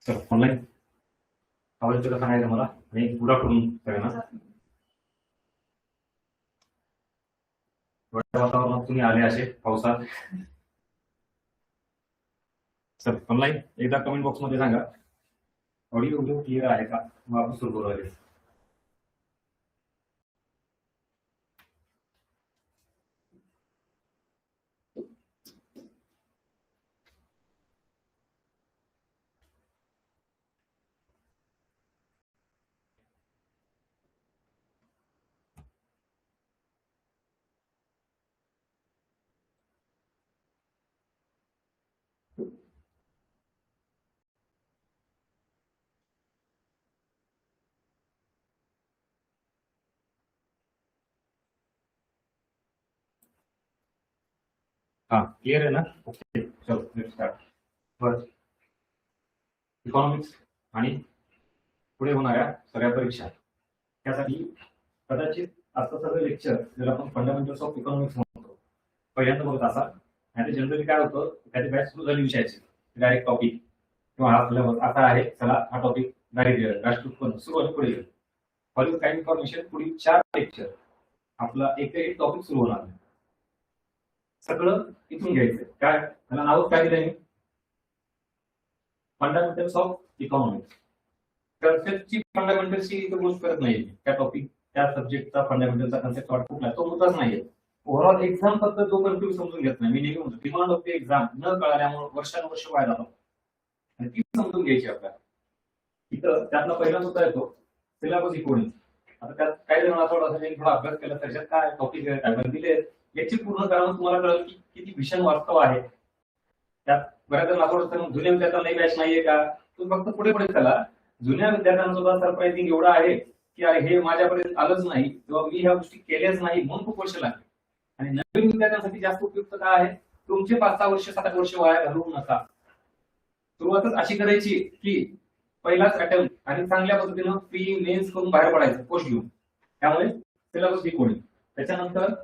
Sir online आवाज तुला सांगायचं मला आणि गुड आफ्टरनून सगळ्यांना. वातावरणात तुम्ही आले असे पावसात. सर ऑनलाईन एकदा कमेंट बॉक्स मध्ये सांगा ऑडिओ व्हिडिओ क्लिअर आहे का, मग आपण सुरू करू. हाँ क्लियर है ना. ओके चलो लेट्स स्टार्ट. बस इकॉनॉमिक्स आणि पुढे होणाऱ्या सगळ्या परीक्षा त्यासाठी कदाचित आजचं सगळं लेक्चर ज्याला आपण फंडामेंटल्स ऑफ इकॉनॉमिक्स म्हणतो पहिल्यांदा बघत असा. आणि जनरली काय होतं, एखादी बॅच सुरू झाली विषयाची डायरेक्ट टॉपिक किंवा हा सिलेबस असा आहे, चला हा टॉपिक डायरेक्ट राष्ट्रकुल सुरू आणि पुढे फॉर काही इन्फॉर्मेशन पुढील 4 लेक्चर आपला एक टॉपिक सुरू होणार आहे. सगळं इथून घ्यायचं. काय त्याला नाव काय दिलंय मी, फंडामेंटल्स ऑफ इकॉनॉमिक्स. कन्सेप्टची फंडामेंटल्सची इथं गोष्ट करत नाही. त्या टॉपिक त्या सब्जेक्टचा फंडामेंटलचा कन्सेप्ट वाटत नाही, तो मुद्दाच नाहीये. ओव्हरऑल एक्झाम फक्त तो कन्फ्युज समजून घेत नाही. मी नेहमी म्हणतो डिमांड ऑफ द एक्झाम न कळाल्यामुळे वर्षानुवर्ष वाया जातात आणि ती समजून घ्यायची आपल्याला. इथं त्यातला पहिला सुद्धा येतो सिलेबस इकोनॉमिक्स. आता त्यात काय जण थोडा अभ्यास केला त्याच्यात काय टॉपिक दिले याची पूर्ण कारण तुम्हाला कळलं की किती भीषण वास्तव आहे. त्यात बऱ्याच जण असं जुन्या विद्यार्थ्यांना नाही बॅच नाहीये का, तुम्ही फक्त पुढे पुढे चला. जुन्या विद्यार्थ्यांना सुद्धा सरप्राइझिंग एवढं आहे की अरे हे माझ्यापर्यंत आलंच नाही किंवा मी ह्या गोष्टी केल्याच नाही म्हणून खूप वर्ष लागले. आणि नवीन विद्यार्थ्यांसाठी जास्त उपयुक्त काय आहे, तुमचे 5-6 वर्ष 7-8 वर्ष वाया घालवू नका. सुरुवातच अशी करायची की पहिलाच अटेम्प्ट आणि चांगल्या पद्धतीनं प्री मेन्स करून बाहेर पडायचं पोस्ट घेऊन. त्यामुळे सिलेबस वीक होईल. त्याच्यानंतर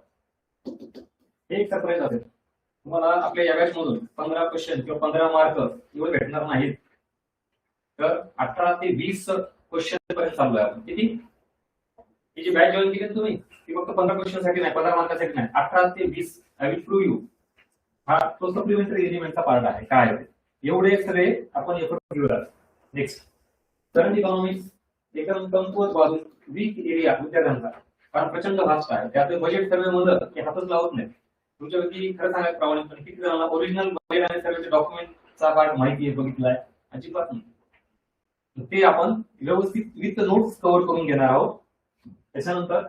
एक सरप्राईज असेल तुम्हाला आपल्या या बॅच मधून 15 क्वेश्चन किंवा 15 मार्क एवढे भेटणार नाहीत, तर 18 ते 20 क्वेश्चन पर्यंत चालू आहे आपण. किती ही जी बॅच जॉईन केली तुम्ही ती फक्त 15 क्वेश्चन साठी नाही, 15 मार्कासाठी नाही, 18 ते 20 आय विल प्रूव्ह यू. हा तो सप्लिमेंटरी एलिमेंटचा पार्ट आहे. काय आहे एवढे सगळे आपण एफर्ट घेऊया. नेक्स्ट करंट इकॉनॉमिक्स एकदम कमकुवत बाजू वीक एरिया विद्यार्थ्यांचा, कारण प्रचंड भास्ट आहे. त्यातले बजेट सर्वे म्हणलं की हातच लावत नाही. तुमच्यापैकी खरं सांगायचं प्रामाणिकपणे किती जणांना ओरिजिनल बजेट आणि सर्वेचे डॉक्युमेंटचा पार्ट माहिती आहे, बघितलाय? अजिबात नाही. ते आपण व्यवस्थित विथ नोट्स कव्हर करून घेणार आहोत. त्याच्यानंतर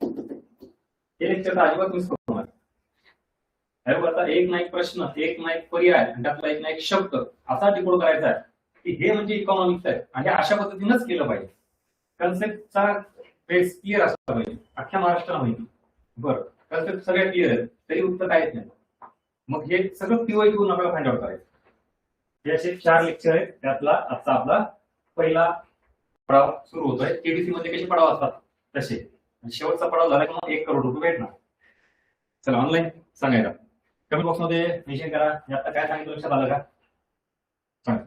हे लेक्चर अजिबात मिस करू नका. आता एक ना एक प्रश्न, एक ना एक पर्याय आणि त्यातला एक ना एक शब्द असा डिकोड करायचा आहे की हे म्हणजे इकॉनॉमिक्स आहे आणि अशा पद्धतीनंच केलं पाहिजे. कन्सेप्टचा बेस क्लिअर असला पाहिजे. अख्ख्या महाराष्ट्राला माहिती बरं कन्सेप्ट सगळ्या क्लिअर आहेत तरी उत्तर काय येत नाही. मग हे सगळं पीवाय करून आपल्याला फाइंड आउट करायचं. हे असे 4 लेक्चर आहेत. त्यातला आजचा आपला पहिला पडाव सुरू होतोय. केडीसी मध्ये कसे पडाव असतात तसे. शेवटचा पडाव झाला की मग 1 करोड रुपये भेटणार. चला ऑनलाईन सांगायला कमेंट बॉक्स मध्ये मेन्शन करा. आता काय सांगितलं लक्षात आलं का सांगा.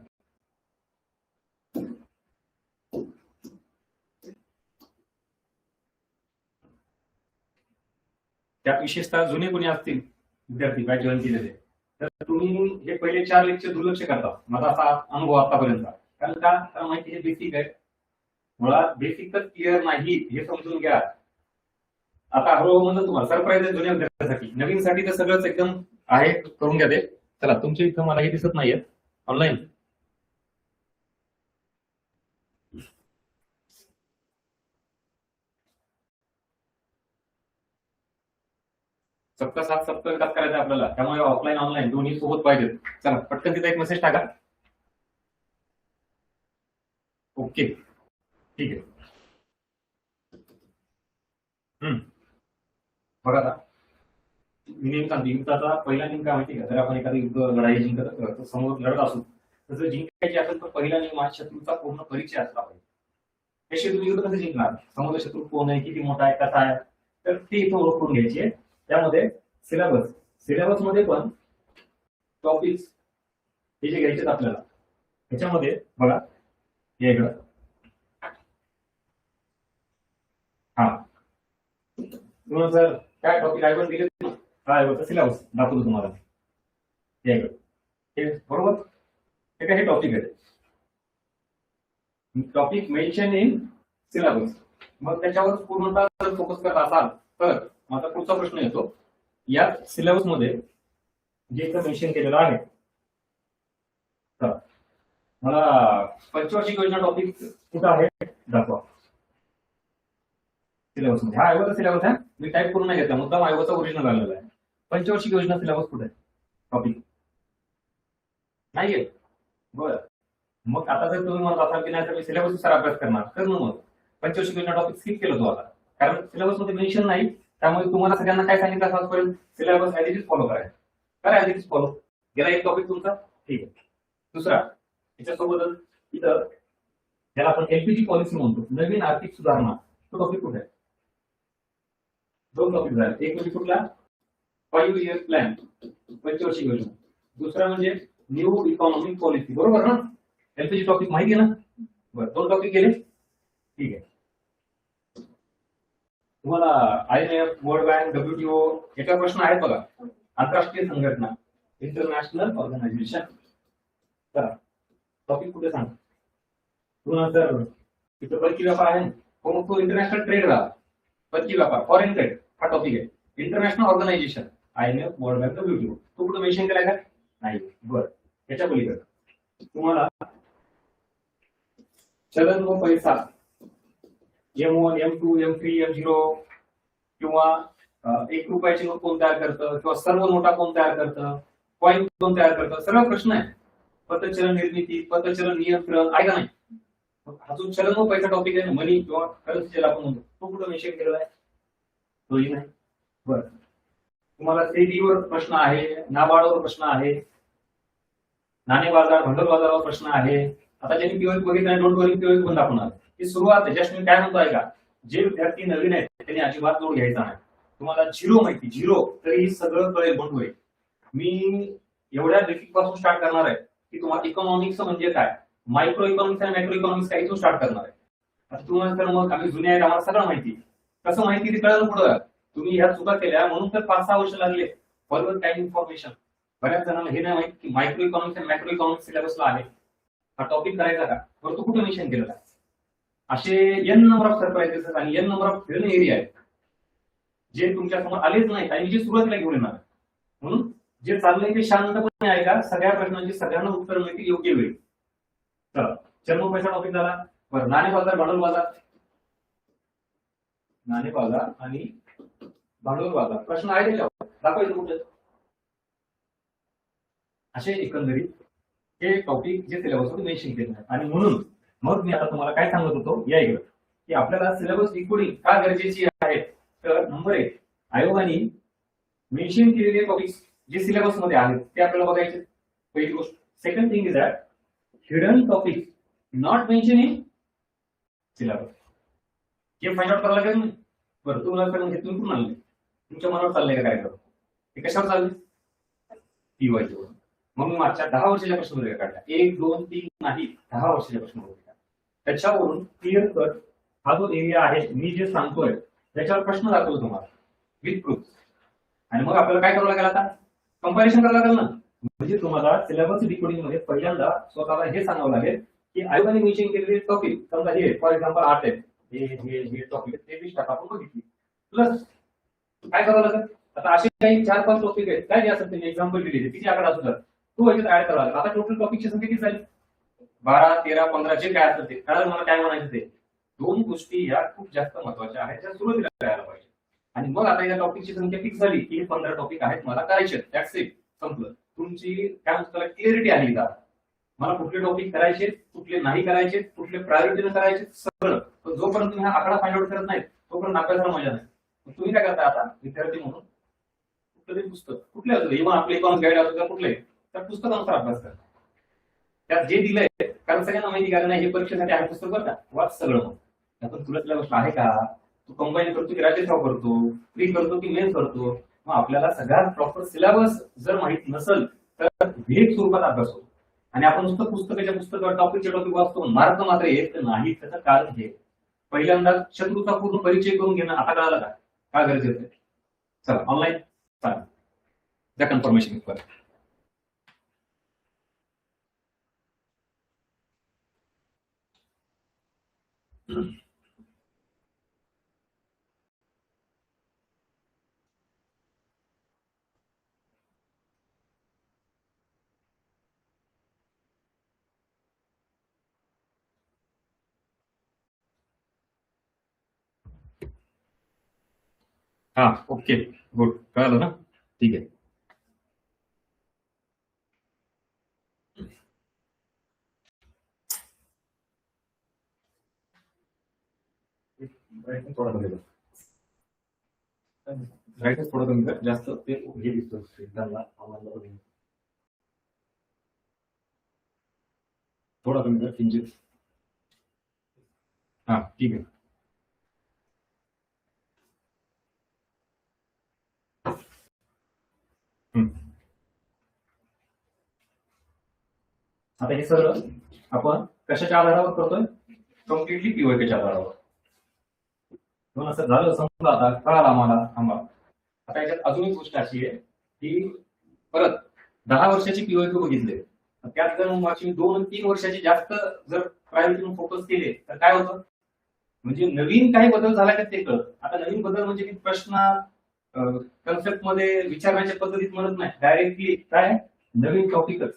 त्यात विशेषतः जुने कोणी असतील विद्यार्थी बॅच जॉईन केलेले तर तुम्ही हे पहिले 4 लेक्चर दुर्लक्ष करता. माझा असा अनुभव आतापर्यंत. कारण का माहिती हे बेसिक आहे. मुळात बेसिकच क्लिअर नाही हे समजून घ्या. आता हळूहळू म्हणलं तुम्हाला सरप्राईज आहे जुन्या विद्यार्थ्यांसाठी. नवीनसाठी तर सगळंच एकदम आहे, करून घ्या ते. चला तुमच्या इथं मला हे दिसत नाहीये ऑनलाईन. सबका साथ सबका विकास करायचा आपल्याला. त्यामुळे ऑफलाईन ऑनलाईन दोन्ही सोबत पाहिजेत. चला पटकन तिथे एक मेसेज टाका. ओके ठीक आहे. बघा आता मी नेम सांगतो. युद्धाचा पहिला नियम काय माहिती का, जर आपण एखादी युद्ध लढाई जिंकत समोर लढत असू तर जर जिंकायची असेल तर पहिला नियम हा शत्रूचा पूर्ण परिचय असला पाहिजे. त्याशिवाय तुम्ही युद्ध कसं जिंकणार, समोर शत्रू कोण आहे, किती मोठा आहे, कसा आहे, तर ते इथं ओळखून घ्यायची आहे. त्यामध्ये सिलेबस मध्ये पण टॉपिक्स हे जे घ्यायचे आपल्याला त्याच्यामध्ये बघा या इकडं हा तुम्हाला सर काय टॉपिक आहे पण दिले काय होतं सिलेबस दाखवतो तुम्हाला या इकडं हे बरोबर हे काय हे टॉपिक आहे टॉपिक मेन्शन इन सिलेबस मग त्याच्यावर पूर्णतः जर फोकस करत असाल तर माझा पुढचा प्रश्न येतो या सिलेबस मध्ये जे इथं मेन्शन केलेलं आहे तर मला पंचवार्षिक योजना टॉपिक कुठं आहे दाखवा सिलेबस मध्ये हा आयोगाचा सिलेबस आहे मी टाईप करून नाही घेतला मुद्दाम आयोगाचा ओरिजिनल आलेला आहे पंचवार्षिक योजना सिलेबस कुठे आहे टॉपिक नाहीये बरं मग आता जर तुम्ही म्हणत असाल की नाही तर मी सिलेबस नुसार अभ्यास करणार तर मग पंचवार्षिक योजना टॉपिक स्किप केलं तो आता कारण सिलेबस मध्ये मेन्शन नाही त्यामुळे तुम्हाला सगळ्यांना काय सांगितलं असं आजपर्यंत syllabus as it is follow करायचं करा ऍज इट इज फॉलो गेला एक टॉपिक तुमचा ठीक आहे दुसरा याच्यासोबतच इथं ज्याला आपण एलपीजी पॉलिसी म्हणतो नवीन आर्थिक सुधारणा तो टॉपिक कुठे आहे दोन टॉपिक झाले एक म्हणजे कुठला 5 इयर प्लॅन पंचवार्षिक योजना दुसरा म्हणजे न्यू इकॉनॉमिक पॉलिसी बरोबर ना एलपीजी टॉपिक माहिती आहे ना बरं दोन टॉपिक गेले ठीक आहे तुम्हाला IMF वर्ल्ड बँक WTO याचा प्रश्न आहेत बघा आंतरराष्ट्रीय संघटना इंटरनॅशनल ऑर्गनायझेशन चला टॉपिक कुठे सांग तुम्हाला सर तिथं परकीय व्यापार आहे हो मग तो इंटरनॅशनल ट्रेड राहा परकीय व्यापार फॉरेन ट्रेड हा टॉपिक आहे international organisation IMF world bank WTO तो कुठं मेन्शन केलाय का नाही बरं याच्या पलीकडे तुम्हाला चलन व पैसा M1 M2 M3 M0 किंवा 1 रुपयाची नोट कोण तयार करतं किंवा सर्व नोटा कोण तयार करतं कॉइन कोण तयार करतं सर्व प्रश्न आहे पतचलन निर्मिती पतचलन नियंत्रण आहे का नाही हा जो चलन व पैसा टॉपिक आहे मनी किंवा करन्सी ज्याला आपण म्हणतो तो कुठं मेन्शन केलेला आहे तोही नाही बरं तुम्हाला सेबीवर प्रश्न आहे नाबार्डवर प्रश्न आहे नाणे बाजार भांडवल बाजारावर प्रश्न आहे आता ज्यांनी पीओ बघितलं डोंट वरी पीओ पण दाखवणार ही सुरुवात आहे जस्ट मी काय म्हणतो आहे का जे विद्यार्थी नवीन आहेत त्यांनी अजिबात जोड घ्यायचा नाही तुम्हाला झिरो माहिती झिरो तरी सगळं कळेल डोंट वरी मी एवढ्या बेसिक पासून स्टार्ट करणार आहे की तुम्हाला इकॉनॉमिक्स म्हणजे काय मायक्रो इकॉनॉमिक्स आणि मॅक्रो इकॉनॉमिक्स काय इथून स्टार्ट करणार आहे आता तुम्हाला तर मग आम्ही जुने आहेत आम्हाला सगळं माहिती कसं माहिती ते कळलं पुढं तुम्ही ह्या चुका केल्या म्हणून तर 5-6 वर्ष लागले फॉरवर्ड टाइम इन्फॉर्मेशन बऱ्याच जणांना हे नाही माहिती की मायक्रो इकॉनॉमिक्स आणि मॅक्रो इकॉनॉमिक्स सिलेबसला आहे हा टॉपिक करायचा का बरं तो कुठे मेन्शन केलेला आहे असे एन नंबर ऑफ सरप्राइजेस आणि n number of hidden area आहेत जे तुमच्या समोर आलेच नाही आणि जे सुरुवातीला घेऊन येणार म्हणून जे चाललंय ते शांतपणे ऐका सगळ्या प्रश्नांची सगळ्यांना उत्तर मिळतील योग्य वेळी चला चलन पैसा टॉपिक झाला बरं नाणे बाजार भांडवल बाजार नाणे बाजार आणि भांडवल बाजार प्रश्न आहे त्याच्यावर दाखवायचं कुठे असे एकंदरीत हे टॉपिक जे सिलेबसमध्ये मेन्शन केले आहे आणि म्हणून मग मी आता तुम्हाला काय सांगत होतो या इकडे की आपल्याला सिलेबस डिकोडिंग का गरजेची आहे तर नंबर 1 आयोगाने मेन्शन केलेले टॉपिक्स जे सिलेबस मध्ये आहेत ते आपल्याला बघायचे पहिली गोष्ट second thing is that hidden topic not mention in syllabus हे फाइंड आउट करायला लागेल नाही बरं तुम्हाला सांगून हे तुम्ही कुठून आणले तुमच्या मनावर चाललंय का काय करू हे कशावर चालले पीवायच्या मग मी मागच्या 10 वर्षाच्या प्रश्न काढला 1 2 3 नाही 10 वर्षाच्या प्रश्न त्याच्यावरून क्लिअर कट हा जो एरिया आहे मी जे सांगतोय त्याच्यावर प्रश्न दाखवतो तुम्हाला विथ प्रूफ आणि मग आपल्याला काय करावं लागेल आता कंपॅरिझन करावं लागेल ना म्हणजे तुम्हाला सिलेबस डिकोडिंग मध्ये पहिल्यांदा स्वतःला हे सांगावं लागेल की आयोगाने मेन्शन केलेले टॉपिक समजा हे फॉर एक्झाम्पल 8 आहेत हे टॉपिक ते 20 आपण बघितली प्लस काय करावं लागेल आता असे काही 4-5 टॉपिक आहेत काय जे असेल त्यांनी एक्झाम्पल दिले किती आकडा असू तर तो याच्यात ऍड करावा लागेल आता टोटल टॉपिकची संख्या किती झाली 12 13 15 जे काय असेल ते कारण मला काय म्हणायचं ते दोन गोष्टी ह्या खूप जास्त महत्वाच्या आहेत ज्या सुरुवातीला करायला पाहिजे आणि मग आता या टॉपिकची संख्या फिक्स झाली की 15 टॉपिक आहेत मला करायचे दॅट्स इट संपलं तुमची काय म्हणतात क्लिअरिटी आली का मला कुठले टॉपिक करायचे कुठले नाही करायचे कुठले प्रायोरिटीने करायचे सगळं पण जोपर्यंत तुम्ही हा आकडा फाइंड आउट करत नाही तोपर्यंत अभ्यासाला मजा नाही तुम्ही काय करता आता विद्यार्थी म्हणून कुठले पुस्तक कुठले असू इव्हन आपले इकॉनॉमिक गाईड असू द्या कुठले तर पुस्तकानुसार अभ्यास करा त्यात जे दिलंय कारण सगळ्यांना माहिती कारण हे परीक्षेसाठी आहे पुस्तक बरं का वाच सगळं मग आपण तुला तिला गोष्ट आहे का तू कंबाईन करतो की राज्यसेवा करतो प्री करतो की मेन करतो मग आपल्याला सगळ्यात प्रॉपर सिलेबस जर माहित नसेल तर भेट स्वरूपात अभ्यास होतो आणि आपण नुसतं पुस्तकाच्या टॉपिक वाचतो, मार्क मात्र येत नाही. त्याचं कारण हे पहिल्यांदा शत्रूचा पूर्ण परिचय करून घेणं आता कळालं का गरजेचं आहे. चला ऑनलाईन चला द्या कन्फर्मेशन. हा ओके गुड, कळालं ना, ठीक आहे. थोडा कमी कर, ब्राईटनेस थोडा कमी कर, जास्त ते हे दिसतं थोडा कमी कर किंचित. हा ठीक आहे. आता हे सगळं आपण कशाच्या आधारावर करतोय, कम्प्लिटली पीओकेच्या आधारावर. म्हणून असं झालं समजा आता कळालं आम्हाला. थांबा, आता याच्यात अजून एक गोष्ट अशी आहे की परत 10 वर्षाची पीओके बघितले, त्यात जर माझी 2-3 वर्षाची जास्त जर प्रायोरिटी फोकस केले तर काय होतं, म्हणजे नवीन काही बदल झाला का ते कळत. आता नवीन बदल म्हणजे की प्रश्न कन्सेप्ट मध्ये विचारण्याच्या पद्धतीत म्हणत नाही, डायरेक्टली काय नवीन टॉपिकच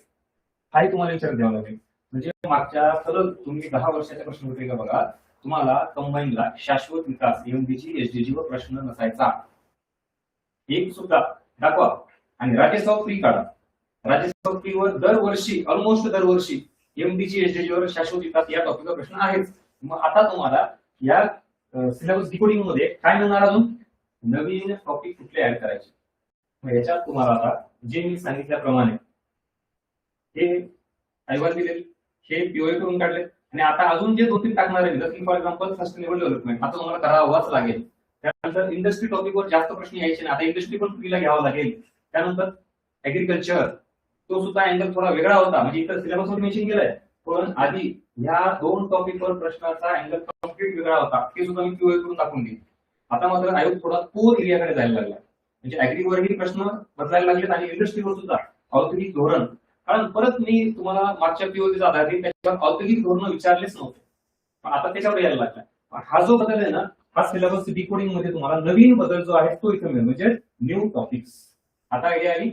हाही तुम्हाला विचार द्यावा लागेल. म्हणजे मागच्या सरळ तुम्ही 10 वर्षाच्या प्रश्नपत्रिका बघा, तुम्हाला कंबाईनला शाश्वत विकास एमडीजी एसडीजी वर प्रश्न नसायचा एक सुद्धा, दाखवा. आणि राज्यसभा फ्री काढा, राज्यसभा फ्री वर दरवर्षी ऑलमोस्ट दरवर्षी एमडीजी एसडीजी वर शाश्वत विकास या टॉपिकवर प्रश्न आहेच. मग आता तुम्हाला या सिलेबस डिकोडिंग मध्ये काय मिळणार, अजून नवीन टॉपिक कुठले ऍड करायचे. मग याच्यात तुम्हाला आता जे मी सांगितल्याप्रमाणे हे आयवर दिले, हे पीओए करून काढले, आणि आता अजून जे 2-3 टाकणार आहे, जर फॉर एक्झाम्पल सस्टेनेबल डेव्हलपमेंट, आता तुम्हाला करावाच लागेल. त्यानंतर इंडस्ट्री टॉपिकवर जास्त प्रश्न यायचे नाही, आता इंडस्ट्री पण फ्रीला घ्यावा लागेल. त्यानंतर ऍग्रिकल्चर, तो सुद्धा अँगल थोडा वेगळा होता, म्हणजे इतर सिलेबसवर मेन्शन केलंय, पण आधी ह्या 2 टॉपिकवर प्रश्नाचा अँगल कम्प्लीट वेगळा होता, ते सुद्धा मी पीओए करून टाकून दिली. आता मात्र आयोग थोडा कोर एरियाकडे जायला लागला, म्हणजे ऍग्रीवरही प्रश्न बदलायला लागलेत आणि इंडस्ट्रीवर सुद्धा औद्योगिक धोरण. कारण परत मी तुम्हाला मागच्या पीओचे आधारित त्याच्यावर औद्योगिक धोरण विचारलेच नव्हते, पण आता त्याच्यावर यायला लागला. हा जो बदल आहे ना, हा सिलेबस डिकोडिंग मध्ये तुम्हाला नवीन बदल जो आहे तो इथे मिळेल, म्हणजे न्यू टॉपिक्स. आता आयडिया आली.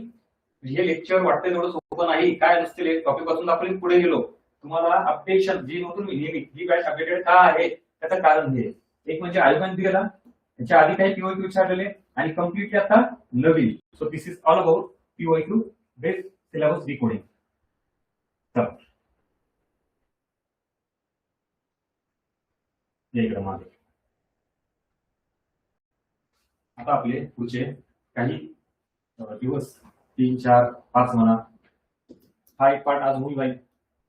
हे लेक्चर वाटतं तेवढं सोपं नाही, काय नसते टॉपिक पासून आपण पुढे गेलो. तुम्हाला अपडेशन जी नव्हतं मी नेहमी जी बॅच अपडेटेड का आहे त्याचं कारण हे एक म्हणजे आयोगाने दिलेला, त्याच्या आधी काही पीओक्यू विचारलेले आणि कम्प्लिटली आता नवीन. So this is all about PYQ based syllabus decoding. इकडे मागे आता आपले पुढचे काही दिवस 3, 4, 5 म्हणा, हा एक पार्ट आज होऊन जाईल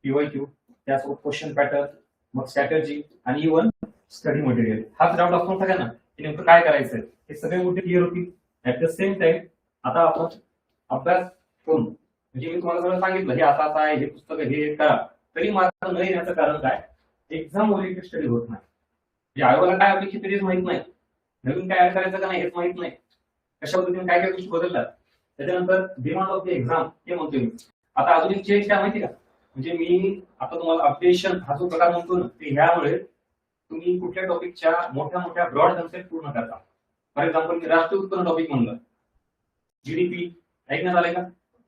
पीओक्यू, त्यासोबत क्वेश्चन पॅटर्न, मग स्ट्रॅटेजी आणि इव्हन स्टडी मटेरियल. हाच डाऊट असतो सगळ्यांना की नेमकं काय करायचंय, हे सगळे मुद्दे क्लिअर होतील. ऍट द सेम टाइम आता आपण अभ्यास करून, म्हणजे मी तुम्हाला सगळं सांगितलं हे असं असं आहे, हे पुस्तक हे करा, तरी माझं न येण्याचं कारण काय, एक्झाम ओरिएंटेड स्टडी होत नाही. म्हणजे आयोगाला काय अपेक्षित हेच माहित नाही, नवीन काय ऍड करायचं का नाही हेच माहित नाही, कशा पद्धतीने काय काय गोष्टी बदलतात. त्याच्यानंतर डिमांड ऑफ द एक्झाम हे म्हणतोय मी. आता अजून एक चेंज काय माहिती का, म्हणजे मी आता तुम्हाला अपडेशन हा जो प्रकार म्हणतो ना, ते ह्यामुळे तुम्ही कुठल्या टॉपिकच्या मोठ्या मोठ्या ब्रॉड कन्सेप्ट पूर्ण करता. फॉर एक्झाम्पल मी राष्ट्रीय उत्पन्न टॉपिक म्हणलं, जीडीपी ऐकण्यात आलंय का,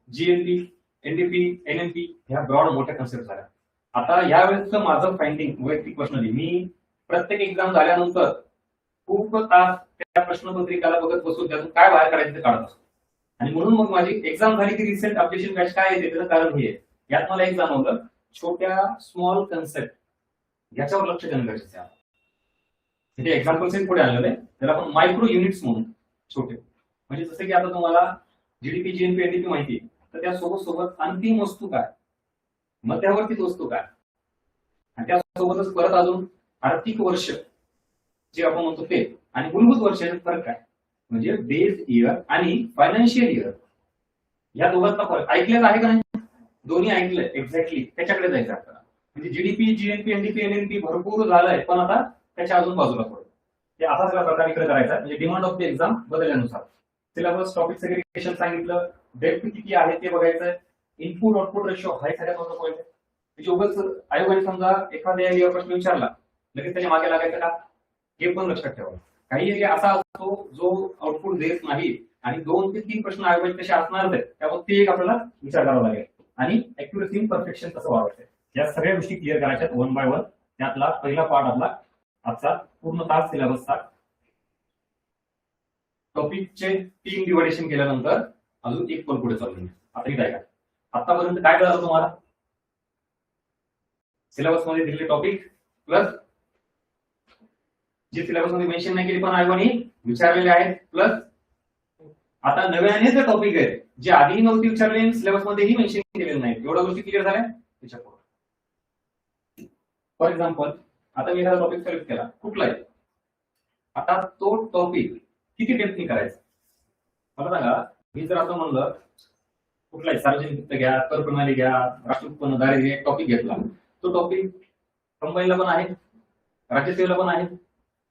जीएनपी, एनडीपी, एनएनपी, ह्या ब्रॉड मोठ्या कन्सेप्ट झाल्या. आता यावेळेसचं माझं फाइंडिंग वैयक्तिक पर्सनली, मी प्रत्येक एक्झाम झाल्यानंतर खूप तास त्या प्रश्नपत्रिकाला बघत बसून त्यातून काय बाहेर काढायचं ते काढत असतो. आणि म्हणून मग माझी एक्झाम झाली की रिसेंट अपडेशन बॅच काय येते त्याचं कारण हे आहे. यात मला एक जाणवलं, छोट्या स्मॉल कन्सेप्ट याच्यावर लक्ष देणं गरजेचं आहे. म्हणजे एक्झाम्पल्स पुढे आलेलं आहे, त्याला आपण मायक्रो युनिट्स म्हणून छोटे. म्हणजे जसं की आता तुम्हाला जीडीपी, जीएनपी, एनडीपी माहिती आहे, तर त्या सोबत अंतिम वस्तू काय, मध्यावर्ती वस्तू काय, आणि त्यासोबतच परत अजून आर्थिक वर्ष जे आपण म्हणतो ते, आणि मूलभूत वर्षाचा फरक काय, म्हणजे बेस इयर आणि फायनान्शियल इयर, या दोघांचा फरक ऐकलेला आहे का नाही. दोन्ही ऐकलंय एक्झॅक्टली त्याच्याकडे जायचं आपल्याला. म्हणजे जीडीपी, जीएनपी, एनडीपी, एनएनपी भरपूर झालंय, पण आता त्याच्या अजून बाजूला पडतो. ते असा सगळा प्रकार इकडे करायचा. म्हणजे डिमांड ऑफ द एक्झाम बदलल्यानुसार सिलेबस, टॉपिक सेग्रिगेशन सांगितलं, डेप्थ किती आहे ते बघायचं, इनपुट आउटपुट रेशो हा एखाद्या महत्वाचा पॉईंट आहे. म्हणजे उगाच आयोगाने समजा एखाद्या एरियावर प्रश्न विचारला लगेच त्याच्या मागे लागायचं का, हे पण लक्षात ठेवा. काही एरिया असा असतो जो आउटपुट देत नाही आणि 2 ते 3 प्रश्न आयोगाचे तसे असणारच आहेत, त्यामुळे ते एक आपल्याला विचार करावा लागेल. आणि अॅक्युरेसी परफेक्शन कसं वाढवायचं, या सगळ्या गोष्टी क्लिअर करायच्या 1 बाय 1. त्यातला पहिला पार्ट आपला आजचा पूर्ण तास सिलेबसचा. टॉपिकचे 3 डिव्हायडेशन केल्यानंतर अजून एक पण पुढे चालू. आता इथे ऐका, आतापर्यंत काय कळलं तुम्हाला, सिलेबस मध्ये दिलेले टॉपिक प्लस जे सिलेबस मध्ये मेन्शन नाही केले पण आयोगाने विचारलेले आहेत, प्लस आता नव्याने जे टॉपिक आहेत जे आधी नव्हते विचारले सिलेबस मध्येही मेन्शन केलेले नाहीत. एवढ्या गोष्टी क्लिअर झाल्या त्याच्यापुढे. फॉर एक्झाम्पल आता मी एखादा टॉपिक सिलेक्ट केला कुठला आहे, आता तो टॉपिक किती डेप्थनी करायचा मला सांगा. मी जर असं म्हणलं कुठलाही सार्वजनिक वित्त घ्या, कर प्रणाली घ्या, राष्ट्रीय उत्पन्न, दारिद्र्य टॉपिक घेतला, तो टॉपिक कंबाईनला पण आहे, राज्यसेवेला पण आहे,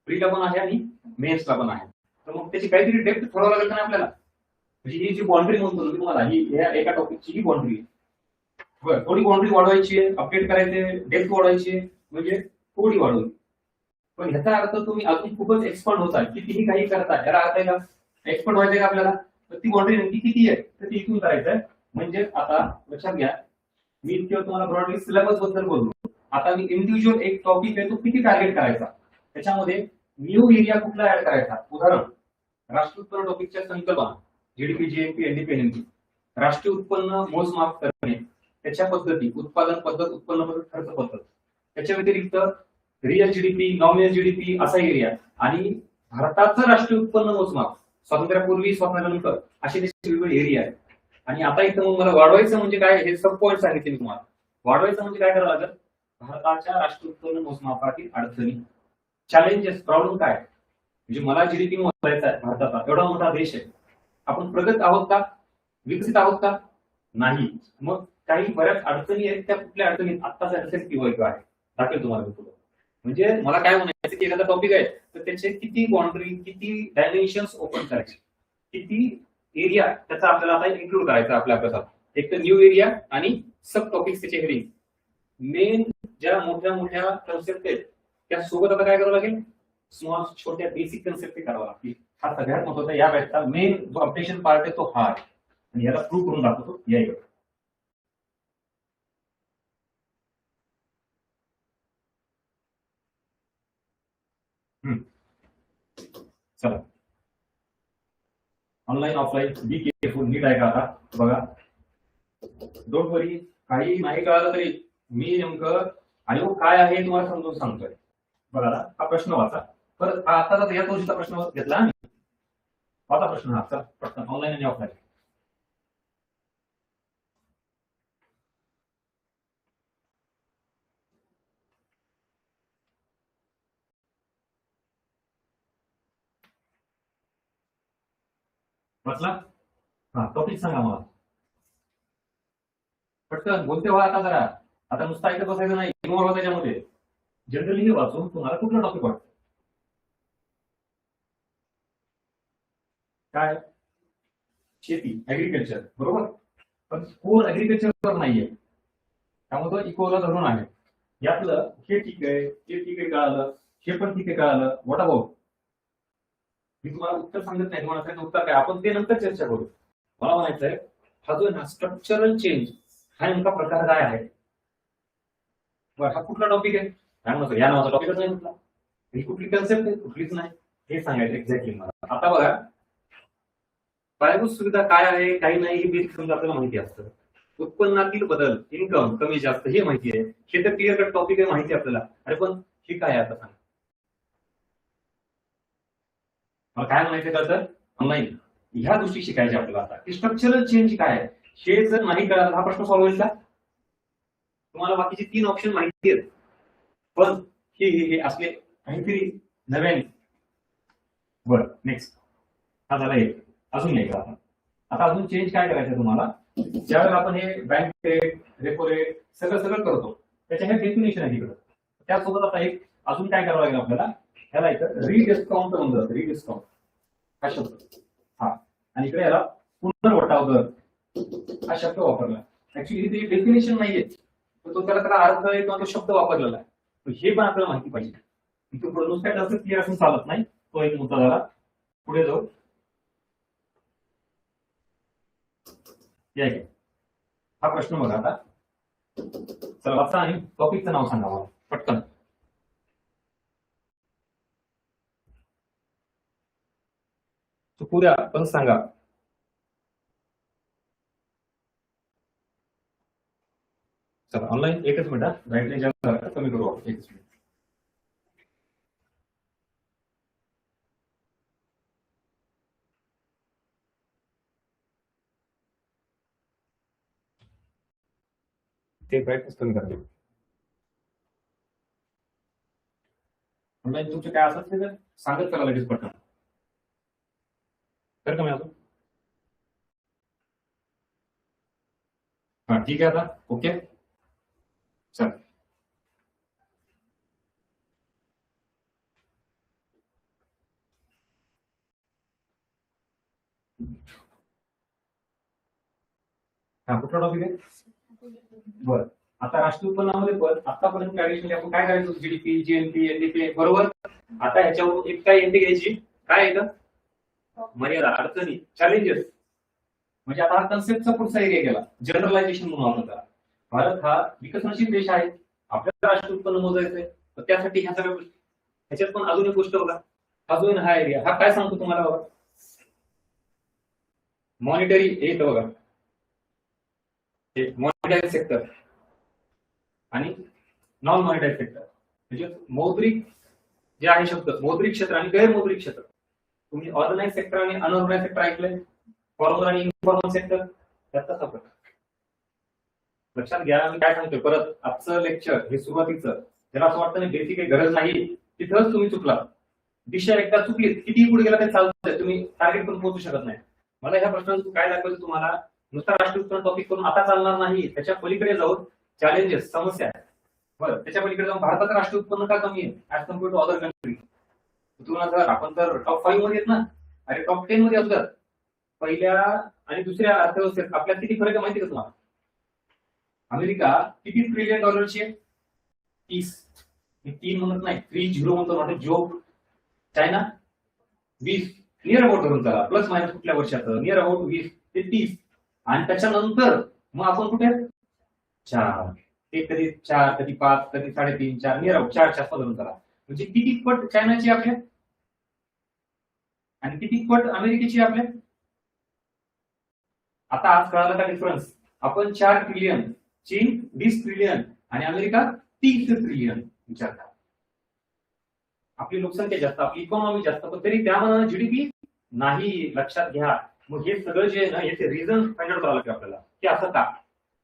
प्रीला पण आहे आणि मेन्सला पण आहे. तर मग त्याची काहीतरी डेप्थ ठरवावं लागेल ना आपल्याला. म्हणजे ही जी बाउंड्री म्हणतो मी तुम्हाला, ही एका टॉपिकची ही बाउंड्री बरं, थोडी बाउंड्री वाढवायची, अपडेट करायचे, डेप्थ वाढवायची, म्हणजे थोडी वाढवली. पण ह्याचा अर्थ तुम्ही अजून खूपच एक्सपर्ट होता, कितीही काही करता, याला अर्थ आहे का एक्सपर्ट व्हायचंय का आपल्याला. तर ती बाउंड्री नक्की किती आहे तर ती इथून करायचंय. म्हणजे आता लक्षात घ्या, मी इतकं तुम्हाला ब्रॉडली सिलेबस बद्दल बोललो. आता मी इंडिव्हिज्युअल एक टॉपिक आहे तो किती टार्गेट करायचा, त्याच्यामध्ये न्यू एरिया कुठला ऍड करायचा. उदाहरण, राष्ट्रीय उत्पन्न टॉपिकच्या संकल्पना, जीडीपी, जीएनपी, एनडीपी, एनएनपी, राष्ट्रीय उत्पन्न मोजमाप करणे, त्याच्या पद्धती, उत्पादन पद्धत, उत्पन्न पद्धत, खर्च पद्धत, त्याच्या व्यतिरिक्त रिअल जीडीपी, नॉमिनल जीडीपी असा एरिया, आणि भारताचं राष्ट्रीय उत्पन्न मोजमाप स्वातंत्र्यापूर्वी, स्वातंत्र्यानंतर असे वेगवेगळे एरिया आहेत. आणि आता इथं मग मला वाढवायचं म्हणजे काय, हे सब पॉईंट सांगितले मी तुम्हाला. वाढवायचं म्हणजे काय करावं लागेल, भारताच्या राष्ट्रीय उत्पन्न मोजमापातील अडचणी, चॅलेंजेस, प्रॉब्लेम काय. म्हणजे मला जीडीपी मोजायचा आहे भारताचा, एवढा मोठा देश आहे, आपण प्रगत आहोत का, विकसित आहोत का, नाही. मग काही बऱ्याच अडचणी आहेत, त्या कुठल्या अडचणीत आत्ताच अडचण किंवा आहे दाखवेल तुम्हाला. म्हणजे मला काय म्हणायचं की एखादा टॉपिक आहे तर त्याचे किती बाउंड्री, किती डायमेन्शन्स ओपन करायचे, किती एरिया त्याचा आपल्याला आता इन्क्लूड करायचा आपल्या अभ्यासात. एक तर न्यू एरिया आणि सब टॉपिक्स त्याचे हेडिंग, मेन ज्या मोठ्या मोठ्या कन्सेप्ट आहेत त्या सोबत आता काय करावं लागेल, स्मॉल छोट्या बेसिक कन्सेप्ट करावं लागतील. हा सगळ्यात महत्वाचा या बॅचचा मेन जो अपडेशन पार्ट आहे तो हा आहे, आणि याला प्रूव्ह करून दाखवतो या इकडे. चला, ऑनलाईन ऑफलाईन बी केअरफुल, नीट आहे का आता बघा. डोंट वरी, काही नाही कळालं तरी मी नेमकं आयोग काय आहे तुम्हाला समजून सांगतोय. बघा हा प्रश्न वाचा परत, आता या वर्षीचा प्रश्न घेतला वाचा प्रश्न हा प्रश्न ऑनलाईन आणि ऑफलाईन. वाचला, हा टॉपिक सांगा मला पटकन, बोलते व्हा आता जरा. आता नुसतं ऐकत बसायचं नाही, इन्व्हॉल्व व्हा त्याच्यामध्ये. जनरली हे वाचून तुम्हाला कुठला टॉपिक वाटतं, काय शेती, ऍग्रिकल्चर, बरोबर. पण कोर ऍग्रिकल्चर नाहीये, त्यामुळे तो इकोला धरून आहे. यातलं हे ठीक आहे, ते ठीक आहे कळालं, हे पण ठीक आहे कळालं, व्हॉट अबाउट. मी तुम्हाला उत्तर सांगत नाही, तुम्हाला सांगितलं उत्तर काय आपण ते नंतर चर्चा करू. मला म्हणायचंय हा जो ना स्ट्रक्चरल चेंज हा नेमका प्रकार काय आहे. बरं, हा कुठला टॉपिक आहे काय म्हणतो, या नावाचा टॉपिकच नाही म्हटला, ही कुठली कन्सेप्ट आहे, कुठलीच नाही, हे सांगायचं एक्झॅक्टली मला. आता बघा, पायाभूत सुविधा काय आहे काही नाही हे बेसिक समजा आपल्याला माहिती असतं. उत्पन्नातील बदल, इन्कम कमी जास्त हे माहिती आहे, हे तर क्लिअर कट टॉपिक आहे, माहिती आपल्याला. अरे पण हे काय आहे आता सांग, मला काय म्हणायचं का तर ऑनलाईन ह्या गोष्टी शिकायच्या आपल्याला आता, की स्ट्रक्चरल चेंज काय आहे हे जर नाही कळालं हा प्रश्न सॉल्व्ह होईल का. तुम्हाला बाकीचे 3 ऑप्शन माहिती आहेत, पण हे असले काहीतरी नव्याने. बरं नेक्स्ट, हा झाला एक, अजून नाही का आता अजून चेंज काय करायचं तुम्हाला, ज्यावेळेला आपण हे बँक रेट, रेपो रेट सगळं करतो, त्याच्या हे डेफिनेशन आहे इकडं. त्यासोबत आता एक अजून काय करावं लागेल आपल्याला, ह्याला इथं रिडिस्काउंट म्हणलं जातं, रिडिस्काउंट हा शब्द. हा, आणि इकडे याला पुनर्वटाव दर हा शब्द वापरला. ऍक्च्युली ते डेफिनेशन नाहीये, तर तो त्याला अर्थ आहे किंवा तो शब्द वापरलेला आहे. हे पण आपल्याला माहिती पाहिजे. इथं प्रोन्यूस काय असं क्लिअर असून चालत नाही. तो एक मुद्दा झाला. पुढे जाऊ. हा प्रश्न बघा आता. चला वाचा आणि टॉपिकचं नाव सांगा मला पटकन. तो पुऱ्या पण सांगा. चला ऑनलाईन एकच मिनिट, ब्राईटनेस जास्त कमी करू आपण. एकच मिनिट. ते ब्राईटनेस कमी करा. ऑनलाईन तुमचे काय असत ते सांगत करा लगेच पटकन. तर कमी अजून. हा ठीक आहे आता. ओके चल. हा कुठला टॉपिक आहे? बरं. आता राष्ट्रीय उत्पन्नामध्ये पण आतापर्यंत ट्रॅडिशनली आपण काय करायचो, जीडीपी, जीएनपी, एनडीपी, बरोबर. आता ह्याच्यावर एक काय एंट्री घ्यायची, काय येतं मर्यादा, अडचणी, चॅलेंजेस. म्हणजे आता हा कन्सेप्टचा पुढचा एरिया गेला, जनरलायझेशन म्हणून आपण त्याला. भारत हा विकसनशील देश आहे, आपल्याला राष्ट्रीय उत्पन्न मोजायचंय, तर त्यासाठी ह्या सगळ्या गोष्टी. ह्याच्यात पण अजून एक गोष्ट बघा, हा जो हा एरिया हा काय सांगतो तुम्हाला बघा. मॉनिटरी एक बघा, मॉनिटरी सेक्टर आणि नॉन मॉनिटरी सेक्टर. म्हणजे मौद्रिक जे आहे शब्द, मौद्रिक क्षेत्र आणि गैरमौद्रिक क्षेत्र. तुम्ही ऑर्गनाइज सेक्टर आणि अनऑर्गनाइज सेक्टर ऐकलंय, फॉर्मल आणि इन्फॉर्मल सेक्टर, त्याचा फरक लक्षात घ्या. मी काय सांगतोय परत, आजचं लेक्चर हे सुरुवातीचं ज्याला असं वाटतं नाही बेसिक काही गरज नाही, तिथंच तुम्ही चुकला. दिशा एकदा चुकली, किती पुढे गेला तरी चालतंय, तुम्ही टार्गेट पण पोहोचू शकत नाही. मला ह्या प्रश्नाचं काय दाखवायचं तुम्हाला, नुसता राष्ट्रीय उत्पन्न टॉपिक करून आता चालणार नाही. त्याच्या पलीकडे जाऊन चॅलेंजेस, समस्या, बरं त्याच्या पलीकडे जाऊन भारताचं राष्ट्रीय उत्पन्न का कमी आहे as compare to other country. जर आपण तर टॉप 5 मध्ये आहेत ना, अरे टॉप 10 मध्ये असतात. पहिल्या आणि दुसऱ्या अर्थव्यवस्थेत आपल्याला किती फरक आहे माहिती का तुम्हाला? अमेरिका किती ट्रिलियन डॉलरची आहे? 30. 3 म्हणत नाही, 30 म्हणतो जोक. चायना 20, नियर अबाउट धरून चला, प्लस मायनस कुठल्या वर्षाचं, नियर अबाउट 20 ते 30. आणि त्याच्यानंतर मग आपण कुठे 4, ते कधी 4, कधी 5, कधी 3.5, 4, नियर अबाउट 4च्या आसपास धरून चला. म्हणजे किती पट चायनाची आपल्या आणि किती पट अमेरिकेची आपल्या. आता आज कळाला का डिफरन्स? आपण 4 ट्रिलियन, चीन 20 ट्रिलियन आणि अमेरिका 30 ट्रिलियन. विचार करा, आपली लोकसंख्या जास्त, आपली इकॉनॉमी जास्त, पण तरी त्या मनानं जीडीपी नाही. लक्षात घ्या. मग हे सगळं जे आहे ना, याचे रिझन फाइंड आउट करावं लागतं आपल्याला, की असं का.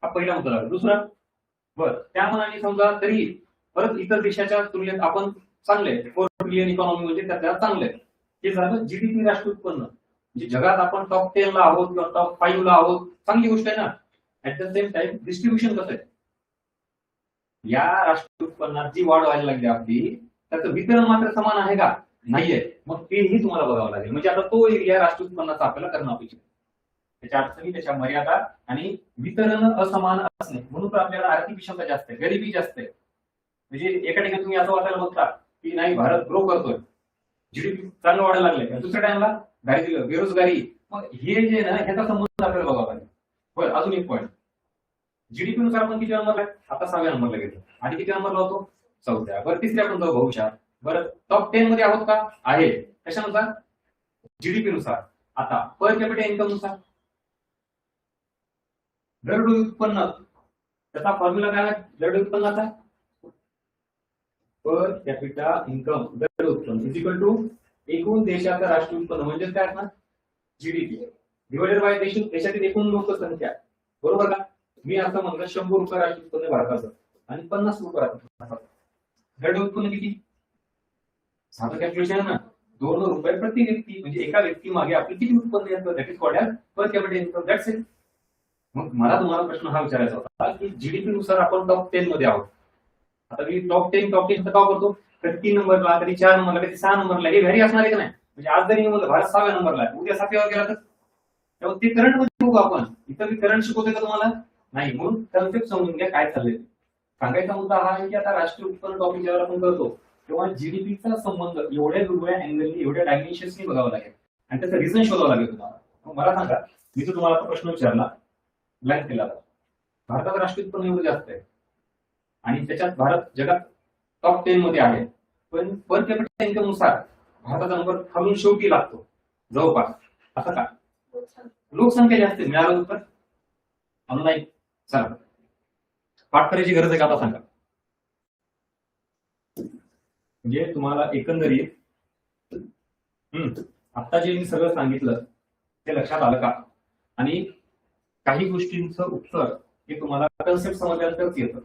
हा पहिला मुद्दा झाला. दुसरा, बरं त्या मनाने समजा तरी परत इतर देशाच्या तुलनेत आपण चांगले, 4 ट्रिलियन इकॉनॉमी म्हणजे त्याला चांगले. हे झालं जीडीपी, राष्ट्रीय उत्पन्न. म्हणजे जगात आपण टॉप 10 ला आहोत किंवा टॉप 5 ला आहोत, चांगली गोष्ट आहे ना. At the same time distribution कसं आहे, या राष्ट्रीय उत्पन्नात जी वाढ व्हायला लागली आपली, त्याचं वितरण मात्र समान आहे का? नाहीये. मग तेही तुम्हाला बघावं लागेल. म्हणजे आता तो एरिया राष्ट्रीय उत्पन्नाचा आपल्याला करणं अपेक्षित. त्याच्या अडचणी, त्याच्या मर्यादा आणि वितरण असमान असणे. म्हणून तर आपल्याला आर्थिक विषमता जास्त आहे, गरिबी जास्त आहे. म्हणजे एका ठिकाणी तुम्ही असं वाटायला बघता की नाही भारत ग्रो करतोय, जीडीपी चांगलं वाढायला लागलंय, दुसऱ्या टाइमला दारिद्र्य, बेरोजगारी. मग हे जे ना, ह्याचा संबंध आपल्याला बघावा लागेल. बरं अजून एक पॉईंट, जीडीपी नुसार आपण किती नंबरला आहे? आता 6व्या नंबरला गेलो. आधी किती नंबरला होतो? 4थ्या. बरं तिसऱ्या पण जाऊ बहुशा. बरं टॉप 10 मध्ये आहोत का? आहे. कशानुसार? जीडीपी नुसार. आता पर कॅपिटा इन्कम नुसार, दरडोई उत्पन्न, त्याचा फॉर्म्युला काय आहे दरडोई उत्पन्नाचा? पर कॅपिटा इन्कम, दरडोई उत्पन्न इज इक्वल टू एकूण देशाचं राष्ट्रीय उत्पन्न, म्हणजे काय असणार? जीडीपी डिवायडेड बाय देशातील एकूण लोकसंख्या. बरोबर का? मी असं म्हणलं 100 रुपये राष्ट्रीय उत्पन्न भारताचं आणि 50 रुपये राष्ट्रीय. दरडोई उत्पन्न किती? साधं कॅल्क्युलेशन आहे ना, 2 रुपये प्रति व्यक्ती. म्हणजे एका व्यक्ती मागे आपली किती उत्पन्न येतं, that is called as per capita income. That's it. मग मला तुम्हाला प्रश्न हा विचारायचा होता की जीडीपी नुसार आपण टॉप 10 मध्ये आहोत. आता मी टॉप 10 का करतो, कधी 3 नंबरला, कधी 4 नंबरला, कधी 6 नंबरला, हे व्हॅरी असणार आहे की नाही. म्हणजे आज जरी म्हणलं भारत 6व्या नंबरला आहे, उद्या 7व्यावर गेला तर तेव्हा ते करंट मध्ये बघू आपण. इथं मी करंट शिकवतोय का तुम्हाला? नाही. म्हणून कन्सेप्ट समजून घ्या काय चाललंय. सांगायचा मुद्दा हा आहे की आता राष्ट्रीय उत्पन्न टॉपिक ज्यावेळेला आपण करतो तेव्हा जीडीपीचा संबंध एवढ्या वेगवेगळ्या अँगलनी, एवढ्या डायमेन्शन्सनी बघावं लागेल आणि त्याचं रिझन शोधावं लागेल तुम्हाला. मग मला सांगा, मी तर तुम्हाला प्रश्न विचारला, ब्लँक केला, भारतात राष्ट्रीय उत्पन्न एवढं जास्त आहे आणि त्याच्यात भारत जगात टॉप 10 मध्ये आहे, पण पर कॅपिटल इन्कम नुसार भारताचा नंबर खालून शेवटी लागतो जवळपास. असं का? लोकसंख्या जास्त आहे. मिळालं उत्तर? ऑनलाईन चला, पाठ करायची गरज आहे का आता सांगा. म्हणजे तुम्हाला एकंदरीत आता जे मी सगळं सांगितलं ते लक्षात आलं का? आणि काही गोष्टींचं उत्तर हे तुम्हाला कन्सेप्ट समजल्यानंतरच येतं.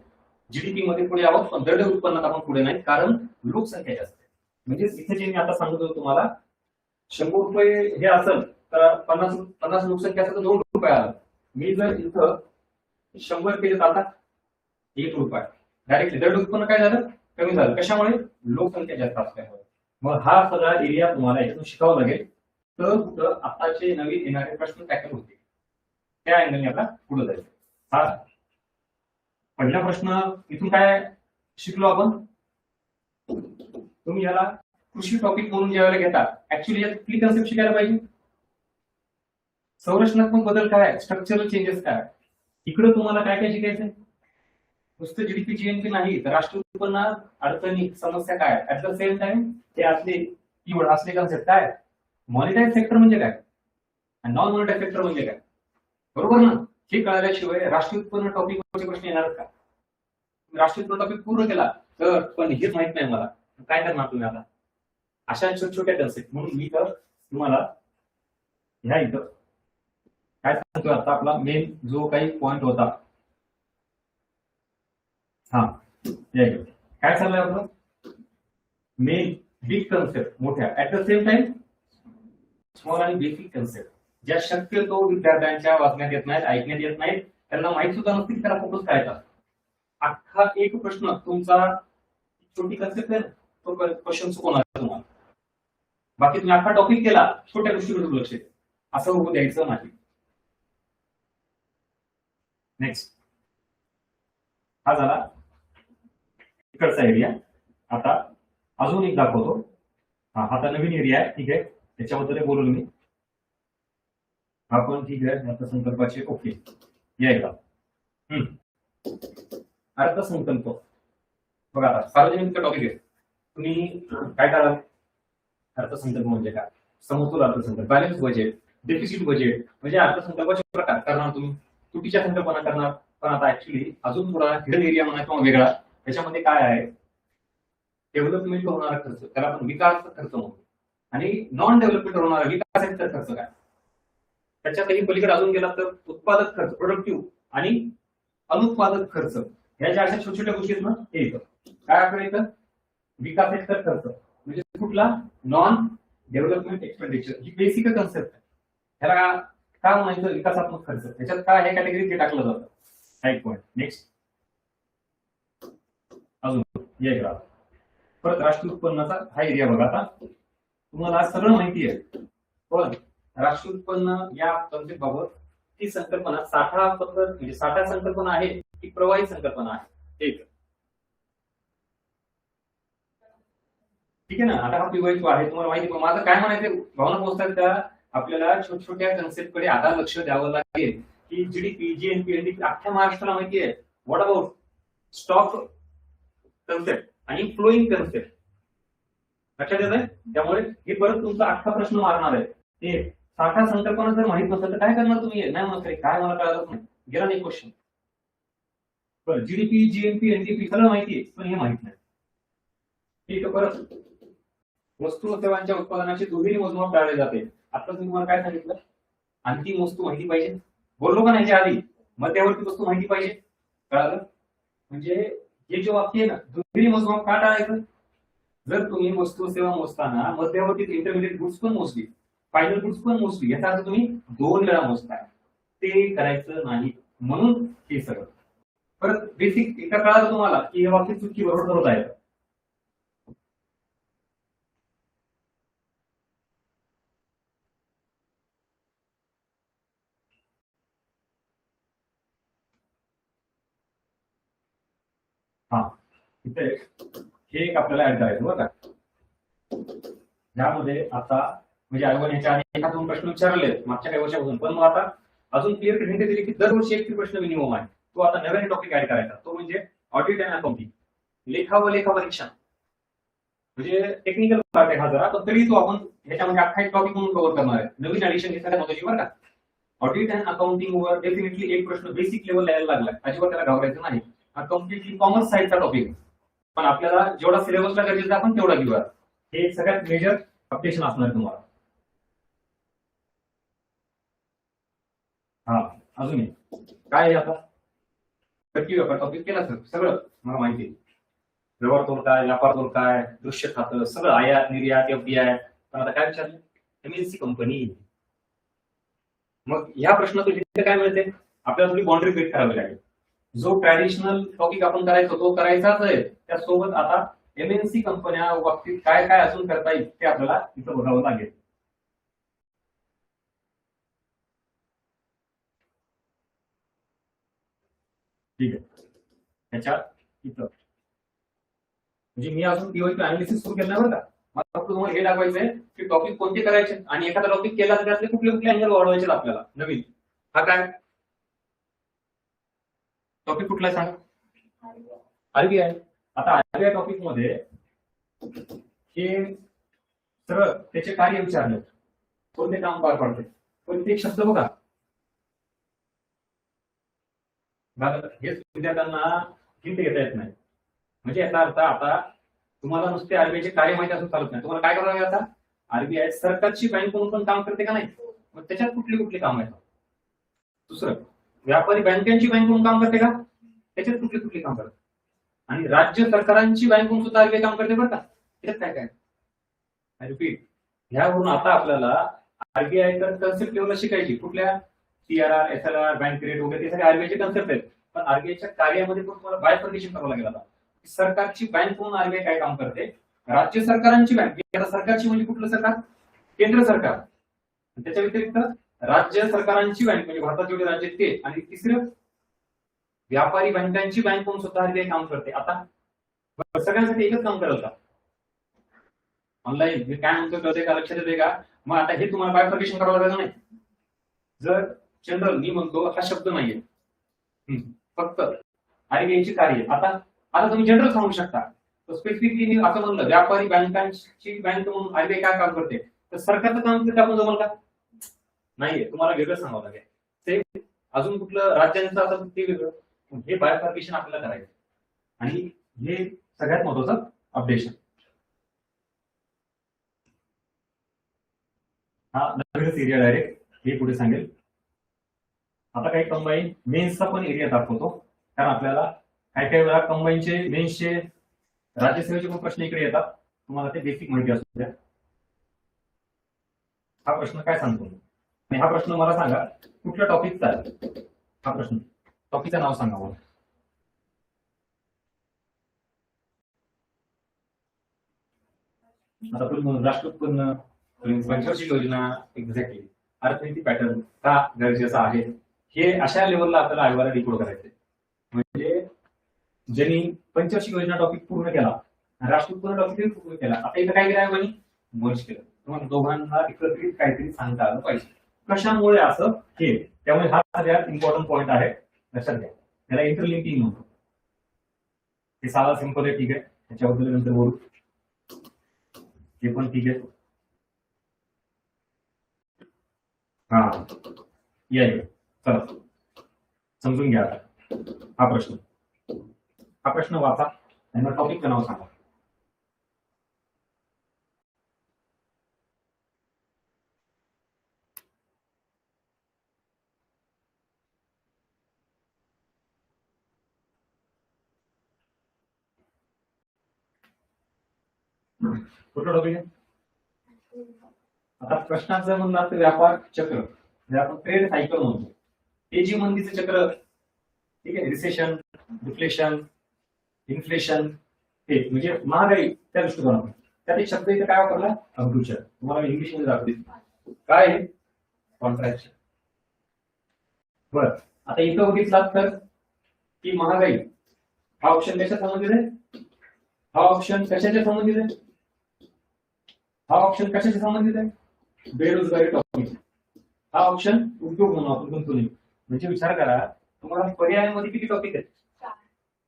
जीडीपी मध्ये पुढे आहोत पण दर उत्पन्नात आपण पुढे नाही, कारण लोकसंख्या जास्त आहे. म्हणजे इथे जे मी आता सांगत होतो तुम्हाला, 100 रुपये हे असेल तर 50 लोकसंख्या असेल तर 2 रुपये आला. मी जर इथं 100 केले आता 1 रुपया डायरेक्टली दर उत्पन्न काय झालं? कमी झालं. कशामुळे? लोकसंख्या जास्त असल्यामुळे. मग हा सगळा एरिया तुम्हाला यातून शिकावं लागेल, तर कुठं आताचे नवीन येणारे प्रश्न टॅकल होतील. त्या अँगलने आपला पुढे जायचं. हा पहिला प्रश्न इथून काय शिकलो आपण? तुम्ही याला कृषी टॉपिक म्हणून ज्यावेळेला घेता, ऍक्च्युली यात कुठली कन्सेप्ट शिकायला पाहिजे? संरचनात्मक बदल काय, स्ट्रक्चरल चेंजेस काय. इकडे तुम्हाला काय काय शिकायचंय? नुसतं जीडीपी जीएनपी नाही, तर राष्ट्रीय उत्पन्नात अडचणी, समस्या काय, ऍट द सेम टाइम ते असले कीवर्ड, असले कन्सेप्ट काय, मॉनिटाईज सेक्टर म्हणजे काय आणि नॉन मॉनिटाईज सेक्टर म्हणजे काय. बरोबर ना? हे कळल्याशिवाय राष्ट्रीय उत्पन्न टॉपिक प्रश्न येणार का? राष्ट्रीय उत्पन्न टॉपिक पूर्ण केला तर पण हेच माहित नाही मला, काय करणार तुम्ही आता? अशा छोट्या कन्सेप्ट. म्हणून मी तर तुम्हाला ह्या इथं काय सांगतोय, आता आपला मेन जो काही पॉइंट होता, हा काय चाललंय आपलं मेन बिग कन्सेप्ट, मोठ्या at the same time small आणि बेसिक कन्सेप्ट, ज्या शक्यतो विद्यार्थ्यांच्या वाचण्यात येत नाहीत, ऐकण्यात येत नाहीत, त्यांना माहित सुद्धा नसतील त्याला फोकस करायचा. अख्खा एक प्रश्न तुमचा छोटी कन्सेप्ट आहे, तो क्वेश्चन चुकवणार तुम्हाला. बाकी तुम्ही अख्खा टॉपिक केला, छोट्या गोष्टीकडे दुर्लक्ष आहे, असं होऊ द्यायचं नाही. नेक्स्ट हा झाला इकडचा एरिया. आता अजून एक दाखवतो. हा आता नवीन एरिया आहे, ठीक आहे, त्याच्याबद्दल बोलून मी आपण, ठीक आहे, अर्थसंकल्पाचे ओके या एकदा. अर्थसंकल्प बघा, आता सार्वजनिक टॉपिक आहे. तुम्ही काय कराल? अर्थसंकल्प म्हणजे काय? समतोल अर्थसंकल्प, बॅलन्स बजेट, डेफिसिट बजेट, म्हणजे अर्थसंकल्पाचे प्रकार करणार तुम्ही. तुटीच्या संकल्पना करणार. पण आता ऍक्च्युली अजून थोडा हिडन एरिया म्हणा किंवा वेगळा, त्याच्यामध्ये काय आहे? डेव्हलपमेंट होणारा खर्च, त्याला आपण विकास खर्च म्हणतो. आणि नॉन डेव्हलपमेंट होणारा विकासाचा खर्च काय? त्याच्यातही पलीकडे अजून गेला तर उत्पादक खर्च, प्रोडक्टिव्ह, आणि अनुत्पादक खर्च, ह्या ज्या अशा छोट्या छोट्या गोष्टी आहेत ना, हे येतं. काय आपल्याला येतं? विकासेतर खर्च म्हणजे कुठला? Non development expenditure. ही बेसिक कन्सेप्ट आहे. ह्याला काय म्हणायचं? विकासात्मक खर्च. त्याच्यात काय हे कॅटेगरीत टाकलं जातं. हा एक पॉईंट. नेक्स्ट अजून या परत राष्ट्रीय उत्पन्नाचा हा एरिया बघा. आता तुम्हाला सगळं माहिती आहे, पण राष्ट्रीय उत्पन्न या कन्सेप्ट बाबत ही संकल्पना साठा पद्धत, म्हणजे साठा संकल्पना आहे की प्रवाही संकल्पना आहे? एक ठीक आहे ना. आता हा पिवायचो आहे, तुम्हाला माहिती. पण माझं काय म्हणायचं, भावना पोहोचतात त्या आपल्याला छोट्या छोट्या कन्सेप्ट कडे आता लक्ष द्यावं लागेल. की जीडीपी, जीएनपी, एनडीपी अख्ख्या महाराष्ट्राला माहिती आहे. व्हॉट अबाउट स्टॉक कन्सेप्ट आणि फ्लोईंग कन्सेप्ट लक्षात येत आहे. त्यामुळे हे परत तुमचा अख्खा प्रश्न मारणार आहे. ते साठा संकल्पना जर माहित नसेल तर काय करणार तुम्ही? नाही म्हणत काय मला कळतच नाही, गेला नाही क्वेश्चन. बरं, जीडीपी, जीएनपी, एनडीपी सगळं माहिती आहे, पण हे माहित नाही. ठीक आहे. परत वस्तू व सेवांच्या उत्पादनाचे दुहेरी मोजमाप टाळले जाते. आता तुम्हाला काय सांगितलं? अंतिम वस्तू माहिती पाहिजे, बोललो का नाही आधी? मध्यावर्ती वस्तू माहिती पाहिजे, कळालं? म्हणजे हे जे वाक्य आहे ना, दुहेरी मोजमाप का टाळायचं? जर तुम्ही वस्तू सेवा मोजताना मध्यवर्ती इंटरमिडिएट गुड्स पण मोजली, फायनल गुड्स पण मोजली, याचा अर्थ तुम्ही 2 वेळा मोजताय. ते करायचं नाही. म्हणून हे सगळं परत बेसिक एका कळालं तुम्हाला की हे वाक्य चुकी बरोबर होत आहे. हा इथे हे एक आपल्याला ऍड करायचं बरं का. यामध्ये आता म्हणजे आयोगाने याच्या आधी एखाद दोन प्रश्न विचारले मागच्या काही वर्षापासून, पण मग आता अजून क्लिअर हिंट दिली की दरवर्षी एक प्रश्न मिनिमम आहे. तो आता नव्याने टॉपिक ऍड करायचा, तो म्हणजे ऑडिट अँड अकाउंटिंग, लेखा व लेखा परीक्षा. म्हणजे टेक्निकल पार्ट आहे हा जरा, पण तरी तो आपण ह्याच्यामध्ये अख्खा एक टॉपिक म्हणून कव्हर करणार आहे. नवीन ऍडिशन हे सगळ्यात महत्त्वाची बरं का. Audit and accounting were definitely एक प्रश्न बेसिक लेवल यायला लागलाय, अजिबात त्याला घाबरायचं नाही. हा कम्प्लिटली कॉमर्स साईडचा टॉपिक, पण आपल्याला जेवढा सिलेबसला गरजेचा आपण तेवढा घेऊया. हे सगळ्यात मेजर अपडेशन असणार तुम्हाला. हा अजून काय आहे आता नक्की व्यापार टॉपिक केला सर, सगळं मला माहिती आहे. व्यवहार तोड काय, व्यापार तोड काय, दृश्य खातं, सगळं आयात निर्यात एफडीआय. पण आता काय विचारलं, एमएनसी कंपनी. मग या प्रश्नातून काय मिळते, आपल्याला थोडी बाउंड्री ब्रेक करावी लागेल. जो ट्रॅडिशनल टॉपिक आपण करायचो तो करायचाच आहे, त्यासोबत आता एमएनसी कंपन्या बाबतीत काय काय अजून करता येईल ते आपल्याला तिथं बघावं लागेल. ठीक आहे, त्याच्या इथं म्हणजे मी अजून पीओक्यू अनालिसिस सुरू केलं नाही बरं का. मला फक्त तुम्हाला हे दाखवायचंय की टॉपिक कोणते करायचे आणि एखादा टॉपिक केला तर त्यातले कुठले कुठले अँगल वाढवायचे आपल्याला नवीन. हा काय टॉपिक कुठला आहे सांगा, आरबीआय. आता आरबीआय टॉपिक मध्ये हे सरळ त्याचे कार्य विचारले, कोणते काम पार पाडते, कोणते एक शब्द बघा. हेच विद्यार्थ्यांना हिंट घेता येत नाही. म्हणजे याचा अर्थ आता तुम्हाला नुसते आरबीआयचे कार्य माहिती असून चालत नाही, तुम्हाला काय करावं लागेल आता. आरबीआय सरकारची बँक म्हणून पण काम करते का नाही, मग त्याच्यात कुठली कुठली काम आहेत. दुसरं, व्यापारी बँकांची बँक म्हणून काम करते का, त्याच्यात कुठली कुठली काम करते. आणि राज्य सरकारांची बँक म्हणून सुद्धा आरबीआय काम करते बरं का, त्याच्यात काय काय रिपीट. ह्यावरून आता आपल्याला आरबीआय तर कन्सेप्ट लेवलला शिकायची, कुठल्या सीआरआर एसएलआर बँक रेट वगैरे ते सगळे आरबीआयचे कन्सेप्ट आहेत. पण आरबीआयच्या कार्यामध्ये पण तुम्हाला बायफर्केशन करावं लागेल. आता सरकारची बँक म्हणून आरबीआय काय काम करते, राज्य सरकारांची बँक. सरकारची म्हणजे कुठलं सरकार, केंद्र सरकार. त्याच्या व्यतिरिक्त राज्य सरकारांची बँक म्हणजे भारतात जेवढे राज्य ते, आणि तिसरं व्यापारी बँकांची बँक म्हणून सुद्धा आरबीआय काम करते. आता सगळ्यांसाठी एकच काम करत का, ऑनलाईन मी काय म्हणतो कळते का, लक्षात येते का. मग आता हे तुम्हाला बायफर्केशन करावं लागेल नाही. जर जनरल मी म्हणतो हा शब्द नाहीये, फक्त आरबीआयची कार्य. आता आता तुम्ही जनरल सांगू शकता, स्पेसिफिकली मी असं म्हणलं व्यापारी बँकांची बँक म्हणून आरबीआय काय काम करते, तर सरकारचं काम करते आपण जमल का, नाहीये. तुम्हाला वेगळं सांगावं लागेल. ते अजून कुठलं राज्यांचं असं ते वेगळं. हे बायफर्केशन आपल्याला करायचं, आणि हे सगळ्यात महत्वाचं अपडेशन. हा नवीनच एरिया डायरेक्ट हे पुढे सांगेल. आता काही कंबाईन मेन्सचा पण एरिया दाखवतो, कारण आपल्याला काही काही वेळा कंबाईनचे मेन्सचे राज्यसेवेचे पण प्रश्न इकडे येतात, तुम्हाला ते बेसिक माहिती असू द्या. हा प्रश्न काय सांगतो आणि हा प्रश्न मला सांगा कुठल्या टॉपिकचा आहे. हा प्रश्न टॉपिकचं नाव सांगा मला. आता तुम्ही राष्ट्रोत्पन्न, पंचवार्षिक योजना, एक्झॅक्टली अर्थनीती पॅटर्न का गरजेचा आहे, हे अशा लेवलला आपल्याला आयोगाला डिकोड करायचे. म्हणजे ज्यांनी पंचवार्षिक योजना टॉपिक पूर्ण केला, राष्ट्रोत्पन्न टॉपिक पूर्ण केला, आता इथं काय केलं आयोगाने, मर्ज केलं. तुम्हाला दोघांना एकत्रित काहीतरी सांगता आलं पाहिजे. कशामुळे असं हे, त्यामुळे हा सगळ्यात इम्पॉर्टंट पॉईंट आहे, लक्षात घ्या. त्याला इंटरलिंकिंग म्हणतो. हे साधा सिंपल आहे, ठीक आहे, त्याच्याबद्दल नंतर बोलू. हे पण ठीक आहे. हा या चला समजून घ्या. हा प्रश्न वाचा आणि मग टॉपिकचं नाव सांगा. कुठलं टॉपिक आहे. आता प्रश्नाचं म्हणलं तर व्यापार चक्र, आपण ट्रेड सायकल म्हणतो. तेजी मंदीचं चक्र, ठीक आहे, रिसेशन, डिफ्लेशन, इन्फ्लेशन, हे म्हणजे महागाई त्या दृष्टिकोनातून. त्यात एक शब्द इथे काय वापरला, अब्रुचर. तुम्हाला इंग्लिश मध्ये दाखवते काय आहे, कॉन्ट्रॅक्शन. बर, आता इथं बघितलात तर की महागाई हा ऑप्शन कशा संबंधित आहे, हा ऑप्शन कशाच्या संबंधित आहे, हा ऑप्शन कशाच्या संबंधित आहे, बेरोजगारी टॉपिक. हा ऑप्शन उद्योग म्हणून आपण गुंतवणूक. म्हणजे विचार करा, तुम्हाला पर्यायामध्ये किती टॉपिक आहेत,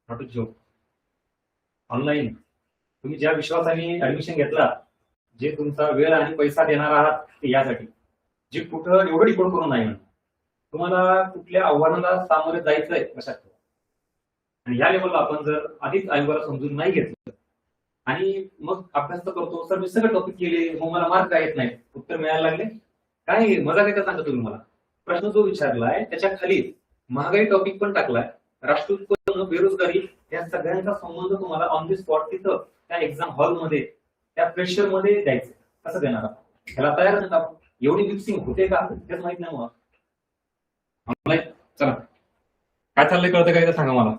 नॉट अ जोक. ऑनलाईन तुम्ही ज्या विश्वासाने ऍडमिशन घेतला, जे तुमचा वेळ आणि पैसा देणार आहात यासाठी, जे कुठं एवढं डिकोड करून नाही, तुम्हाला कुठल्या आव्हानाला सामोरे जायचंय कशात, आणि या लेवलला आपण जर आधीच आयोगाला समजून नाही घेतलं आणि मग अभ्यास तर करतो सर, मी सगळे टॉपिक केले, मग मला मार्क काय येत नाही, उत्तर मिळायला लागले, काय मजा काय सांगता तुम्ही मला. प्रश्न जो विचारलाय त्याच्या खाली महागाई टॉपिक पण टाकलाय, राष्ट्रीय उत्पन्न, बेरोजगारी, या सगळ्यांचा संबंध तुम्हाला ऑन दी स्पॉट तिथं त्या एक्झाम हॉलमध्ये त्या प्रेशर मध्ये द्यायचं. कसं देणार आपण, त्याला तयार नाही आपण. एवढी मिक्सिंग होते का तेच माहित नाही मला. ऑनलाईन चला, काय चाललंय कळतं काय, सांगा मला.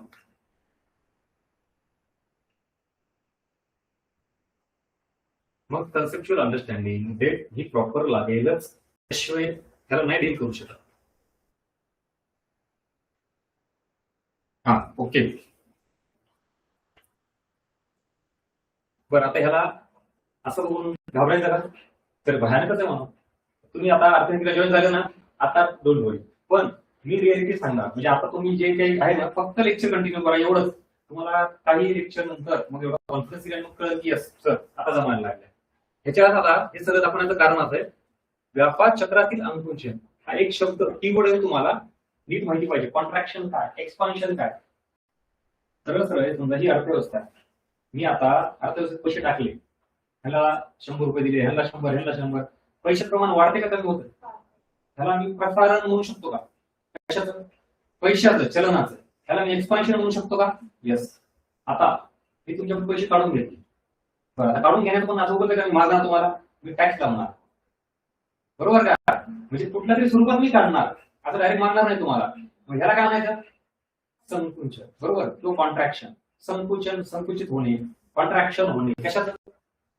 मग कन्सेप्च्युअल अंडरस्टँडिंग डेट ही प्रॉपर लागेलच, त्याशिवाय त्याला नाही डील करू शकत. हा, ओके. बरं, आता ह्याला असं बघून घाबरायचं का, तर भयानकच आहे म्हणून. तुम्ही आता अर्थनिक जॉईन झाले ना, आता डोंट वरी. पण मी रिअलिटी सांगणार, म्हणजे आता तुम्ही जे काही आहे ना, फक्त लेक्चर कंटिन्यू करा एवढंच. तुम्हाला काही लेक्चर नंतर मग एवढा कॉन्फरन्स मग कळलं की यस सर आता जमायला लागलं. ह्याच्यात आता हे सगळं दाखवण्याचं कारण असं आहे, व्यापार चक्रातील अंकुचन हा एक शब्द कीवर्ड आहे, तुम्हाला नीट माहिती पाहिजे. कॉन्ट्रॅक्शन काय, एक्सपान्शन काय. सरळ सरळ समजा ही अर्थव्यवस्था, मी आता अर्थव्यवस्थेत पैसे टाकले, ह्याला 100 रुपये दिले, ह्याला 100, ह्याला 100, पैशाचं प्रमाण वाढते का कमी होतं, ह्याला मी प्रसारण म्हणू शकतो का, कशाचं, पैशाचं, चलनाचं, ह्याला मी एक्सपान्शन म्हणू शकतो का, येस. आता मी तुमच्याकडे पैसे काढून घेतले, बरं काढून घेण्यात पण असं होतं का, मी माझा तुम्हाला मी टॅक्स लावणार, बरोबर का, म्हणजे कुठल्या तरी स्वरूपात मी काढणार, आता डायरेक्ट मागणार नाही तुम्हाला. मग ह्याला काय म्हणायचं, संकुचन, बरोबर, किंवा कॉन्ट्रॅक्शन. संकुचन, संकुचित होणे, कॉन्ट्रॅक्शन होणे, कशाचं,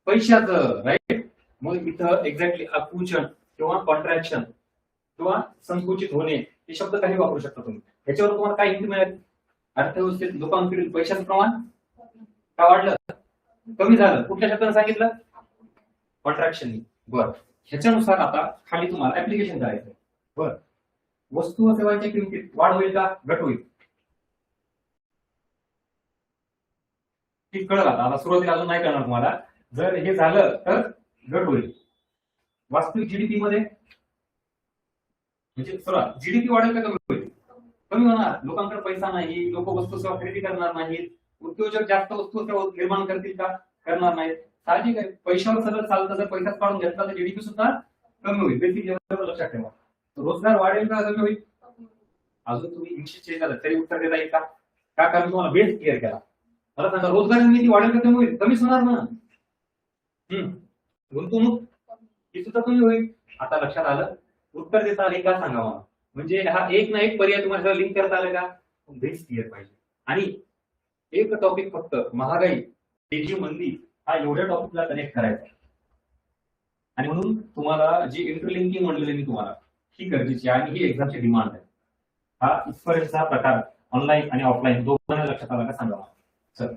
पैशाचं, राईट. मग इथं एक्झॅक्टली आकुंचन किंवा कॉन्ट्रॅक्शन किंवा संकुचित होणे हे शब्द काही वापरू शकता तुम्ही. ह्याच्यावर तुम्हाला काय हिंट मिळेल, अर्थव्यवस्थेत लोकांकडील पैशाचं प्रमाण का वाढलं, कमी झालं, कुठल्या शब्दाने सांगितलं, कॉन्ट्रॅक्शन. बरं, ह्याच्यानुसार आता खाली तुम्हाला ऍप्लिकेशन करायचं. बरं, वस्तू व सेवांच्या किमतीत वाढ होईल का, घट होईल, ती कळलं. आता सुरुवातीला अजून नाही कळणार तुम्हाला. जर हे झालं तर घट होईल. वास्तविक जीडीपी मध्ये म्हणजे जीडीपी वाढेल का कमी होईल, कमी होणार. लोकांकडे पैसा नाही, लोक वस्तू सेवा खरेदी करणार नाहीत, उद्योजक जास्त वस्तू सेवा निर्माण करतील का, करणार नाहीत. साहजिक आहे, पैशावर सगळं चालतं. जर पैसा काढून घेतला तर जीडीपी सुद्धा कमी होईल. बेसिक लेवल लक्षात ठेवा. रोजगार वाढेल का कमी होईल, अजून तुम्ही इंग्लिश झालं तरी उत्तर देता येईल का, कारण तुम्हाला बेस क्लिअर केला. मला सांगा, रोजगार निर्मिती वाढेल का कमी होईल, कमीच होणार ना. गुंतवणूक ही सुद्धा कमी होईल. आता लक्षात आलं, उत्तर देता आले का सांगा मला. म्हणजे हा एक ना एक पर्याय तुम्हाला लिंक करता आला का, बेस क्लिअर पाहिजे. आणि एक टॉपिक फक्त महागाई, तेजी, मंदी, हा एवढ्या टॉपिकला कनेक्ट करायचा. आणि म्हणून तुम्हाला जी इंटरलिंकिंग म्हणलेली मी तुम्हाला, ही गरजेची आहे आणि ही एक्झामची डिमांड आहे. हा इथपर्यंतचा प्रकार ऑनलाईन आणि ऑफलाईन दोघांना लक्षात आला का सांगा मला. चल,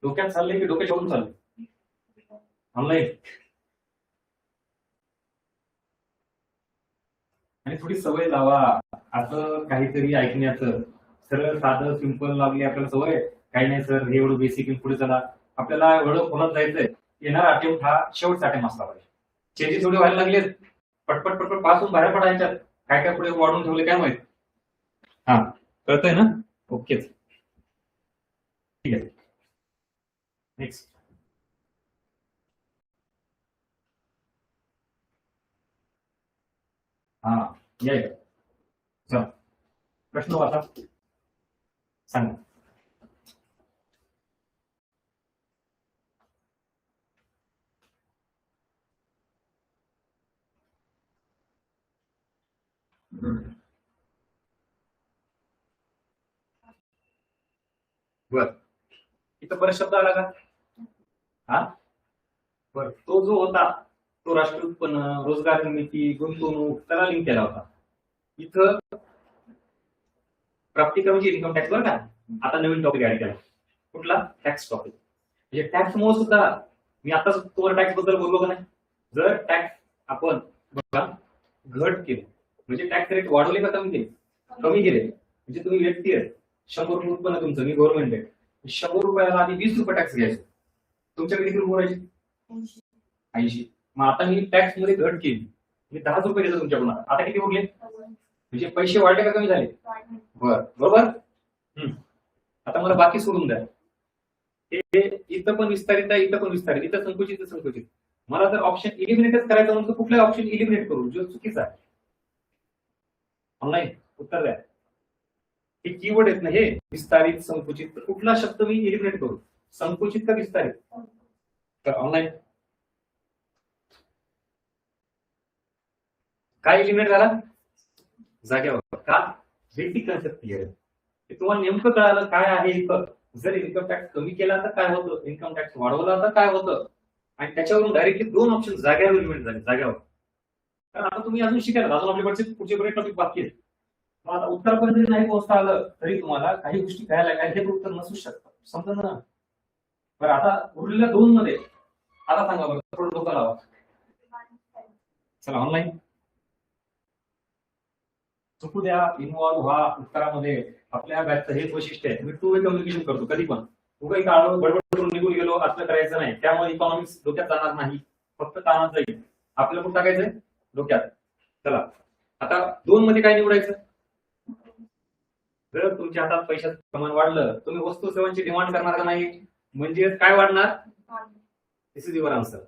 डोक्यात चाललंय की डोक्याच्या वरून चाललंय, ऑनलाईन. आणि थोडी सवय लावा असं काहीतरी ऐकण्याचं. सरळ साधं सिंपल लागली आपल्याला सवय, काही नाही सर हे एवढं बेसिक, पुढे चला. आपल्याला एवढं खोलात जायचंय, येणार अटेम्प्ट हा शेवटचा अटेम्प्ट असला पाहिजे. चेंजेस थोडे व्हायला लागलेत, पटपट पटपट पासून बाहेर पडायच्यात, काय काय पुढे वाढून ठेवले काय माहित. हा, कळतंय ना, ओके, ठीक आहे. नेक्स्ट. हा, या चला, प्रश्न वाचा, सांगा. बर, इथं परत शब्द आला का? हा, बर, तो जो होता तो राष्ट्रीय उत्पन्न, रोजगार निर्मिती, गुंतवणूक त्याला लिंक केला होता. इथं प्राप्ती कर म्हणजे इन्कम टॅक्स. बरं का, आता नवीन टॉपिक ऍड केला. कुठला? Tax topic. म्हणजे टॅक्स मुळे सुद्धा मी आताच तुम्हाला टॅक्स बद्दल बोललो का नाही. जर टॅक्स आपण बघा घट केली म्हणजे टॅक्स रेट वाढवले का कमी केले? कमी केले. म्हणजे तुम्ही व्यक्ती आहे, 100 रुपये उत्पन्न तुमचं, मी गव्हर्नमेंट आहे, 100 रुपयाला आधी 20 रुपये टॅक्स घ्यायचे. तुमच्याकडे किती रुपये राहायचे? 80. मग आता मी टॅक्स मध्ये घट केली, मी 10 रुपये घेतो तुमच्याकडून, आता किती उरले? म्हणजे पैसे वाढले का कमी झाले? बरोबर. आता मला बाकी सोडून द्या. इथं पण विस्तारित आहे, इथं पण विस्तारित, इथं संकुचित, संकुचित. मला जर ऑप्शन इलिमिनेटच करायचं म्हणून कुठला ऑप्शन इलिमिनेट करू जो चुकीचा आहे? ऑनलाईन उत्तर द्या. हे कीवर्ड आहेत ना, हे विस्तारित, संकुचित, तर कुठला शब्द मी इलिमिनेट करू? संकुचित का विस्तारित? तर ऑनलाईन काय इलिमिनेट झाला? जाग्यावर. का? बेसिक कन्सेप्ट क्लिअर आहे. तुम्हाला नेमकं कळालं काय आहे इथं. जर इन्कम टॅक्स कमी केला तर काय होतं, इन्कम टॅक्स वाढवला तर काय होतं, आणि त्याच्यावरून डायरेक्टली 2 ऑप्शन जाग्यावर इलिमिनेट झाले, जाग्यावर. कारण आता तुम्ही अजून शिकायला, अजून आपल्याकडचे पुढचे बरेच टॉपिक बाकी आहेत. मग आता उत्तरापर्यंत नाही पोहोचता आलं तरी तुम्हाला काही गोष्टी कळायला लागल्या, हे उत्तर नसूच शकतं, समजा ना. बरं, आता उरलेल्या 2 मध्ये आता सांगा बरं, थोडं डोकं लावा. चला ऑनलाईन चुकू द्या, इन्व्हॉल्व्ह व्हा उत्तरामध्ये. आपल्या बॅचचं हेच वैशिष्ट्य आहे, मी 2 वे कम्युनिकेशन करतो कधी पण. उगाही काढून बडबड करून निघून गेलो असं करायचं नाही, त्यामुळे इकॉनॉमिक्स डोक्यात जाणार नाही, फक्त कानात जाईल. आपल्याला कुठं टाकायचंय? डोक्यात. चला आता 2 मध्ये काय निवडायचं? जर तुमच्या हातात पैशाचं प्रमाण वाढलं, तुम्ही वस्तू सेवांची डिमांड करणार का नाही? म्हणजे काय वाढणार? दिस इज युअर आन्सर.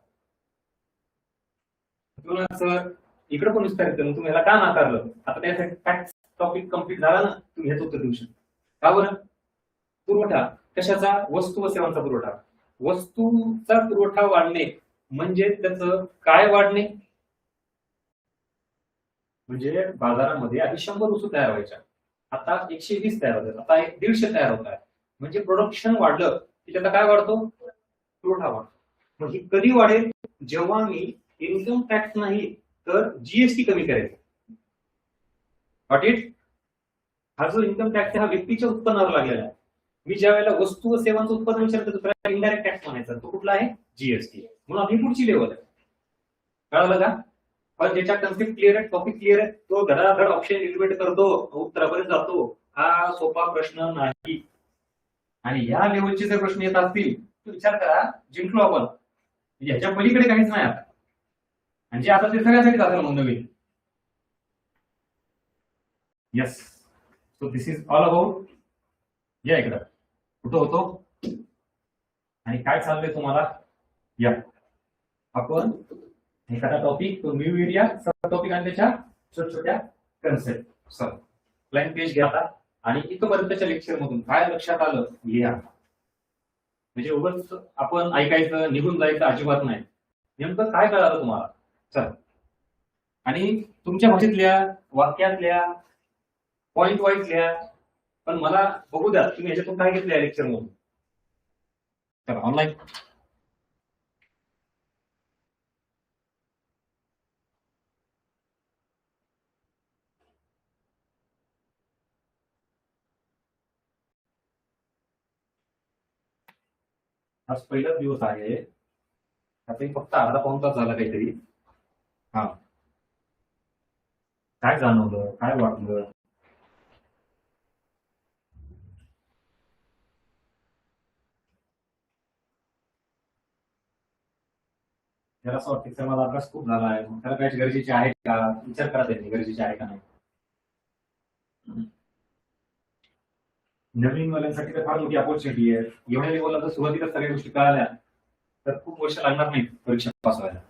सर इकडे पण विस्तारित करून तुम्ही ह्याला का नाकारलं? आता त्यासाठी टॅक्स टॉपिक कम्प्लीट झाला ना, तुम्ही ह्याच उत्तर देऊ शकता. का बरं? पुरवठा कशाचा? वस्तू व सेवांचा पुरवठा. वस्तूचा पुरवठा वाढणे म्हणजे त्याचं काय वाढणे? म्हणजे बाजारामध्ये आधी 100 वस्तू तयार व्हायच्या, आता 120 तयार होतात, आता 150 तयार होत आहे. म्हणजे प्रोडक्शन वाढलं की त्याचा काय वाढतो? पुरवठा वाढतो. मग ही कधी वाढेल? जेव्हा मी इन्कम टॅक्स नाही तर जीएसटी कमी करेल. हा जो इन्कम टॅक्स हा व्यक्तीच्या उत्पन्नावर लागलेला आहे. मी ज्या वेळेला वस्तू व सेवांचं उत्पन्न विचारतो त्याला इनडायरेक्ट टॅक्स म्हणायचा, तो कुठला आहे? जीएसटी. म्हणून आपली पुढची लेवल आहे. कळलं का? पण ज्याच्या कन्सेप्ट क्लिअर आहे, टॉपिक क्लिअर आहे, तो धडाधड ऑप्शन इलिमिनेट करतो, उत्तरापर्यंत जातो. हा सोपा प्रश्न नाही. आणि या लेवलचे जर प्रश्न येत असतील तर विचार करा, जिंकलो आपण. ह्याच्या पलीकडे काहीच नाही आता. म्हणजे आता ते सगळ्यासाठी जातं मग नवीन. Yes, so this is all about. या इकडं कुठं होतो आणि काय चाललंय तुम्हाला. या आपण एखादा टॉपिक, तो न्यू एरिया, सब टॉपिक आणि त्याच्या छोट्या छोट्या कन्सेप्ट. सर प्लॅन पेज घ्या आता, आणि इथपर्यंतच्या लेक्चर मधून काय लक्षात आलं लिहा. म्हणजे उगाच आपण ऐकायचं निघून जायचं अजिबात नाही. नेमकं काय कळालं तुम्हाला? चल, आणि तुमच्या भाषेतल्या वाक्यातल्या पॉइंट वाईज लिहा. पण मला बघू द्या तुम्ही ह्याच्यातून काय घेतलं लेक्चर मधून. चला ऑनलाईन आज पहिलाच दिवस आहे, आता फक्त अर्धा पाऊण तास झाला काहीतरी. हा, काय जाणवलं, काय वाटलं? त्याला असं वाटतं की माझा अभ्यास खूप झाला आहे, मग त्याला काय गरजेचे आहे का? विचार करा त्यांनी गरजेचे आहे का नाही. नवीन वाल्यांसाठी तर फार मोठी अपॉर्च्युनिटी आहे. एवढ्या लेवलला जर सुरुवातीला सगळ्या गोष्टी कळाल्या तर खूप वर्ष लागणार नाहीत परीक्षा पास व्हायला.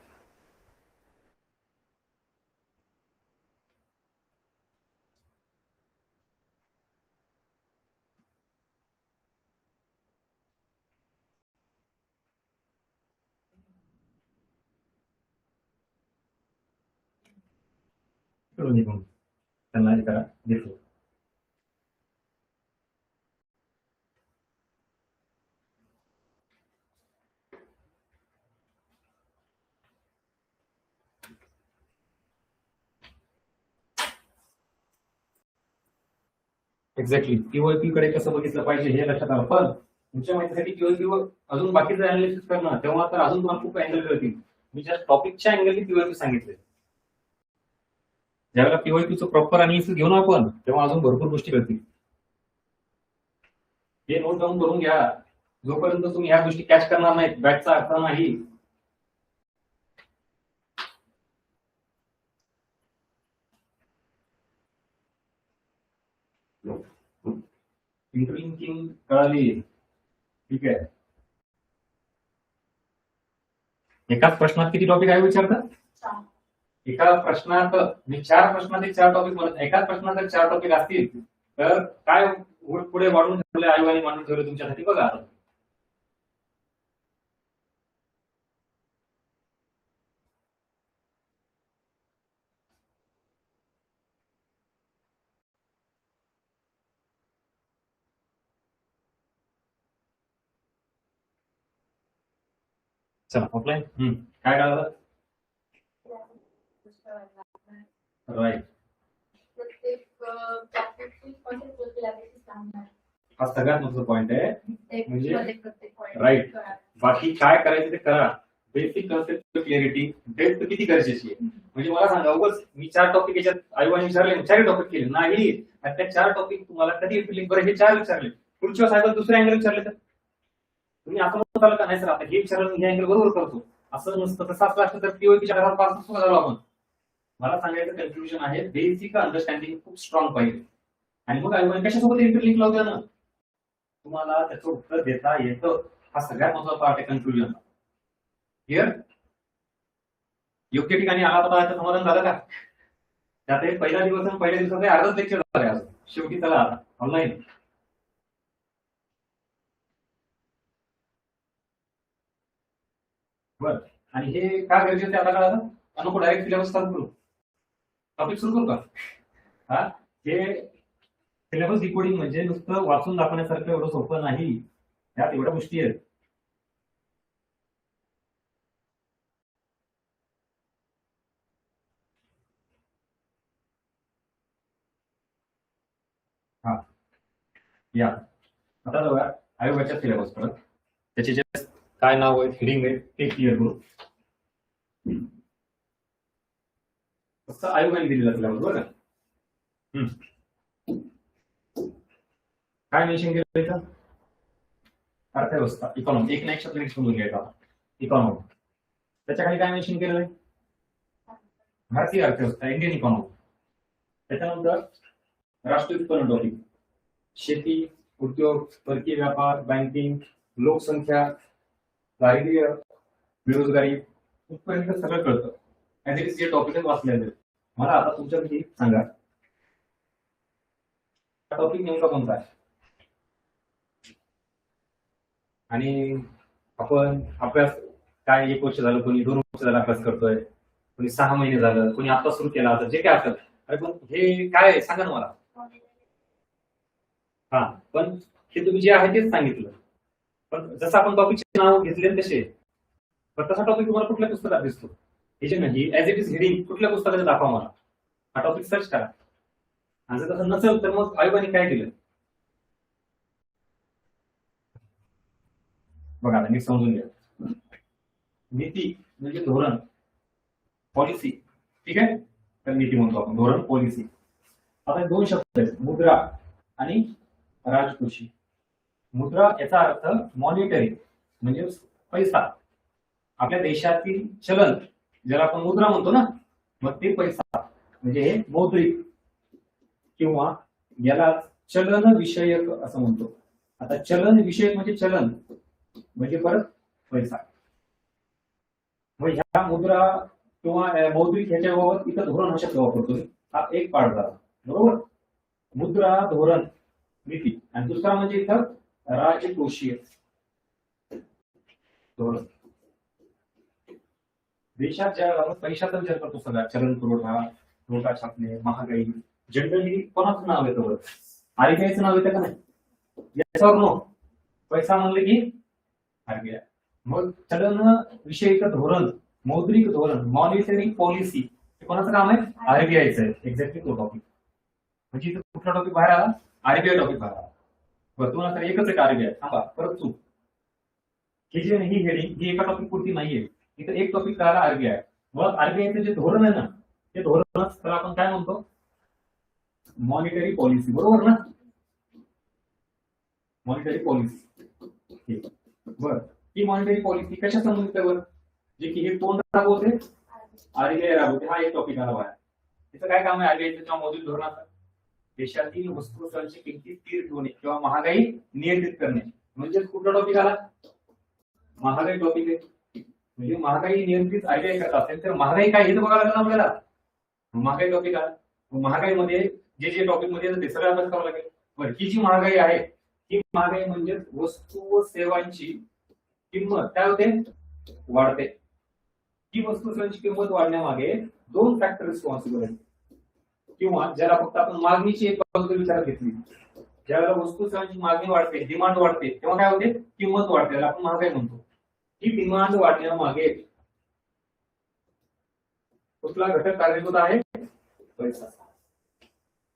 निघून त्यांना हे करा, देतो. एक्झॅक्टली पीओपी कडे कसं बघितलं पाहिजे हे लक्षात आलं. पण तुमच्या माहितीसाठी पीओपी वर अजून बाकीचं अनालिसिस करणं तेव्हा तर अजून तुम्हाला खूप अँगल कळतील. मी जस्ट टॉपिकच्या अँगलने पीओपी सांगितले. ज्यावेळेला पीओपीचं प्रॉपर अनालिसिस घेऊन आपण तेव्हा अजून भरपूर गोष्टी कळतील. हे नोट डाऊन करून घ्या. जोपर्यंत तुम्ही ह्या गोष्टी कॅच करणार नाहीत बॅटचा अर्थ नाही. इंटरलिंकिंग कळाली, ठीक आहे. एकाच प्रश्नात किती टॉपिक आहे विचारतात? एका प्रश्नात मी 4 प्रश्नातील 4 टॉपिक म्हणत, एकाच प्रश्नात जर 4 टॉपिक असतील तर काय पुढे वाढून ठेवले आयोगाने मांडून ठेवले तुमच्यासाठी बघा. चला ऑफलाईन काय कळालं? राईट, हा सगळ्यात महत्त्वाचा पॉइंट आहे. म्हणजे राईट, बाकी काय करायचं ते करा. बेसिक कन्सेप्ट क्लिअरिटी, डेप्थ किती गरजेची आहे. म्हणजे मला सांगा उगाच मी 4 टॉपिक याच्यात आयोगाने विचारले 4 टॉपिक केले नाही. त्या 4 टॉपिक तुम्हाला कधी बरं हे 4 विचारले पुढच्या साहेब दुसरे अँगल विचारले तर तुम्ही असं म्हणत आलं का नाही सर आता हे विचारलं हे अँगल बरोबर करतो असं नसतं. तसं असलं असतं तर पीओपीच्या घरात पास झालो आपण. मला सांगायचं कन्फ्युजन आहे. बेसिक अंडरस्टँडिंग खूप स्ट्रॉंग पाहिजे आणि मग आयोगाने कशासोबत इंटरलिंक लावलं ना तुम्हाला त्याचं उत्तर देता येतं. हा सगळ्यात महत्त्वाचा पार्ट आहे कन्फ्युजन. क्लिअर? योग्य ठिकाणी आला तर समाधान झालं का? त्यात पहिला दिवस आणि पहिल्या दिवसाचे अर्धच लेक्चर झाले आज शेवटी. चला आता ऑनलाईन बर. आणि हे काय गरजेचं आहे आता कळालं? नको डायरेक्ट सिलेबस चालू करू, टॉपिक सुरू करू का? हा, हे सिलेबस डिकोडिंग म्हणजे नुसतं वाचून दाखवण्यासारखं एवढं सोपं नाही. त्यात एवढ्या गोष्टी आहेत. हा या आता बघा आयोगाच्या सिलेबस परत त्याचे जे काय नाव आहे हेडिंग आहे ते क्लिअर करू. फक्त आयोगाने दिलेला सिलेबस बघा. काय मेन्शन केलं इथं? अर्थव्यवस्था, इकॉनॉमी. एक ना एक शब्द समजून घ्यायचा. इकॉनॉमी त्याच्या खाली काय मेन्शन केलेलं आहे? भारतीय अर्थव्यवस्था, इंडियन इकॉनॉमी. त्याच्यानंतर राष्ट्रीय उत्पन्न टॉपिक, शेती, उद्योग, परकीय व्यापार, बँकिंग, लोकसंख्या, दारिद्र्य, बेरोजगारी इथपर्यंत सगळं कळतं. ऍज इट इज जे टॉपिक वाचलेले. मला आता तुमच्यापैकी सांगा टॉपिक नेमका कोणता आहे आणि आपण अभ्यास काय 1 वर्ष झालं, कोणी 2 वर्ष झालं अभ्यास करतोय, कोणी 6 महिने झालं, कोणी आता सुरू केला असेल, जे काय असेल. अरे पण हे काय सांगा ना मला. हा पण हे तुम्ही जे आहे तेच सांगितलं. पण जसं आपण टॉपिकचे नाव घेतले तसे पण तसा टॉपिक तुम्हाला कुठल्या पुस्तकात दिसतो? हे जे नाही ऍज इट इज हेडिंग कुठल्या पुस्तकात दाखवा मला. हा टॉपिक सर्च करा. आणि जर तसं नसेल तर मग आयोगाने काय केलं बघा. आता मी समजून घ्या. नीती म्हणजे धोरण, पॉलिसी, ठीक आहे. तर नीती म्हणतो आपण, धोरण, पॉलिसी. आता 2 शब्द आहेत, मुद्रा आणि राजकोषी. मुद्रा याचा अर्थ मॉनिटरी म्हणजे पैसा. आपल्या देशातील चलन ज्याला आपण मुद्रा म्हणतो ना मग ते पैसा म्हणजे हे मौद्रिक किंवा याला चलन विषयक असं म्हणतो. आता चलन विषयक म्हणजे चलन म्हणजे परत पैसा. मग ह्या मुद्रा किंवा मौद्रिक ह्याच्याबाबत इथं धोरण हा शब्द वापरतो. हा एक पार्ट झाला बरोबर. मुद्रा, धोरण, नीती. आणि दुसरा म्हणजे इथं राजकोषीय धोरण. देशात ज्या पैशाचा विचार करतो सगळा चलन पुरवठा, नोटा छापणे, महागाई, जनरली कोणाचं नाव येतं बरं? आरबीआयचं नाव येतं का नाही? याच्यावर नो पैसा म्हणले की आरबीआय. मग चलन विषयक धोरण, मौद्रिक धोरण, मॉनिटरी पॉलिसी हे कोणाचं काम आहे? आरबीआयचं आहे. एक्झॅक्टली तो टॉपिक. म्हणजे इथं कुठला टॉपिक बाहेर आला? आरबीआय टॉपिक भरा. बरं, तुम्हाला सर एकच एक आरबीआय, थांबा परत चूक. ही जी ही हेडिंग ही एका टॉपिक पुरती नाहीये, इथं एक टॉपिक करा आरबीआय. मग आरबीआयचं जे धोरण आहे ना, ते धोरण तर आपण काय म्हणतो, मॉनिटरी पॉलिसी, बरोबर ना? Monetary policy. बरं, ही मॉनिटरी पॉलिसी कशा संबंधित आहे बरं? जे की हे कोण राबवते? आरबीआय राबवते. हा एक टॉपिक आला बाहेर. त्याचं काय काम आहे आरबीआयचं किंवा मौद्रिक धोरणाचं? देशातील वस्तू सेवांची किमती स्थिर ठेवणे किंवा महागाई नियंत्रित करणे. म्हणजे कुठला टॉपिक आला? महागाई टॉपिक आहे. म्हणजे महागाई नियंत्रित आरबीआय करत असेल तर महागाई काय हे तर बघायला लागेल आपल्याला. महागाई टॉपिक आला. महागाईमध्ये जे जे टॉपिक मध्ये ते सगळं अभ्यास करावं लागेल. बरं, ही जी महागाई आहे, ही महागाई म्हणजे वस्तू व सेवांची किंमत काय होते? वाढते. ही वस्तू सेवांची किंमत वाढण्यामागे दोन फॅक्टर रिस्पॉन्सिबल आहेत, किंवा ज्याला फक्त आपण मागणीची एक बाजू विचारात घेतली. ज्यावेळेला वस्तू सेवांची मागणी वाढते, डिमांड वाढते, तेव्हा काय होते? किंमत वाढते, त्याला आपण महागाई म्हणतो. ही डिमांड वाढण्यामागे कुठला घटक कारणीभूत आहे? पैसा.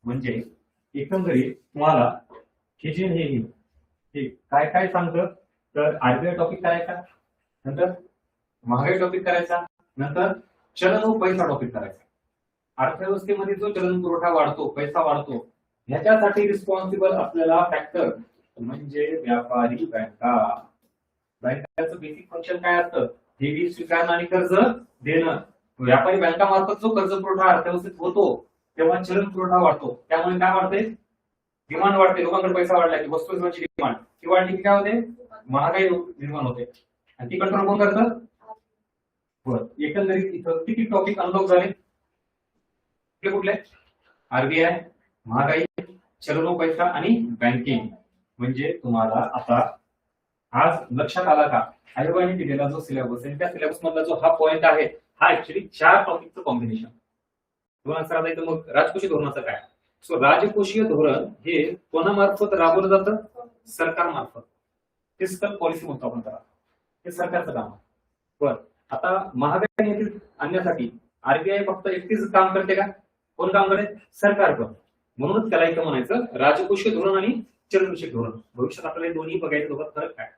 म्हणजे एकंदरीत तुम्हाला हे जे हे काय काय सांगतं, तर आरबीआय टॉपिक करायचा, नंतर महागाई टॉपिक करायचा, नंतर चलन व पैसा टॉपिक करायचा. अर्थव्यवस्थेमध्ये जो चलन पुरवठा वाढतो, पैसा वाढतो, ह्याच्यासाठी रिस्पॉन्सिबल असलेला फॅक्टर म्हणजे व्यापारी बँका. बँकांचं बेसिक फंक्शन काय असतं? ठेवी स्वीकारणं आणि कर्ज देणं. व्यापारी बँकामार्फत जो कर्ज पुरवठा अर्थव्यवस्थेत होतो, तेव्हा चलन पुरवठा वाढतो. त्यामुळे काय वाढते? डिमांड वाढते. लोकांकडे पैसा वाढला की वस्तू सेवांची डिमांड ती वाढली की काय होते? महागाई निर्माण होते. आणि ती कंट्रोल कोण करतं? बरं, एकंदरीत इथं किती टॉपिक अनलॉक झाले? कुठले? आरबीआय, महागाई, चलन पैसा आणि बँकिंग. म्हणजे तुम्हाला आता आज लक्षात आला का? आयोगाने दिलेला जो सिलेबस आहे, त्या सिलेबस मधला जो हा पॉइंट आहे, हा ऍक्च्युली 4 टॉपिकचं कॉम्बिनेशन. तुम्हाला आता इथं मग राजकोषीय धोरणाचं काय? सो राजकोषीय धोरण हे कोणामार्फत राबवलं जातं? सरकारमार्फत. फिस्कल पॉलिसी म्हणतो आपण त्याला. हे सरकारचं काम आहे. बरं, आता महागाई नियंत्रित आणण्यासाठी आरबीआय फक्त एकटीच काम करते का? कोण काम करते? सरकार पण. म्हणूनच त्याला इथं म्हणायचं राजकोषीय धोरण आणि चलनविषयक धोरण. भविष्यात आपल्याला दोन्ही बघायचं दोघात फरक काय.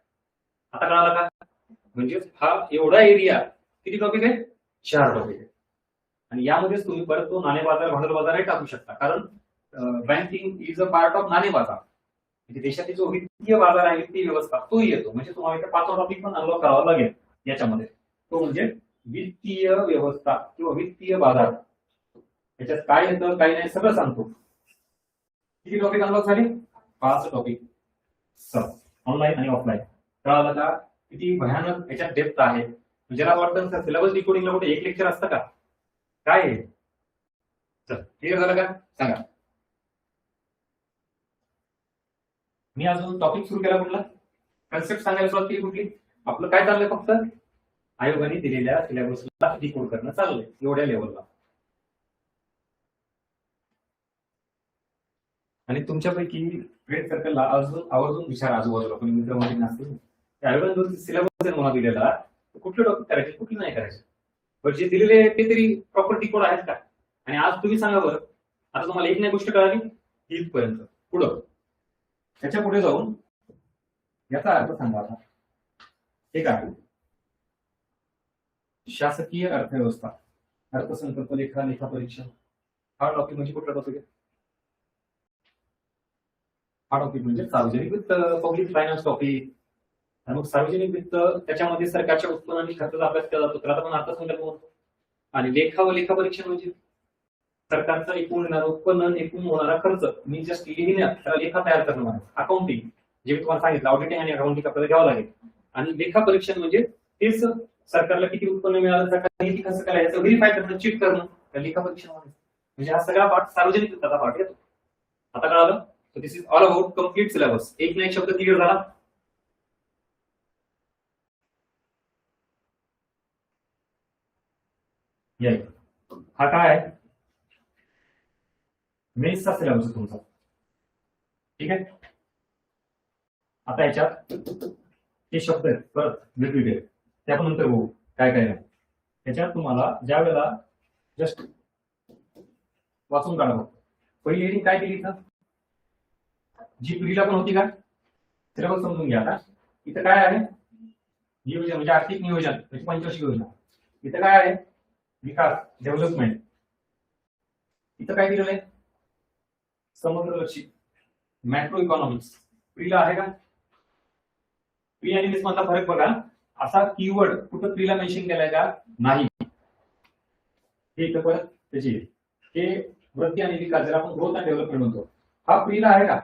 आता कळाला का? म्हणजे हा एवढा एरिया किती टॉपिक आहे? 4 टॉपिक आहे. आणि यामध्येच तुम्ही परत तो नाणे बाजार, भांडवल बाजारही टाकू शकता, कारण banking is a part of नाणे बाजार. म्हणजे देशातील जो वित्तीय बाजार आहे, वित्तीय व्यवस्था, तोही येतो. म्हणजे तुम्हाला इथे 5वा टॉपिक पण अनलॉक करावा लागेल याच्यामध्ये. तो म्हणजे वित्तीय व्यवस्था किंवा वित्तीय बाजार. याच्यात काय येतं काय नाही सगळं सांगतो. किती टॉपिक अनलॉक झाले? 5 टॉपिक. ऑनलाईन आणि ऑफलाईन. कळालं का? किती भयानक याच्यात डेप्थ आहे. ज्याला वाटतं सिलेबस डिकोडिंगला कुठे एक लेक्चर असतं का? काय आहे? चल, क्लिअर झालं का? सांगा. मी अजून टॉपिक सुरू केला कुठला? कन्सेप्ट सांगायला सुरुवात केली कुठली? आपलं काय चाललंय? फक्त आयोगाने दिलेल्या सिलेबसला डिकोड करणं चाललंय एवढ्या लेवलला. आणि तुमच्यापैकी फ्रेंड सर्कलला अजून आवर्जून विचार आजूबाजूला कोणी मित्रमंडळी नसतील, आयोगाने जो सिलेबस मला दिलेला, कुठले टॉपिक करायचे कुठले नाही करायचे, पण जे दिलेले ते तरी प्रॉपर डिकोड आहेत का? आणि आज तुम्ही सांगा बरं, आता तुम्हाला एक नाही गोष्ट कळाली इथपर्यंत, पुढं त्याच्या पुढे जाऊन याचा अर्थ सांगा. आता ठीक आहे, शासकीय अर्थव्यवस्था, अर्थसंकल्प, लेखा, लेखा परीक्षा, हा टॉपिक म्हणजे कुठला टॉपिक आहे? हा टॉपिक म्हणजे सार्वजनिक वित्त, पब्लिक फायनान्स टॉपिक. आणि मग सार्वजनिक वित्त त्याच्यामध्ये सरकारच्या उत्पन्न आणि खर्चाचा अभ्यास केला जातो, त्याला आपण अर्थसंकल्प म्हणतो. आणि लेखा व लेखा परीक्षा म्हणजे सरकारचा एकूण येणारा उत्पन्न, एकूण होणारा खर्च, मी जस्ट लिहिण्यात त्याला लेखा तयार करणं म्हणजे अकाउंटिंग, जे मी तुम्हाला सांगितलं ऑडिटिंग आणि अकाउंटिंग आपल्याला घ्यावं लागेल. आणि लेखा परीक्षण म्हणजे तेच सरकारला किती उत्पन्न मिळालं, सरकारला किती खर्च केला याचं व्हेरीफाय करणं, चेक करणं, त्या लेखा परीक्षण म्हणजे हा सगळा पार्ट सार्वजनिक वित्ताचा पार्ट येतो. आता कळालं? This is all about complete syllabus. एक ना एक शब्द क्लिअर झाला? हा काय आहे? मेन्सचा सिलेबस तुमचा. ठीक आहे. आता याच्यात हे शब्द आहेत परत वेगवेगळे, ते आपण नंतर बघू काय काय नाही. त्याच्यात तुम्हाला ज्या वेळेला जस्ट वाचून काढा. पहिली हेडिंग काय केली इथं? जी प्रीला पण होती का? सिलेबस समजून घ्या आता. इथं काय आहे? नियोजन म्हणजे आर्थिक नियोजन म्हणजे पंचवार्षिक योजना. इथं काय आहे? विकास, डेव्हलपमेंट. इथं काय दिलेलं आहे? समुद्रलक्षी, मॅक्रो इकॉनॉमिक्स. प्रीला आहे का? प्री आणि मिस मधला फरक बघा. असा कीवर्ड कुठं प्रीला मेन्शन केलाय का? नाही. हे इथं परत त्याची हे वृद्धी आणि विकास, ज्याला आपण ग्रोथ आणि डेव्हलपमेंट म्हणतो, हा प्रीला आहे का?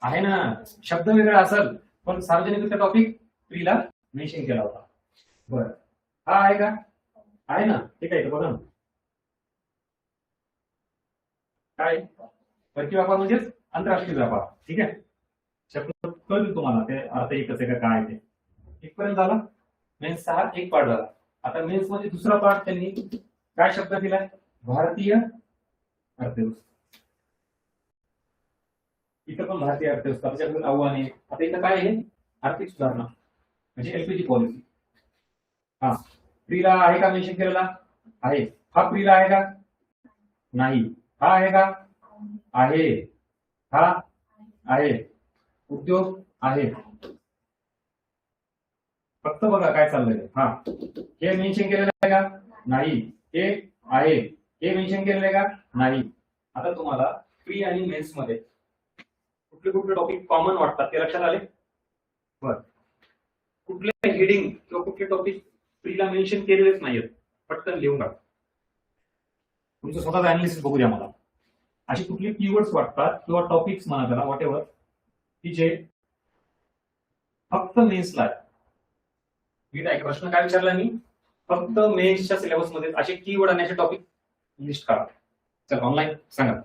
आहे ना. शब्द वेगळा असेल पण सार्वजनिक टॉपिक प्रीला मेन्शन केला होता. बरं, हा आहे का? आहे ना. ठीक आहे, बघा ना काय परकीय व्यापार म्हणजेच आंतरराष्ट्रीय व्यापार. ठीक आहे, शब्द कळतील तुम्हाला ते अर्थ एकच आहे का काय ते. इथपर्यंत झाला. मेन्स हा एक पार्ट झाला. आता मेन्स मध्ये दुसरा पार्ट त्यांनी काय शब्द दिलाय? भारतीय अर्थव्यवस्था. इथं पण भारतीय अर्थव्यवस्था त्याच्याकडून आव्हाने. आता इथं काय आहे? आर्थिक सुधारणा म्हणजे एलपीजी पॉलिसी. हा प्रीला आहे का मेन्शन केलेला? आहे. हा प्रीला आहे का? नाही. हा आहे का? आहे. हा आहे. उद्योग आहे. फक्त बघा काय चाललंय. हा हे मेन्शन केलेलं आहे का? नाही. हे आहे. हे मेन्शन केलेलं आहे का? नाही. आता तुम्हाला प्री आणि मेन्स मध्ये कुठले कुठले टॉपिक कॉमन वाटतात ते लक्षात आले? बरं, कुठले हेडिंग किंवा कुठले टॉपिक प्रीला मेन्शन केलेलेच नाहीत पटकन लिहून टाका. तुमचं स्वतःचं अनालिसिस बघू द्या मला. अशी कुठली कीवर्ड्स वाटतात किंवा टॉपिक्स म्हणा त्याला व्हॉट एव्हर की जे फक्त मेन्सला आहे. ठीक आहे, प्रश्न काय विचारला मी? फक्त मेन्सच्या सिलेबस मध्ये असे कीवर्ड आणि असे टॉपिक लिस्ट करा. चल ऑनलाईन सांगा.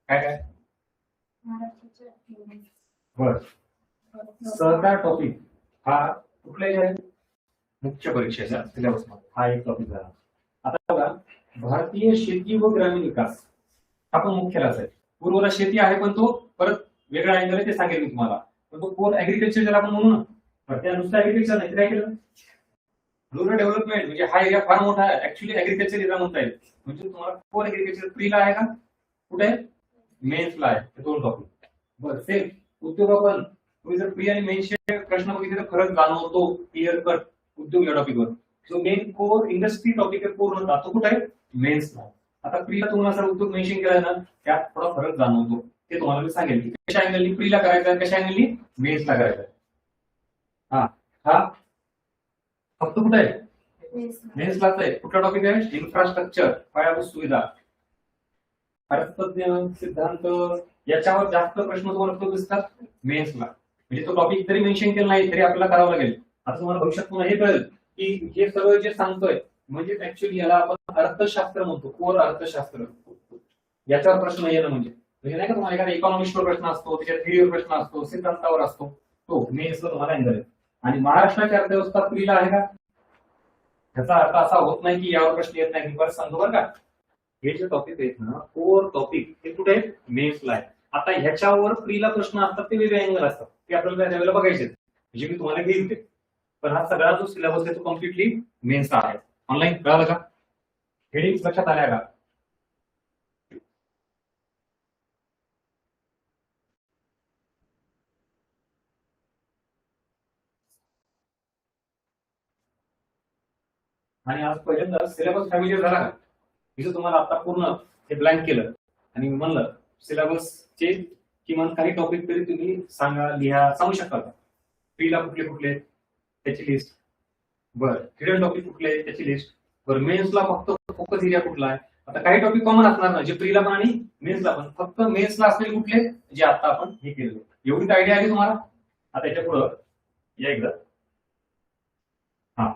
काय काय? बर, सहकार टॉपिक हा कुठलाही आहे मुख्य परीक्षेच्या सिलेबस मध्ये हा एक टॉपिक झाला. आता बघा, भारतीय शेती व ग्रामीण विकास हा पण मुख्यलाच आहे. पूर्वला शेती आहे पण तो परत वेगळा अँगल आहे, ते सांगेल मी तुम्हाला. पण तो कोर ऍग्रिकल्चर ज्याला आपण म्हणू ना, त्या नुसतं ऍग्रिकल्चर नाही, काय केलं? रुरल डेव्हलपमेंट म्हणजे हा एरिया फार मोठा आहे. ऍक्च्युली ऍग्रिकल्चर एरिया म्हणता येईल. म्हणजे तुम्हाला कोर ऍग्रिकल्चर प्रीला आहे का? कुठे? मेन्सला आहे. हे दोन टॉपिक. बरं, सेम उद्योग पण तुम्ही जर प्री आणि मेन्सचे प्रश्न बघितले तर फरक जाणवतो क्लिअर कट उद्योग या टॉपिकवर. जो मेन कोर इंडस्ट्री टॉपिक आहे पूर्ण तो कुठे आहे? मेन्सला. आता प्रीला तुम्हाला जर उद्योग मेन्शन केला ना, त्यात थोडा फरक जाणवतो. ते तुम्हाला मी सांगेल की कशा अँगलनी प्रीला करायचं, कशा अँगलनी मेन्सला करायचं. हा हा फक्त कुठे आहे? मेन्सलाच आहे. कुठला टॉपिक आहे? इन्फ्रास्ट्रक्चर, पायाभूत सुविधा, अर्थतज्ञ सिद्धांत, याच्यावर जास्त प्रश्न तुम्हाला दिसतात मेन्सला. म्हणजे तो टॉपिक जरी मेन्शन केला नाही तरी आपल्याला करावं लागेल. आता तुम्हाला भविष्यात पुन्हा हे कळेल की हे सगळं जे सांगतोय म्हणजे ऍक्च्युली याला आपण अर्थशास्त्र म्हणतो, कोर अर्थशास्त्र. याच्यावर प्रश्न येणं म्हणजे नाही का, तुम्हाला एखादा इकॉनॉमिक्सवर प्रश्न असतो, त्याच्या थिअरीवर प्रश्न असतो, सिद्धांतावर असतो, तो मेन्सला तुम्हाला अँगल आहे. आणि महाराष्ट्राची अर्थव्यवस्था प्रीला आहे का? याचा अर्थ असा होत नाही की यावर प्रश्न येत नाही. परत सांगतो बरं का, हे जे टॉपिक आहेत ना कोर टॉपिक हे कुठे आहेत? मेन्सला आहे. आता ह्याच्यावर प्रीला प्रश्न असतात ते वेगळे अँगल असतात, ते आपल्याला त्यावेळेला बघायचे. म्हणजे मी तुम्हाला घेईल ते पण हा सगळा जो सिलेबस आहे तो कम्प्लिटली मेन्सचा आहे. ऑनलाईन कळालं का? हेडिंग लक्षात आल्या का? आणि आज पहिल्यांदा सिलेबस फॅमिलियर झाला का? मी तुम्हाला आता पूर्ण हे ब्लँक केलं आणि मी म्हणलं सिलेबसचे किमान काही टॉपिक तरी तुम्ही सांगा, लिहा, सांगू शकता का? प्रीला कुठले कुठले त्याची लिस्ट, बरं हिडन टॉपिक कुठले त्याची लिस्ट, बरं मेन्सला फक्त फोकस एरिया कुठला आहे? आता काही टॉपिक कॉमन असणार ना, जे प्रीला पण आणि मेन्सला पण, फक्त मेन्सला असलेले कुठले जे आता आपण हे केलं. एवढीच आयडिया आली तुम्हाला? आता याच्या पुढं या एकदा. हा,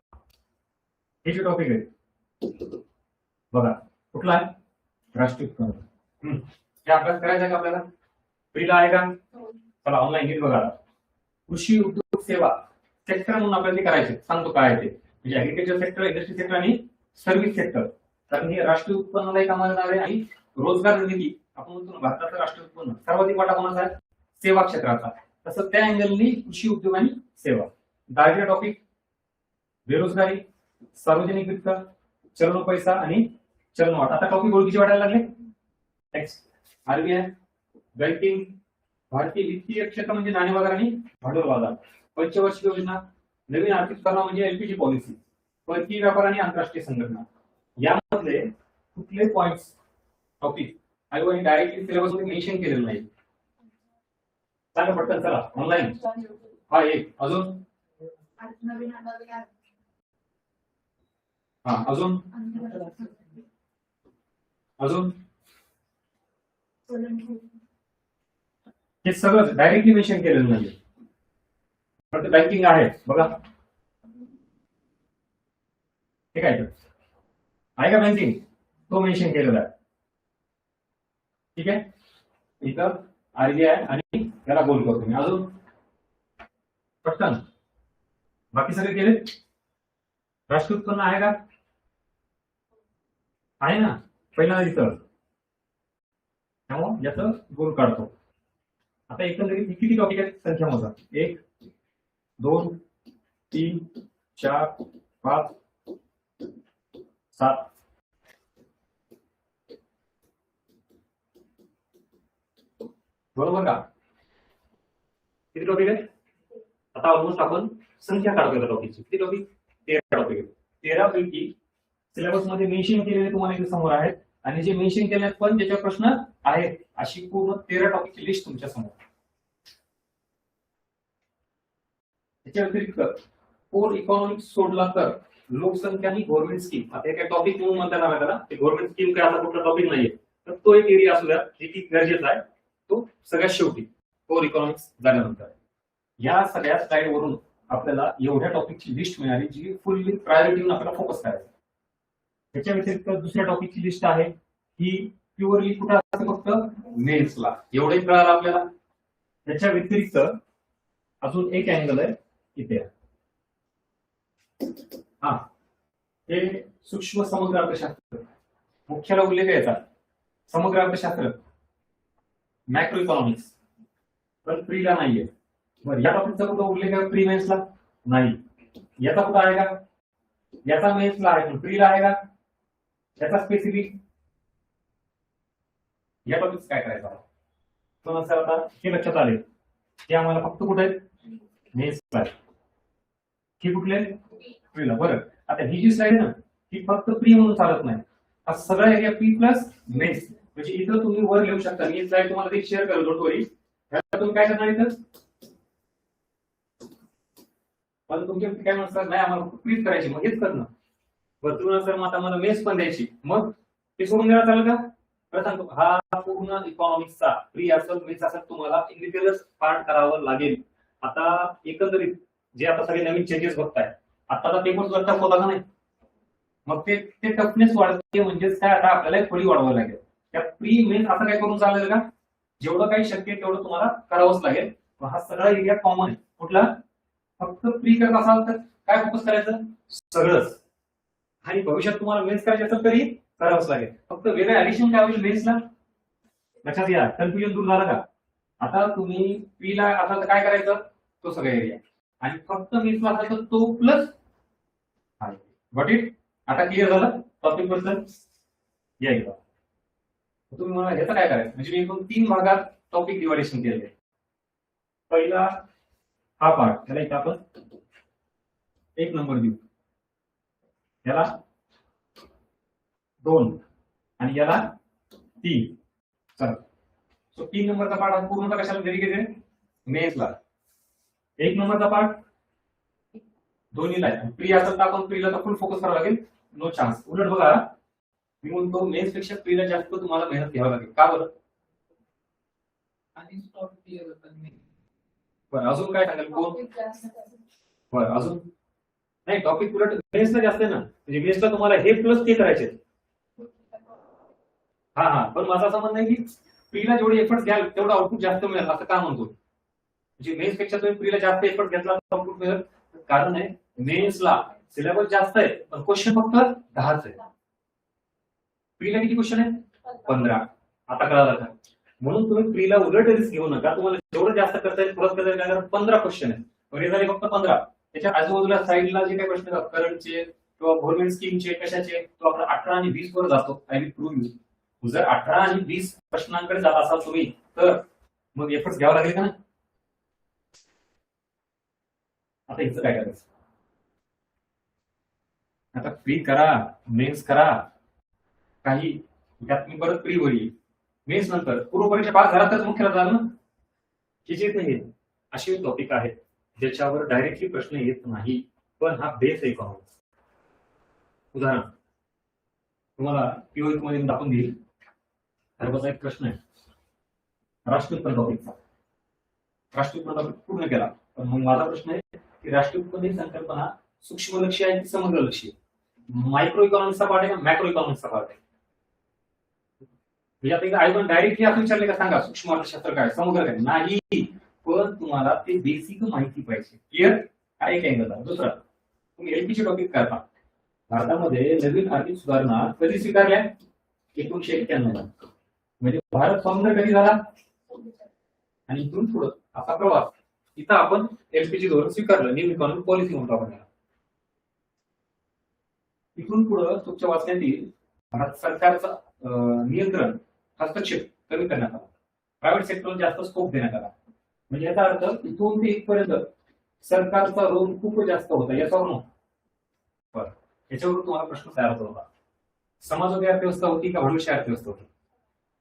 हे जे टॉपिक आहे बघा कुठला आहे? राष्ट्रीय उत्पन्न. हे अभ्यास करायचा आहे का आपल्याला? प्रीला आहे का? चला ऑनलाईन नीट बघा. कृषी उद्योग सेवा सेक्टर म्हणून आपल्याला ते करायचे. सांगतो काय आहे ते. म्हणजे ऍग्रिकल्चर सेक्टर, इंडस्ट्री सेक्टर आणि सर्व्हिस सेक्टर. कारण हे राष्ट्रीय उत्पन्नाला एक आम्हाला नाव आहे आणि रोजगार निर्मिती आपण म्हणतो ना, भारताचं राष्ट्रीय उत्पन्न सर्वाधिक वाटा कोणाचा आहे? सेवा क्षेत्राचा. तसं त्या अँगलनी कृषी उद्योग आणि सेवा. दारिद्र्य टॉपिक, बेरोजगारी, सार्वजनिक वित्त, चलन पैसा आणि चलनवाढ. आता टॉपिक ओळखीचे वाटायला लागले. नेक्स्ट आरबीआय, बँकिंग, भारतीय वित्तीय क्षेत्र म्हणजे नाणे बाजार आणि भांडवल बाजार, पंचवार्षिक योजना, नवीन आर्थिक धोरण म्हणजे एलपीजी पॉलिसी, परकीय व्यापार आणि आंतरराष्ट्रीय संघटना. यामधले कुठले पॉइंट्स टॉपिक आयोगाने डायरेक्टली सिलेबस मध्ये मेन्शन केलेलं नाही? सांगा पटकन. चला ऑनलाईन. हा एक. अजून हा अजून अजून हे सगळं डायरेक्टली मेन्शन केलेलं नाही. फक्त बँकिंग आहे बघा. हे काय आहे का बँकिंग? तो मेन्शन केलेला आहे. ठीक आहे. इथं आरबीआय आणि त्याला गोल करतो मी. अजून पटकन बाकी सगळे केले. राष्ट्रीय उत्पन्न आहे का? आहे ना, पहिला इथं. त्यामुळे याचं गोल काढतो. आता एकंदरीत किती टॉपिक आहेत संख्या मोजा. 1 2 3 4 5 7. बरोबर का? किती टॉपिक आहे? आता ऑलमोस्ट आपण संख्या काढतोय टॉपिकची. किती टॉपिक? 13 टॉपिक आहेत. 13 पैकी सिलेबस मध्ये मेन्शन केलेले तुम्हाला इथे समोर आहेत आणि जे मेन्शन केले पण त्याच्यावर प्रश्न आहेत अशी पूर्ण 13 टॉपिकची लिस्ट तुमच्या समोर. त्याच्या व्यतिरिक्त कोर इकॉनॉमिक्स सोडला तर लोकसंख्या आणि गव्हर्नमेंट स्कीम. आता हे काय टॉपिक म्हणून म्हणता ना त्याला, ते गव्हर्नमेंट स्कीम काय आता कुठला टॉपिक नाहीये, तर तो एक एरिया असू द्या जे की गरजेचा आहे. तो सगळ्यात शेवटी कोर इकॉनॉमिक्स झाल्यानंतर. या सगळ्या स्लाइड वरून आपल्याला एवढ्या टॉपिकची लिस्ट मिळाली जी फुल्ली प्रायोरिटी म्हणून आपल्याला फोकस करायचं. त्याच्या व्यतिरिक्त दुसऱ्या टॉपिकची लिस्ट आहे ही प्युअरली कुठे असते? फक्त मेन्सला. एवढे कळालं आपल्याला. त्याच्या व्यतिरिक्त अजून एक अँगल आहे इथे. हा, हे सूक्ष्म समग्र अर्थशास्त्र. मुख्याला उल्लेख यायचा समग्र अर्थशास्त्र, मॅक्रो इकॉनॉमिक्स, पण प्रीला नाहीये. बरं, या टॉपिकचा कुठं उल्लेख आहे? प्री मेन्सला नाही. याचा कुठं आहे का? याचा मेन्सला आहे पण प्रीला आहे का? याचा स्पेसिफिक या टॉपिक काय करायचा? तो नंतर आता हे लक्षात आले की आम्हाला फक्त कुठे आहेत? मेन्सला. हे कुठले? प्रीला. बरं, आता ही जी स्लाइड आहे ना ही फक्त प्री म्हणून चालत नाही. हा सगळा एरिया प्री प्लस मेन्स. म्हणजे इथं तुम्ही वर लिहू शकता. मी स्लाइड तुम्हाला ती शेअर करेल. डोंट वरी. तुम्ही काय करणार इथं? पण तुमचे काय म्हणतात नाही आम्हाला प्लीज करायची, मग हेच करणं. बरं तुम्ही सर मग आता मला मेस पण द्यायची, मग ते सोडून द्यायला चालेल का? तर सांगतो हा पूर्ण इकॉनॉमिक्सचा प्री असेल मेस असेल तुम्हाला इंडिव्हिज्युअल पार्ट करावं लागेल. आता एकंदरीत जे आता सगळे नवीन चेंजेस बघताय, आता पेपर सुद्धा टफ होता का नाही? मग ते टफनेस वाढते. म्हणजेच काय आता आपल्याला थोडी वाढवावं लागेल. त्या प्री मेन असं काय करून चालेल का? जेवढं काही शक्य आहे तेवढं तुम्हाला करावंच लागेल. हा सगळा एरिया कॉमन आहे. कुठला? फक्त प्री करत असाल तर काय फोकस करायचं? सगळंच. आणि भविष्यात तुम्हाला मेन्स करायचं असेल तरी करावंच लागेल. फक्त वेगळं ऍडिशन काय होईल मेन्सला? लक्षात घ्या. कन्फ्युजन दूर झालं का? आता तुम्ही प्रीला असाल तर काय करायचं? तो सगळा एरिया. आणि फक्त मेन्सला असेल तर तो प्लस आहे. Got it? आता क्लिअर झालं टॉपिक बद्दल? या एकदा तुम्ही मला ह्याचं काय करायचं, म्हणजे मी एकूण 3 भागात टॉपिक डिवायडेशन केलेलं आहे. पहिला हा पार्ट, त्याला इथं आपण 1 नंबर देऊ, याला 2 आणि याला 3. चला, सो 3 नंबरचा पार्ट हा पूर्णतः कशाला डेडिकेटेड आहे? मेन्सला. 1 नंबरचा पार्ट दोन्हीला आहे. प्री असेल तर आपण प्रीला तर फुल फोकस करावा लागेल, नो चान्स. उलट बघा, मी म्हणतो मेन्स पेक्षा प्रीला जास्त तुम्हाला मेहनत घ्यावी लागेल. का बरं? आणि स्टॉप क्लिअर होतात नाही. बरं, अजून काय सांगाल कोण? बरं, अजून नाही, टॉपिक उलट मेन्सला जास्त आहे ना, म्हणजे मेन्सला तुम्हाला हे प्लस ते करायचे. हा, पण माझं असं म्हणणं आहे की प्रीला जेवढे एफर्ट घ्याल तेवढं आउटपुट जास्त मिळेल, असं का म्हणतो? म्हणजे मेन्स पेक्षा तुम्ही प्रीला जास्त एफर्ट घेतला तर आउटपुट मिळेल. कारण आहे मेन्सला सिलेबस जास्त आहे पण क्वेश्चन फक्त 10च आहे. प्रीला किती क्वेश्चन आहे? 15. आता कळालं का? म्हणून तुम्ही प्रीला उलट रिस्क घेऊ नका. तुम्हाला जेवढं जास्त करता येईल परत करता येईल, कारण 15 क्वेश्चन आहे. बरे झाले फक्त 15. त्याच्या आजूबाजूला साईडला जे काही प्रश्न आहेत करंटचे किंवा गव्हर्नमेंट स्कीमचे कशाचे, तो आपण 18 आणि 20 वर जातो. I will prove you. जर 18 आणि 20 प्रश्नांकडे जात असाल तुम्ही तर मग एफर्ट्स घ्यावं लागेल का नाही? आता इथं काय करायचं? आता प्री करा, मेन्स करा, काही त्यात मी परत प्री होईल, मेन्स नंतर पूर्व परीक्षा पास झाला तर मुख्य झालं ना. हे जे नाही असे टॉपिक आहेत ज्याच्यावर डायरेक्टली प्रश्न येत नाही, पण हा बेस आहे इकॉनॉमिक्स. उदाहरण तुम्हाला पीओ मध्ये दाखवून देईल. त्याचा एक प्रश्न आहे राष्ट्रीय टॉपिकचा. राष्ट्रीय टॉपिक पूर्ण केला, पण मग माझा प्रश्न आहे की राष्ट्रीय उत्पन्न ही संकल्पना सूक्ष्म लक्ष्य आहे की समग्र लक्ष्य? मायक्रो इकॉनॉमिक्सचा पार्ट आहे का मॅक्रो इकॉनॉमिक्सचा पार्ट आहे? म्हणजे आता आई डायरेक्टली असं विचारले का सांगा सूक्ष्म अर्थशास्त्र काय समग्र काय? नाही, पण तुम्हाला ते बेसिक माहिती पाहिजे. क्लिअर? हा एक अँगल आहे. दुसरा, तुम्ही एलपीची टॉपिक करता. भारतामध्ये नवीन आर्थिक सुधारणा कधी स्वीकारल्या? 1991. म्हणजे भारत स्वातंत्र्य कधी झाला? आणि इथून पुढं असा प्रवास. इथं आपण एलपीजी धोरण स्वीकारलं, न्यू इकॉनॉमिक पॉलिसी म्हणतो आपण. इथून पुढं तुमच्या वाचण्यात येईल भारत सरकारचा नियंत्रण हस्तक्षेप कमी करण्यात आला, प्रायव्हेट सेक्टरला जास्त स्कोप देण्यात आला. म्हणजे याचा अर्थ इथून ते इथपर्यंत सरकारचा रोल खूप जास्त होता. याचा बरं, याच्यावर तुम्हाला प्रश्न तयार होता, समाजवादी अर्थव्यवस्था होती का भांडवलशाही अर्थव्यवस्था होती?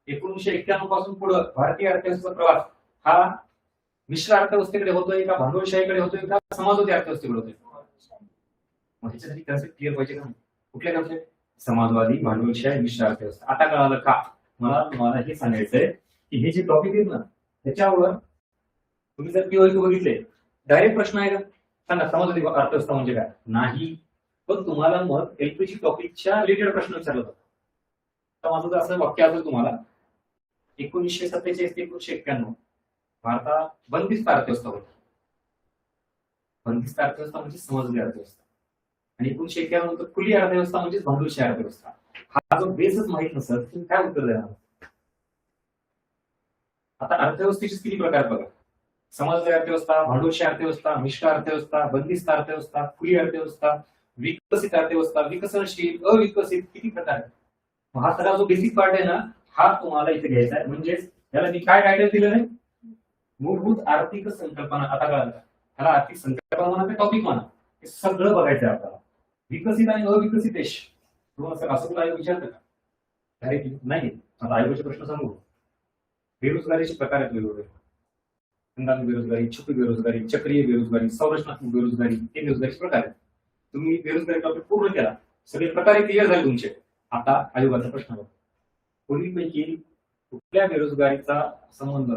1991 पासून पुढे भारतीय अर्थव्यवस्थेचा प्रवास हा मिश्र अर्थव्यवस्थेकडे होतोय का भांडवलशाहीकडे होतोय का समाजवादी अर्थव्यवस्थेकडे होतोय? मग ह्याच्यासाठी कन्सेप्ट क्लिअर पाहिजे का? कुठले कन्सेप्ट? समाजवादी, भांडवलशाही, मिश्र अर्थव्यवस्था. आता कळालं का? मला तुम्हाला हे सांगायचंय की हे जे टॉपिक आहेत ना त्याच्यावर तुम्ही जर पीओक्यू बघितले डायरेक्ट प्रश्न आहे का सांगा समाजवादी अर्थव्यवस्था म्हणजे काय? नाही, पण तुम्हाला मग एलपीजी टॉपिकच्या रिलेटेड प्रश्न विचारला जातो. तर माझं जर असं वाक्य असेल तुम्हाला 1947 ते 1991 भारतात बंदिस्त अर्थव्यवस्था होती. बंदिस्त अर्थव्यवस्था म्हणजे समजली अर्थव्यवस्था. आणि 1991 नंतर खुली अर्थव्यवस्था म्हणजे भांडवलशाही अर्थव्यवस्था. हा जो बेसच माहित नसेल तुम्ही काय उत्तर देणार? आता अर्थव्यवस्थेचे किती प्रकार बघा. समजली अर्थव्यवस्था, भांडवलशाही अर्थव्यवस्था, मिश्र अर्थव्यवस्था, बंदिस्त अर्थव्यवस्था, खुली अर्थव्यवस्था, विकसित अर्थव्यवस्था, विकसनशील, अविकसित, किती प्रकार आहेत. हा सगळा जो बेसिक पार्ट आहे ना हा तुम्हाला इथे घ्यायचा आहे. म्हणजेच याला मी काय टायटल दिलं नाही? मूलभूत आर्थिक संकल्पना. आता कळालं का? ह्याला आर्थिक संकल्पना म्हणा टॉपिक म्हणा, हे सगळं बघायचं आहे आपल्याला. विकसित आणि अविकसित देश तुम्हाला असं आयोग विचारतं का? डायरेक्टली नाही. आता आयोगाचे प्रश्न सांगू. बेरोजगारीचे प्रकार आहेत वेगवेगळे. हंगामी बेरोजगारी, छुपी बेरोजगारी, चक्रीय बेरोजगारी, संरचनात्मक बेरोजगारी, हे बेरोजगारीचे प्रकार आहेत. तुम्ही बेरोजगारी टॉपिक पूर्ण केला, सगळे प्रकारे क्लिअर झाले तुमचे. आता आयोगाचा प्रश्न बघा. पूर्वीपैकी कुठल्या बेरोजगारीचा संबंध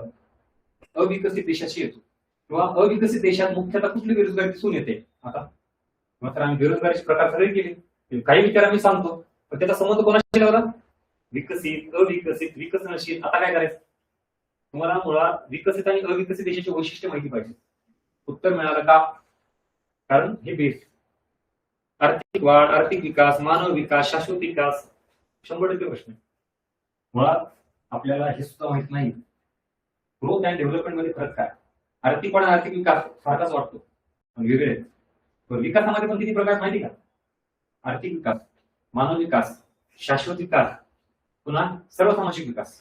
अविकसित देशाशी येतो किंवा अविकसित देशात मुख्यतः कुठली बेरोजगारी दिसून येते? आता मात्र आम्ही बेरोजगारीचे प्रकार सगळे केले, काही विचार आम्ही सांगतो, पण त्याचा संबंध कोणाशी लावला? विकसित, अविकसित, विकसनशील. आता काय करायचं? तुम्हाला मुळात विकसित आणि अविकसित देशाची वैशिष्ट्य माहिती पाहिजे. उत्तर मिळालं का? कारण हे बेस. आर्थिक वाढ, आर्थिक विकास, मानव विकास, शाश्वत विकास 100% प्रश्न. मुळात आपल्याला हे सुद्धा माहित नाही ग्रोथ अँड डेव्हलपमेंट मध्ये फरक काय. आर्थिक वाढ आणि आर्थिक विकास सारखाच वाटतो, वेगळे. विकासामध्ये पण किती प्रकार माहिती का? आर्थिक विकास, मानव विकास, शाश्वत विकास, पुन्हा सर्वसामाजिक विकास,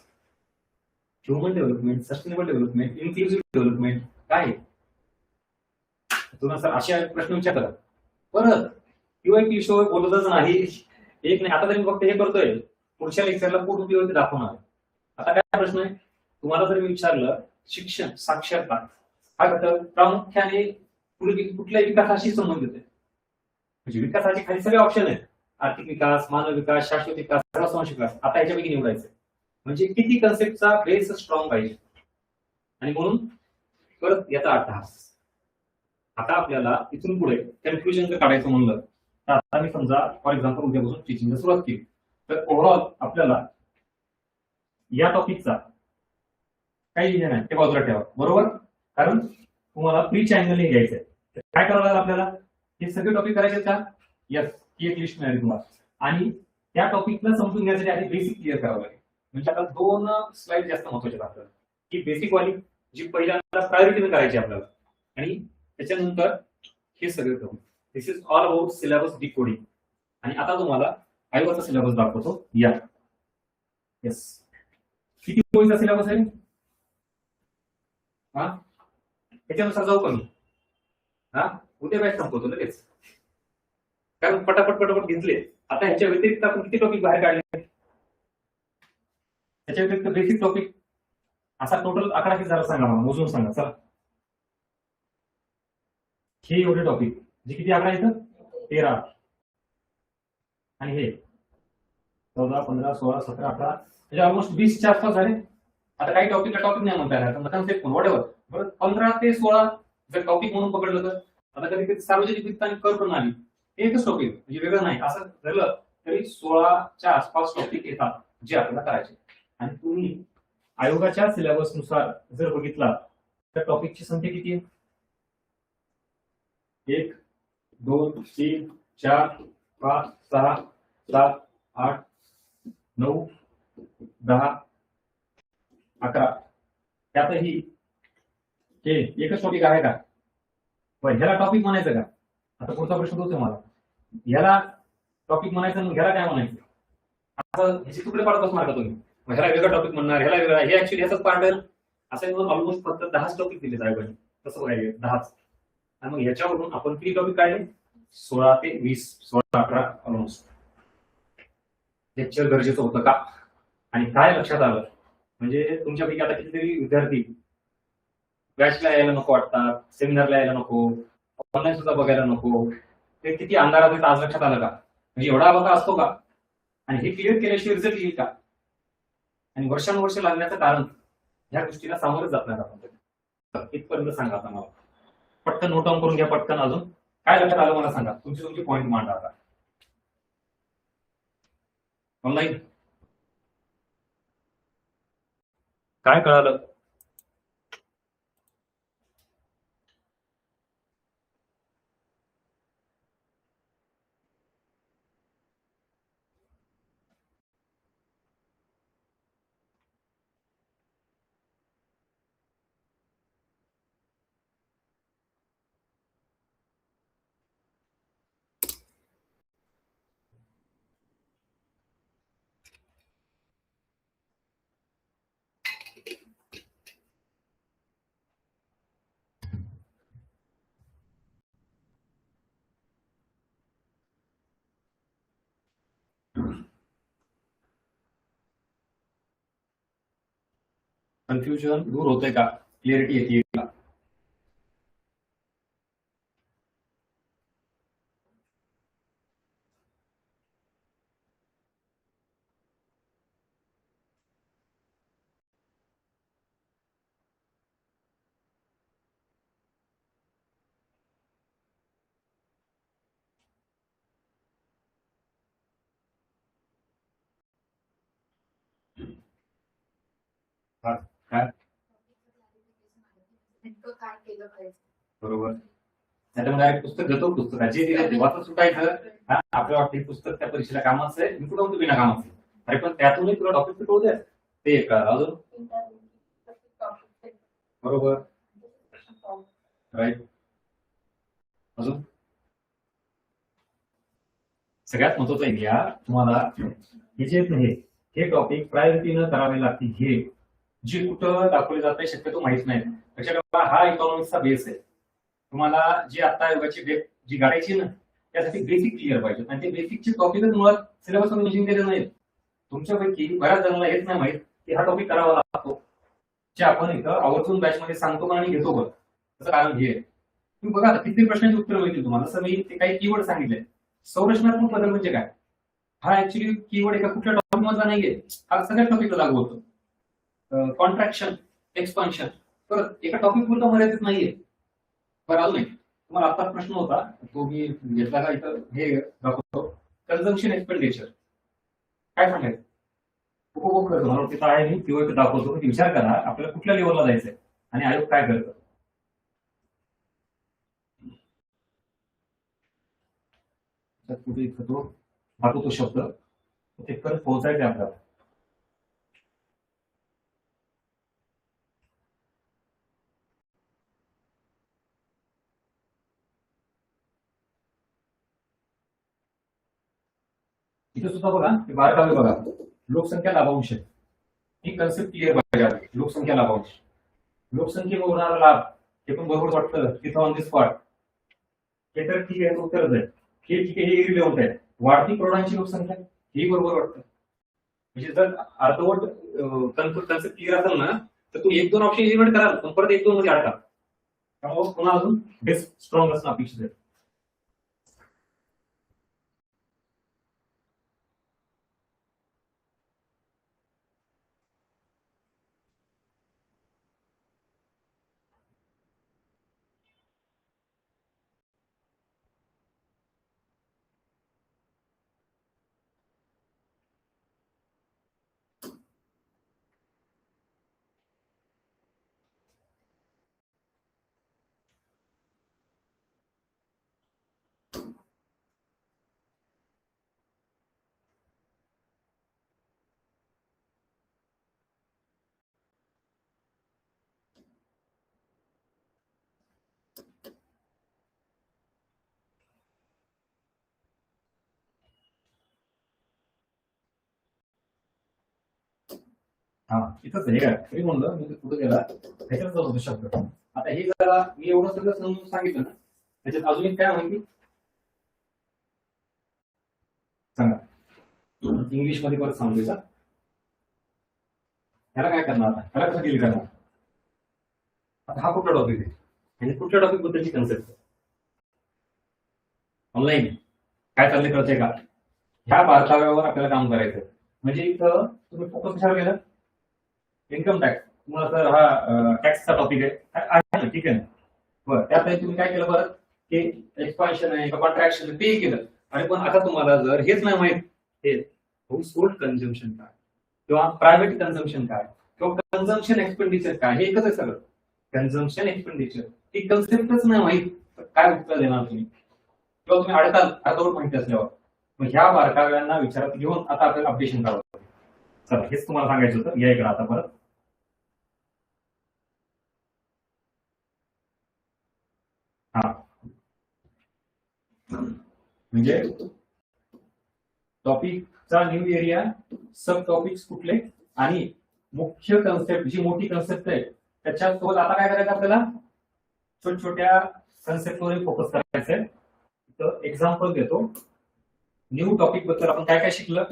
human development, sustainable development, inclusive development. काय तुम्हाला सर अशा प्रश्न विचारतात परत किंवा विषय बोलतच नाही. एक नाही, आता तरी फक्त हे करतोय, पुढच्या लेक्चरला पूर्ण पीओटी दाखवणार. आता काय प्रश्न आहे तुम्हाला जर मी विचारलं, शिक्षण साक्षरता हा घटक प्रामुख्याने कुठल्या विकासाशी संबंधित आहे? म्हणजे विकासाचे खाली सगळे ऑप्शन आहेत, आर्थिक विकास, मानव विकास, शाश्वत विकास, सर्वसमावेशक विकास. आता याच्यापैकी निवडायचं म्हणजे किती कन्सेप्टचा बेस स्ट्रॉंग पाहिजे. आणि म्हणून परत याचा अट्टहास. आता आपल्याला इथून पुढे कन्फ्युजन जर काढायचं म्हणलं तर आता मी समजा फॉर एक्झाम्पल उद्यापासून टीचिंगला सुरुवात केली तर ओव्हरऑल आपल्याला या टॉपिकचा काही लिहिलं नाही ते बाजूला ठेवा, बरोबर? कारण तुम्हाला प्रीच अँगल हे घ्यायचंय. काय करावं लागेल आपल्याला? हे सगळे टॉपिक करायचे का? यस, ही एक लिस्ट मिळाली तुम्हाला. आणि त्या टॉपिकला समजून घेण्यासाठी आधी बेसिक क्लिअर करावं लागेल. म्हणजे आता 2 स्लाइड जास्त महत्वाचे आपल्याला, की बेसिक वाली जी पहिल्यांदा प्रायोरिटीने करायची आपल्याला, आणि त्याच्यानंतर हे सगळे करू. This is all about syllabus decoding. आणि आता तुम्हाला आयोगाचा सिलेबस दाखवतो. या येस, किती पोळीचा सिलेबस आहे? हा, त्याच्यानुसार जाऊ कमी. हा, उद्या बॅच संपवतो लगेच, कारण पटापट घेतले. आता ह्याच्या व्यतिरिक्त आपण किती टॉपिक बाहेर काढले? त्याच्या व्यतिरिक्त बेसिक टॉपिक असा टोटल आकडा किती झाला सांगा मला, मोजून सांगा. चला, हे एवढे टॉपिक जे किती आकडा येतं? 13. आणि हे 14, 15, 16, 17, 18 म्हणजे ऑलमोस्ट 20च्या आसपास झाले. आता काही टॉपिकला टॉपिक नाही म्हणता येणार, कन्सेप्ट पण वॉटेवर. बरं, 15 ते 16 जर टॉपिक म्हणून पकडलं तर आता कधी कधी सार्वजनिक वित्त आणि कर प्रणाली एकच टॉपिक, म्हणजे वेगळं नाही. असं झालं तरी 16च्या आसपास टॉपिक येतात जे आपल्याला करायचे. आणि तुम्ही आयोगाच्या सिलेबस नुसार जर बघितला तर टॉपिकची संख्या किती आहे? 1, 2, 3, 4, 5, 6, 7, 8, 9, 10, 11. त्यातही हे एकच टॉपिक आहे का? पण ह्याला टॉपिक म्हणायचं का? आता पुढचा प्रश्न तोच आहे मला. ह्याला टॉपिक म्हणायचं आणि ह्याला काय म्हणायचं? असं ह्याचे तुकडे पाडत असणार का तुम्ही? ह्याला वेगळा टॉपिक म्हणणार, ह्याला वेगळा, हे ऍक्च्युली ह्याच पार्टल असं म्हणून ऑलमोस्ट फक्त 10 टॉपिक दिले साहेबांनी. तसं बघायला 10च. आणि मग ह्याच्यावरून आपण किती टॉपिक काढले? 16 ते 20, 16, 18 ऑलमोस्ट. लेक्चर गरजेचं होतं का? आणि काय लक्षात आलं म्हणजे तुमच्यापैकी आता कितीतरी विद्यार्थी बॅचला यायला नको वाटतात, सेमिनारला यायला नको, ऑनलाईन सुद्धा बघायला नको. ते किती अंधारात आहेत आज लक्षात आलं का? म्हणजे एवढा बघा असतो का? आणि हे क्लिअर केल्याशिवाय रिझल्ट येईल का? आणि वर्षानुवर्ष लागण्याचं कारण ह्या गोष्टीला सामोरं जात नाही आपण. इथपर्यंत सांगा आता मला. पटकन नोट डाऊन करून घ्या पटकन. अजून काय लक्षात आलं मला सांगा. तुमचे पॉईंट मांडा आता. ऑनलाईन काय कळालं? कन्फ्युजन दूर होतंय का? क्लिअरिटी येते का? काय बरोबर. त्याच्यामुळे डायरेक्ट पुस्तक घेतो, पुस्तकाची दिले वाचत सुटायचं. आपल्याला वाटतं पुस्तक त्या परीक्षेला कामाचं आहे, मी कुठं होतो बिना कामाचं. अरे पण त्यातूनही तुला टॉपिक सुटवू द्या ते एक अजून बरोबर राईट. अजून सगळ्यात महत्वाचं आहे या तुम्हाला हे जे हे टॉपिक प्रायोरिटीनं करावे लागतील. हे जे कुठं दाखवले जात आहे शक्यतो माहित नाही. त्याच्याकडे हा इकॉनॉमिक्सचा बेस आहे. तुम्हाला जी आता योगाची जी गाडायची ना त्यासाठी बेसिक क्लिअर पाहिजे आणि ते बेसिकचे टॉपिकच मुळात सिलेबस मध्ये मेन्शन केले नाहीत. तुमच्यापैकी बऱ्याच जणांना हेच नाही माहित की हा टॉपिक करावा लागतो. जे आपण इथं आवर्जून बॅच मध्ये सांगतो आणि घेतो बघ त्याचं कारण हे आहे. तुम्ही बघा किती प्रश्नांची उत्तर मिळतील तुम्हाला. जसं मी ते काही कीवर्ड सांगितले. संरचनात्मक बदल म्हणजे काय? हा ऍक्च्युली कीवर्ड एका कुठल्या टॉपिक मधला नाहीये. हा सगळ्या टॉपिकला लागू होतो. कॉन्ट्रॅक्शन, एक्सपान्शन परत एका टॉपिक पुरता मर्यादित नाहीये. बरं अजून नाही तुम्हाला आता प्रश्न होता तो मी घेतला का इथं हे दाखवतो. कन्झम्पशन एक्सपेंडिचर काय सांगायचं? उपभोग खर्च म्हणून तिथं आहे मी किंवा दाखवतो. विचार करा आपल्याला कुठल्या लेवलला जायचंय आणि आयोग काय करतं. कुठे तो दाखवतो शब्द तिथपर्यंत पोहोचायचे आपल्याला. इथे सुद्धा बघा 12वे बघा लोकसंख्या लाभांश ही कन्सेप्ट क्लिअर पाहिजे. लोकसंख्या लाभांश लोकसंख्येवर होणारा लाभ हे पण बरोबर वाटतं तिथं ऑन दी स्पॉट. हे तर ठीक आहे उत्तरच आहे. हे ठीक आहे हे इरिलेव्हंट आहे. वाढती प्रौढांची लोकसंख्या ही बरोबर वाटतं. म्हणजे जर अर्धवट कन्सेप्ट क्लिअर असेल ना तर तू 1-2 ऑप्शन इलिमिनेट कराल पण परत 1-2 मध्ये अडका. त्यामुळे पुन्हा अजून बेस स्ट्रॉंग असणं अपेक्षित आहे. हा इथंच हे काय तरी म्हणलं मी कुठे गेला त्याच्यात होतो शब्द. आता हे जरा मी एवढं सगळं समजून सांगितलं ना त्याच्यात अजून एक काय माहिती सांगा. इंग्लिश मध्ये परत सांगू का ह्याला काय करणार आता ह्याला कसं डील करणार. आता हा कुठला टॉपिक आहे आणि कुठल्या टॉपिक बद्दलची कन्सेप्ट ऑनलाईन काय चाललंय कळतंय का? ह्या बारकाव्यावर आपल्याला काम करायचं. म्हणजे इथं तुम्ही फोकस कशावर केलं इन्कम टॅक्स. तुम्हाला सर हा टॅक्सचा टॉपिक आहे ठीक आहे ना. बरं त्यात तुम्ही काय केलं बरं की एक्सपान्शन आहे का कॉन्ट्रॅक्शन ते केलं. आणि पण आता तुम्हाला जर हेच नाही माहित हे हाऊसहोल्ड कन्झम्पशन काय किंवा प्रायव्हेट कन्झम्पशन काय किंवा कन्झम्पशन एक्सपेंडिचर काय हे एकच आहे सगळं. कन्झम्पशन एक्सपेंडिचर ही कन्सेप्टच नाही माहित काय उत्तर देणार तुम्ही किंवा तुम्ही अडकाल अर्धवट माहिती असल्यावर. मग ह्या बारकाव्यांना विचारात घेऊन आता आपल्याला अपडेशन करावं लागतं. चला हेच तुम्हाला सांगायचं होतं. या इकडे आता परत हा म्हणजे टॉपिकचा न्यू एरिया सब टॉपिक्स कुठले आणि मुख्य कन्सेप्ट जी मोठी कन्सेप्ट आहे त्याच्यासोबत आता काय करायचं आपल्याला छोट्या छोट्या कन्सेप्टवर फोकस करायचं आहे. तर एक्झाम्पल देतो. न्यू टॉपिक बद्दल आपण काय काय शिकलं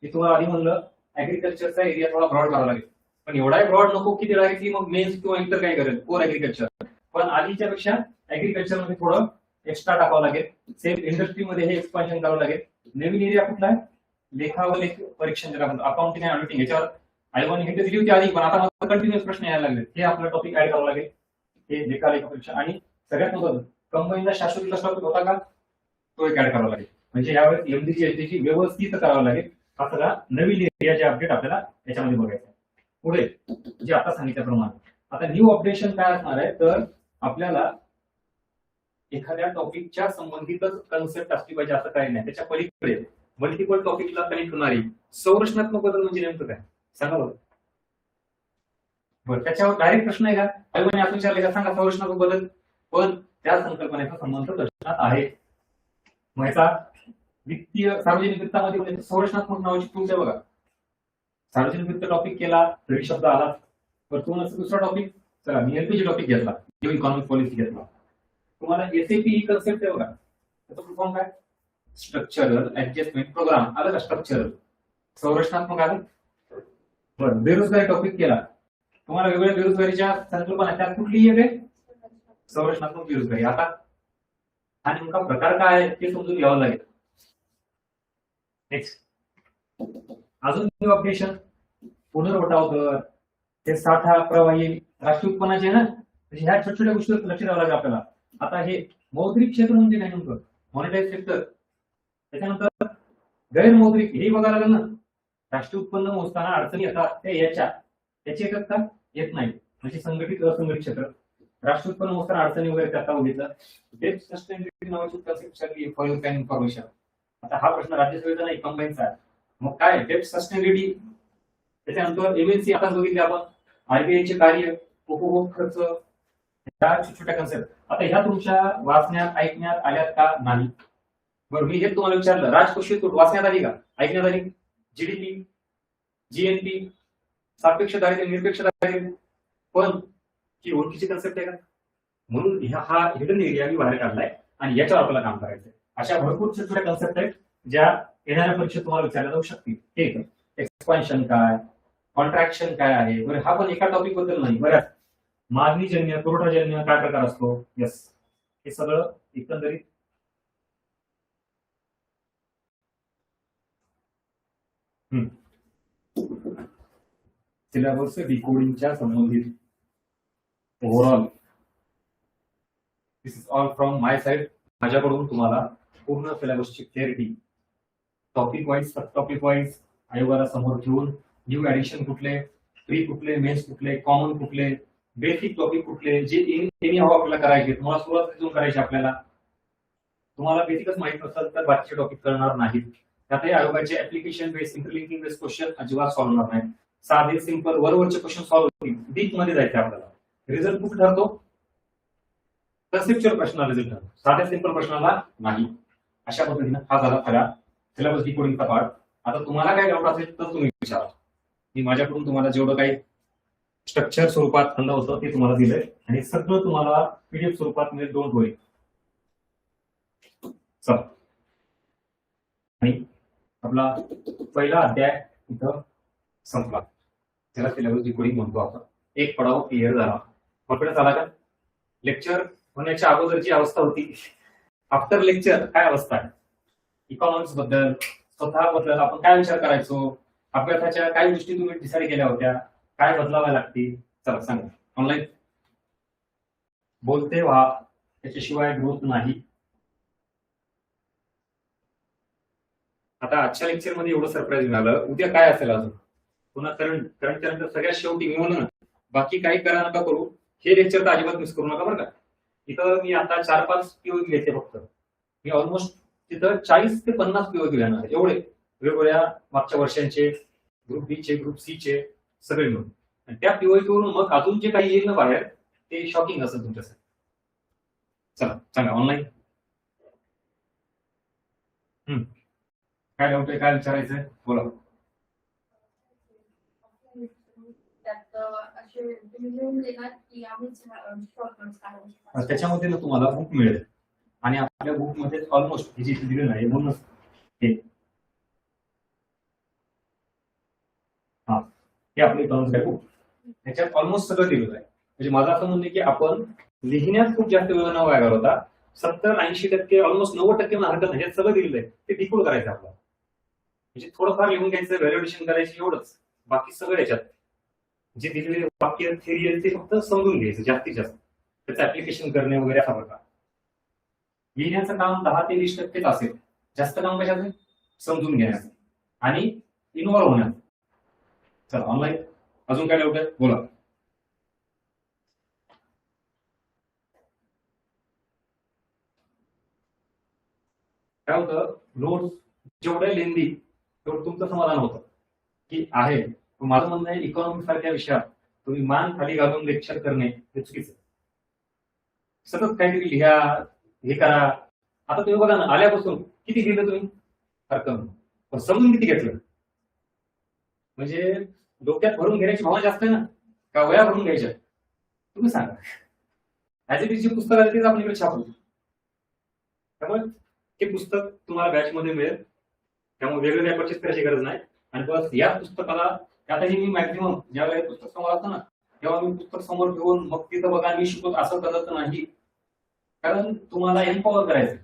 मी तुम्हाला आधी म्हणलं ऍग्रिकल्चरचा एरिया थोडा ब्रॉड करावा लागेल. पण एवढाही ब्रॉड नको की डायरेक्टली मग मेन्स किंवा इतर काय करेल कोर ऍग्रिकल्चर. पण आधीच्या पेक्षा ऍग्रिकल्चर मध्ये थोडं एक्स्ट्रा टाकावं लागेल. सेम इंडस्ट्रीमध्ये हे एक्सपान्शन करावं लागेल. नवीन एरिया कुठला आहे लेखा व लेख परीक्षण ज्याला म्हणतो अकाउंटिंग आणि ऑडिटिंग. याच्यावर आयोगाने हे दिली होती आधी पण आता मला कंटिन्युअस प्रश्न यायला लागले. हे आपला टॉपिक ऍड करावं लागेल. हे लेखा लेखा परीक्षा आणि सगळ्यात महत्त्वाचं कंबाईनला शाश्वती टॉपिक होता का तो एक ऍड करावा लागेल. म्हणजे यावेळेस एमडीची एसडीची व्यवस्थित करावं लागेल. हा सगळा नवीन एरियाचे अपडेट आपल्याला याच्यामध्ये बघायचं. पुढे जे आता सांगितल्याप्रमाणे आता न्यू अपडेशन काय असणार आहे तर आपल्याला एखाद्या टॉपिकच्या संबंधितच कन्सेप्ट असली पाहिजे असं काही नाही. त्याच्या पलीकडे मल्टिपल टॉपिकला कनेक्ट होणारी संरचनात्मक बदल म्हणजे नेमकं काय सांगा बरं. बरं त्याच्यावर डायरेक्ट प्रश्न आहे का आयोगाने असं विचारले का सांगा संरचनात्मक बदल. पण त्या संकल्पनेचा संबंध प्रश्नात आहे. माहिती वित्तीय सार्वजनिक वित्तामध्ये संरचनात्मक नावाची टूल्स आहे बघा. सार्वजनिक वित्त टॉपिक केला तरी शब्द आला. तर तुम्हाला दुसरा टॉपिक, चला मी एलपीजी टॉपिक घेतला, इकॉनॉमिक पॉलिसी घेतला. तुम्हाला एसएपी ही कन्सेप्ट आहे बघा. त्याचा फुल फॉर्म काय? Structural adjustment programme. आलं का? स्ट्रक्चरल संरचनात्मक आलं. बरं, बेरोजगारी टॉपिक केला. तुम्हाला वेगवेगळ्या बेरोजगारीच्या संकल्पना, त्यात कुठली एक आहे? संरचनात्मक बेरोजगारी. आता हा नेमका प्रकार काय आहे ते समजून घ्यावं लागेल. नेक्स्ट अजून न्यू अपडेशन, पुनर्वटाव दर, ते साठा प्रवाही राष्ट्रीय उत्पन्नाचे ना, ह्या छोट्या छोट्या गोष्टी लक्ष द्यावं लागेल आपल्याला. आता हे मौद्रिक क्षेत्र म्हणजे काय नेमकं? Monetise sector. त्याच्यानंतर गैरमौद्रिक हे बघायला लागेल ना. राष्ट्रीय उत्पन्न मोजताना अडचणी येतात ते याची येतात का? येत नाही. म्हणजे संघटित असंघटित क्षेत्र. राष्ट्रीय उत्पन्न मोजताना अडचणी वगैरे त्याचा बघितलं. डेप्थ सस्टेनेबिलिटी नावाची concept for your kind information. आता हा प्रश्न राज्यसभेचा नाही, कंबाईनचा आहे. मग काय डेप्थ सस्टेनेबिलिटी? त्याच्यानंतर एमएनसी आता बघितले आपण, आरबीआयचे कार्य, उपभोग खर्च, ह्या छोट्या कन्सेप्ट. आता ह्या तुमच्या वाचण्यात ऐकण्यात आल्यात का? नाही. बरं, मी हे तुम्हाला विचारलं, राजकोषीय तूट वाचण्यात आली का? ऐकण्यात आली? जीडीपी, जीएनपी, सापेक्ष दारिद्र्य, निरपेक्ष दारिद्र्य, पण ही ओळखीची कन्सेप्ट आहे का? म्हणून हा हिडन एरिया मी बाहेर काढलाय आणि याच्यावर आपल्याला काम करायचंय. अशा भरपूर छोट्या कन्सेप्ट आहेत ज्या येणाऱ्या परीक्षेत तुम्हाला विचारल्या जाऊ शकतील. ठीक आहे. एक्सपान्शन काय, कॉन्ट्रॅक्शन काय आहे? बरं, हा पण एका टॉपिक बद्दल नाही, बऱ्याच मागणीजन्य, पुरवठाजन्य काय प्रकार असतो. यस, हे सगळं एकंदरीत सिलेबस डिकोडिंगच्या संबंधित overall this is all from my side. माझ्याकडून तुम्हाला पूर्ण सिलेबसची क्लॅरिटी, टॉपिक वाईज, सब टॉपिक वाईज आयोगाला समोर ठेवून न्यू ऍडिशन कुठले, प्री कुठले, मेन्स कुठले, कॉमन कुठले, बेसिक टॉपिक कुठले, जे एनी हवा आपल्याला करायचे, तुम्हाला सुरुवातीपासून करायचे. आपल्याला तुम्हाला बेसिकच माहित नसेल तर बाकीचे टॉपिक करणार नाहीत. त्यातही आयोगाचे application base, interlinking base question अजिबात सॉल्व्ह होणार नाही. साधे सिंपल वरवरचे क्वेश्चन सॉल्व्ह होतील. डीप मध्ये जायचे आपल्याला. रिझल्ट कुठे ठरतो? कन्सेप्च्युअल प्रश्नाला रिझल्ट ठरतो, साध्या सिंपल प्रश्नाला नाही. अशा पद्धतीने हा झाला खरा सिलेबस डिकोडिंगचा पार्ट. आता तुम्हाला काय डाऊट असेल तर तुम्ही विचारा. मी माझ्याकडून तुम्हाला जेवढं काही स्ट्रक्चर स्वरूपात आणलं होतं ते तुम्हाला दिलंय आणि सगळं तुम्हाला पीडीएफ स्वरूपात मिळेल. डोंट वरी. चला, आणि आपला पहिला अध्याय इथं संपला. त्याला सिलेबस डिकोडिंग म्हणतो आपण. एक पडाव क्लिअर झाला. कॉन्फिडन्स आला का? लेक्चर होण्याच्या अगोदरची अवस्था होती, आफ्टर लेक्चर काय अवस्था आहे? इकॉनॉमिक्स बद्दल, स्वतःबद्दल आपण काय विचार करायचो, अभ्यासाच्या काय गोष्टी तुम्ही डिसाईड केल्या होत्या, काय बदलाव्या लागतील? चला सांगा. ऑनलाईन बोलते व्हा, त्याच्याशिवाय ग्रोथ नाही. आता आजच्या लेक्चर मध्ये एवढं सरप्राईज मिळालं. उद्या काय असेल अजून? पुन्हा करंट त्यानंतर सगळ्यात शेवटी मी म्हणून बाकी काही करा नका करू, हे लेक्चर तर अजिबात मिस करू नका बरं का. इथं मी आता 4-5 पीओ घेते फक्त. मी ऑलमोस्ट तिथं 40 ते 50 पीओ घेणार आहे. एवढे वेगवेगळ्या मागच्या वर्षांचे, ग्रुप बी चे, ग्रुप सी चे सगळे मिळून. आणि त्या पीओ मग अजून जे काही येईल ना बाहेर ते शॉकिंग असेल तुमच्यासाठी. चला सांगा ऑनलाईन काय डाऊट आहे, काय विचारायचंय बोला. त्याच्यामध्ये ना तुम्हाला बुक मिळेल आणि आपल्या बुक मध्ये ऑलमोस्ट हे जे दिलेलं आहे म्हणून हे आपले इकॉनॉमिक्स बुक, त्याच्यात ऑलमोस्ट सगळं दिलेलं आहे. म्हणजे माझं असं म्हणणं की आपण लिहिण्यात खूप जास्त वेळ न वाया घालवता 70-80% ऑलमोस्ट 90% हरकत नाही, सगळं दिलेलं आहे ते डिकोड करायचं आपल्याला. म्हणजे थोडंफार लिहून घ्यायचं, व्हॅल्युएशन करायचं एवढंच. बाकी सगळं याच्यात जे दिलेले वाक्य थेरी आहे ते फक्त समजून घ्यायचं जास्तीत जास्त, त्याचं ऍप्लिकेशन करणे वगैरे असा प्रकार. लिहिण्याचं काम 10 ते 20% असेल, जास्त काम कशाचं? समजून घेण्याचं आणि इन्व्हॉल्व्ह होण्याचं. चला ऑनलाईन अजून काय डाऊट आहे बोला. काय होतं, नोट्स जेवढे लेंदी तेवढं तुमचं समाधान होतं की आहे. माझं म्हणणं आहे इकॉनॉमिक्स सारख्या विषयात तुम्ही मान खाली घालून लेक्चर करणे हे चुकीचं. सतत काहीतरी लिहा, हे करा. आता तुम्ही बघा ना, आल्यापासून किती लिहिलं तुम्ही? रक्कम. पण समजून किती घेतलं? म्हणजे डोक्यात भरून घेण्याची भावना जास्त आहे ना, का वया भरून घ्यायच्या? तुम्ही सांगा. ऍज इट इज जे पुस्तक आले तेच आपल्याकडे छापलं. त्यामुळे ते पुस्तक तुम्हाला बॅचमध्ये मिळेल. त्यामुळे वेगवेगळ्या परचेस करायची गरज नाही. आणि बस या पुस्तकाला, आताही मी मॅक्झिमम ज्यावेळेला पुस्तक समोर असतं ना, तेव्हा मी पुस्तक समोर ठेवून मग तिथं बघा मी शिकवत असं करत नाही. कारण तुम्हाला एम्पॉवर करायचं.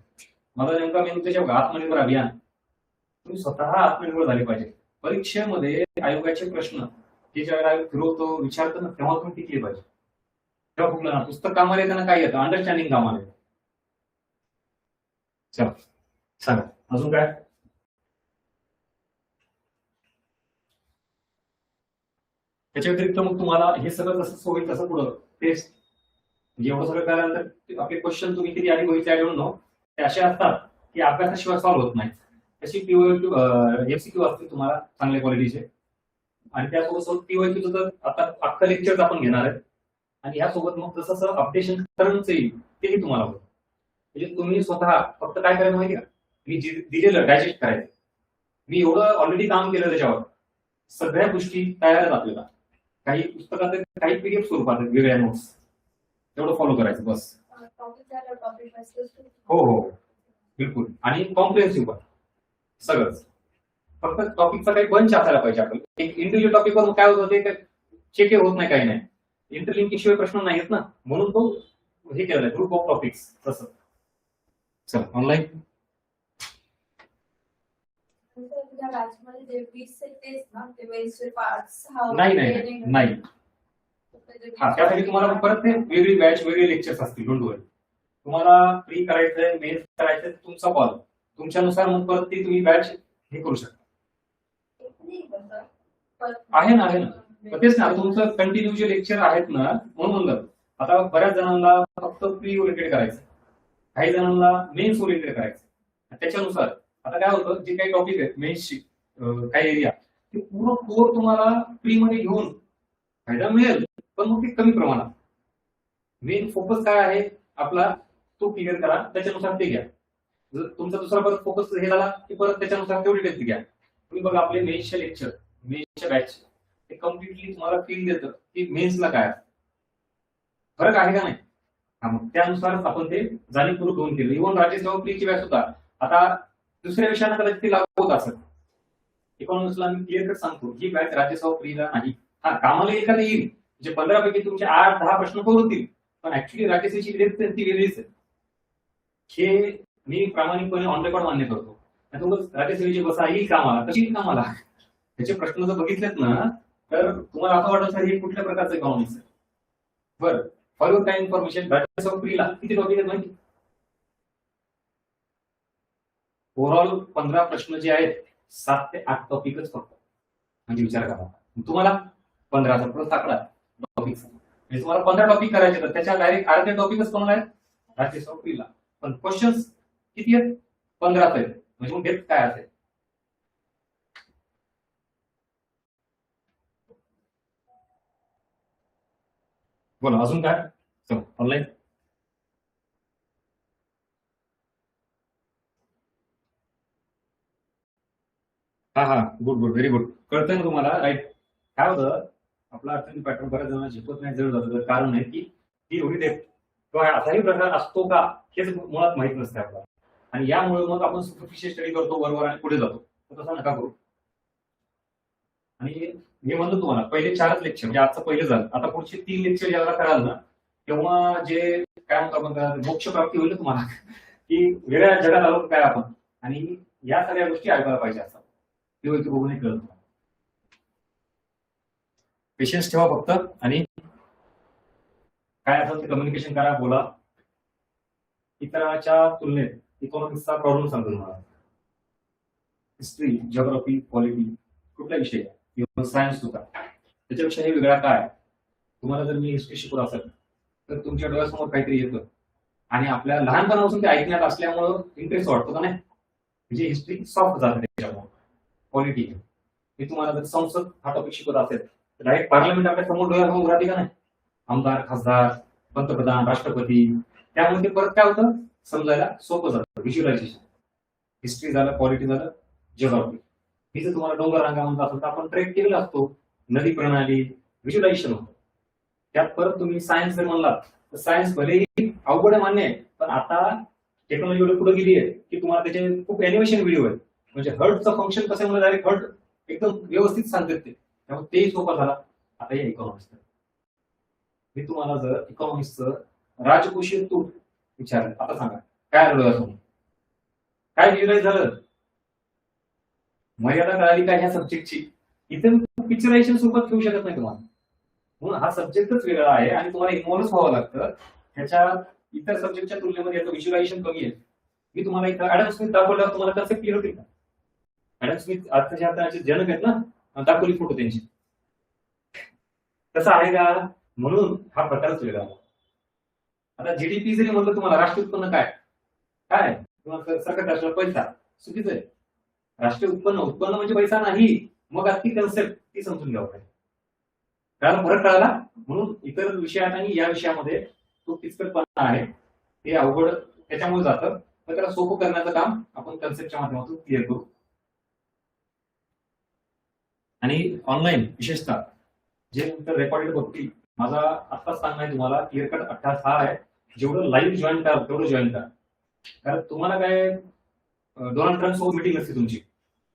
माझा नेमका मेन त्याच्या आत्मनिर्भर अभियान. तुम्ही स्वतः आत्मनिर्भर झाले पाहिजे. परीक्षेमध्ये आयोगाचे प्रश्न हे ज्यावेळेला आयोग फिरवतो, विचारतो ना, तेव्हा तुम्ही टिकले पाहिजे. तेव्हा कुठलं ना पुस्तक कामाला येताना काय येतं? अंडरस्टँडिंग कामाला येतं. चला सांगा अजून काय? त्याच्या व्यतिरिक्त मग तुम्हाला हे सगळं कसं होईल तसं पुढं टेस्ट म्हणजे एवढं सगळं केल्यानंतर आपले क्वेश्चन तुम्ही किती आधी बघितले आढळून नो ते असे असतात की अभ्यासाशिवाय सॉल्व्ह होत नाही. तशी एमसीक्यू असतील तुम्हाला चांगल्या क्वालिटीचे. आणि त्यासोबत पीओक्यू तर आता अख्खा लेक्चर आपण घेणार आहे. आणि यासोबत मग जसं अपडेशन करण्याचं येईल तेही तुम्हाला होतं. म्हणजे तुम्ही स्वतः फक्त काय करायचं माहिती का, मी दिलेलं डायजेस्ट करायचं. मी एवढं ऑलरेडी काम केलं त्याच्यावर, सगळ्या गोष्टी तयार आहेत आपल्याला. काही पुस्तकात काही पीडीएफ स्वरूपात आहेत, वेगळ्या नोट्स, तेवढं फॉलो करायचं बस. हो हो बिलकुल. आणि कॉम्प्रिहेन्सिव्ह पण सगळंच. फक्त टॉपिकचा काही बंच असायला पाहिजे. आपण एक इंडिव्हिज्युअल टॉपिकवर काय होतं ते चेक होत नाही, काही नाही. इंटरलिंकिंग शिवाय प्रश्न नाही आहेत ना, म्हणून तो हे केलं ग्रुप ऑफ टॉपिक्स तसं. चल ऑनलाईन नाही नाही नाही. हा त्यासाठी तुम्हाला परत ते वेगळी बॅच वेगळे लेक्चर्स असतील. डोंट वरी. तुम्हाला प्री करायचंय, मेन्स करायचंय, तुमचा कॉल. तुमच्यानुसार मग परत ती तुम्ही बॅच हे करू शकता. आहे ना, आहे ना. तेच ना, तुमचं कंटिन्यू जे लेक्चर आहेत ना, म्हणून आता बऱ्याच जणांना फक्त प्री ओरिएंटेड करायचं, काही जणांना मेन्स ओरिएंटेड करायचं. त्याच्यानुसार आता काय होतं, जे काही टॉपिक आहेत मेन्सची काही एरिया, ते पूर्ण कोर तुम्हाला प्री मध्ये घेऊन फायदा मिळेल, पण मग ते कमी प्रमाणात. मेन फोकस काय आहे आपला, तो क्लिअर करा, त्याच्यानुसार ते घ्या. जर तुमचा दुसरा परत फोकस हे झाला की परत त्याच्यानुसार तेवढी टेस्ट घ्या. तुम्ही बघा आपले मेन्सचे लेक्चर, मेन्सच्या बॅच, ते कम्प्लिटली तुम्हाला फील देतं की मेन्सला काय फरक आहे का नाही. मग त्यानुसार आपण ते जाणीवपूर्वक घेऊन केलं. इव्हन राजेश प्रीची बॅच सुद्धा आता दुसऱ्या विषयांना कदाचित ते लागू होत असत. इकॉनॉमिक्सला मी क्लिअर कट सांगतो ही बॅच राजेश प्रीला नाही. हा कामाला एखादं येईल, म्हणजे 15 पैकी तुमचे 8-10 प्रश्न होतील, पण ऍक्च्युली राजेशची ती वेगळीच आहे. हे मी प्रामाणिकपणे ऑन रेकॉर्ड मान्य करतो. राजेश बसा येईल कामाला, कशी येईल कामाला, त्याचे प्रश्न जर बघितलेत ना, तर तुम्हाला असं वाटत हे कुठल्या प्रकारचं इकॉनॉमिक्स आहे. बरं, for your time information, Rajesh प्रीला किती टॉपिक आहेत माहिती? ओव्हरऑल 15 प्रश्न जे आहेत 7 ते 8 टॉपिकच फक्त. म्हणजे विचार करा, तुम्हाला 15चा परत आकडा टॉपिक, म्हणजे तुम्हाला 15 टॉपिक करायचे, तर त्याच्या डायरेक्ट अर्धे टॉपिकच कोणाला आहेत? राजेश प्रीला. पण क्वेश्चन्स किती आहेत? 15 आहेत. म्हणजे मग डेप्थ काय असेल? बोला अजून काय? चल ऑनलाईन. हा हा गुड गुड व्हेरी गुड. कळतंय ना तुम्हाला? राईट. काय होतं, आपला अडचणी पॅटर्न बऱ्याच जणांना झेपत नाही, जड जातं. कारण आहे की ती एवढी डेप्थ किंवा असाही प्रकार असतो का हेच मुळात माहित नसते आपल्याला. आणि यामुळे मग आपण सुपरफिशियल स्टडी करतो बरोबर आणि पुढे जातो. तसं नका करू. आणि मी म्हणतो तुम्हाला पहिले 4च लेक्चर, म्हणजे आजचं पहिलं झालं, आता पुढचे 3 लेक्चर याला कराल ना, तेव्हा जे काय म्हणतो आपण मोक्ष प्राप्ती होईल तुम्हाला, की वेगळ्या जगात आलो काय आपण. आणि या सगळ्या गोष्टी ऐकायला पाहिजे असतात. तेव्हा इथे बघून कळत. पेशन्स ठेवा फक्त, आणि काय असेल ते कम्युनिकेशन करा, बोला. इतरांच्या तुलनेत इकॉनॉमिक्सचा प्रॉब्लेम सांगतो तुम्हाला. हिस्ट्री, जिओग्राफी, पॉलिटी, कुठला विषय, सायन्स सुद्धा, त्याच्यापेक्षा हे वेगळा काय. तुम्हाला जर मी हिस्ट्री शिकवत असेल तर तुमच्या डोळ्यासमोर काहीतरी येतं, आणि आपल्या लहानपणापासून ते ऐकण्यात असल्यामुळं इंटरेस्ट वाटतो का नाही. म्हणजे हिस्ट्री सॉफ्ट जाते त्याच्यामुळे. पॉलिटी, मी तुम्हाला जर संसद हा टॉपिक शिकवत असेल तर डायरेक्ट पार्लमेंट आपल्या समोर डोळ्यासमोर राहते का नाही. आमदार, खासदार, पंतप्रधान, राष्ट्रपती, त्यामध्ये परत काय होतं, समजायला सोपं जातं. व्हिज्युअलायझेशन, हिस्ट्री झालं, पॉलिटी झालं, जिओग्राफी. ही जर तुम्हाला डोंगर रांगा म्हणत असेल तर आपण ट्रेक केलेला असतो, नदी प्रणाली, व्हिज्युअलायझेशन होतं. त्यात परत तुम्ही सायन्स जर म्हणलात तर सायन्स भलेही अवघड मान्य आहे, पण आता टेक्नॉलॉजी एवढी पुढे गेली आहे की तुम्हाला त्याचे खूप अॅनिमेशन व्हिडिओ आहेत. म्हणजे हर्टचं फंक्शन कसं म्हणजे डायरेक्ट हर्ट एकदम व्यवस्थित सांगतात ते, त्यामुळे तेही सोपं झाला. आता या इकॉनॉमिक्स, मी तुम्हाला जर इकॉनॉमिक्सचं राजकोषीय तूट विचारलं, आता सांगा काय आढळलं तुम्ही, काय रिअलाइज झालं, मर्यादा कळाली काय ह्या सब्जेक्टची. इथे पिक्चरायझेशन सोबत ठेवू शकत नाही तुम्हाला, म्हणून हा सब्जेक्टच वेगळा आहे आणि तुम्हाला इन्व्हॉल्व्ह व्हावं लागतं ह्याच्या. इतर सब्जेक्टच्या तुलनेमध्ये याचं व्हिज्युअलायझेशन कमी आहे. मी तुम्हाला इथं ऍडम स्मिथ दाखवल्यावर तुम्हाला कन्सेप्ट क्लिअर होतील का? ऍडम स्मिथ आताच्या आताचे जनक आहेत ना, दाखवली फोटो त्यांची, तसं आहे का? म्हणून हा प्रकारच वेगळा आहे. आता जीडीपी जरी म्हणलं तुम्हाला, राष्ट्रीय उत्पन्न काय काय तुम्हाला सकट राष्ट्र पैसा, चुकीचं आहे. राष्ट्रीय उत्पन्न, उत्पन्न म्हणजे पैसा नाही. मग ती कन्सेप्ट ती समजून घ्यावं पाहिजे, कारण फरक कळाला. म्हणून इतर विषयात आणि या विषयामध्ये तो किचकटपणा आहे, ते अवघड त्याच्यामुळे जातं. तर त्याला सोपं करण्याचं काम आपण कन्सेप्टच्या माध्यमातून क्लिअर करू. आणि ऑनलाईन विशेषतः जे रेकॉर्डेड बघतील, माझा आत्ताच सांगणार तुम्हाला क्लिअर कट अट्टास हा आहे, जेवढं लाईव्ह जॉईन करा तेवढं जॉईन करा. कारण तुम्हाला काय डोनाल्ड ट्रम्प सोबत मिटिंग असते तुमची,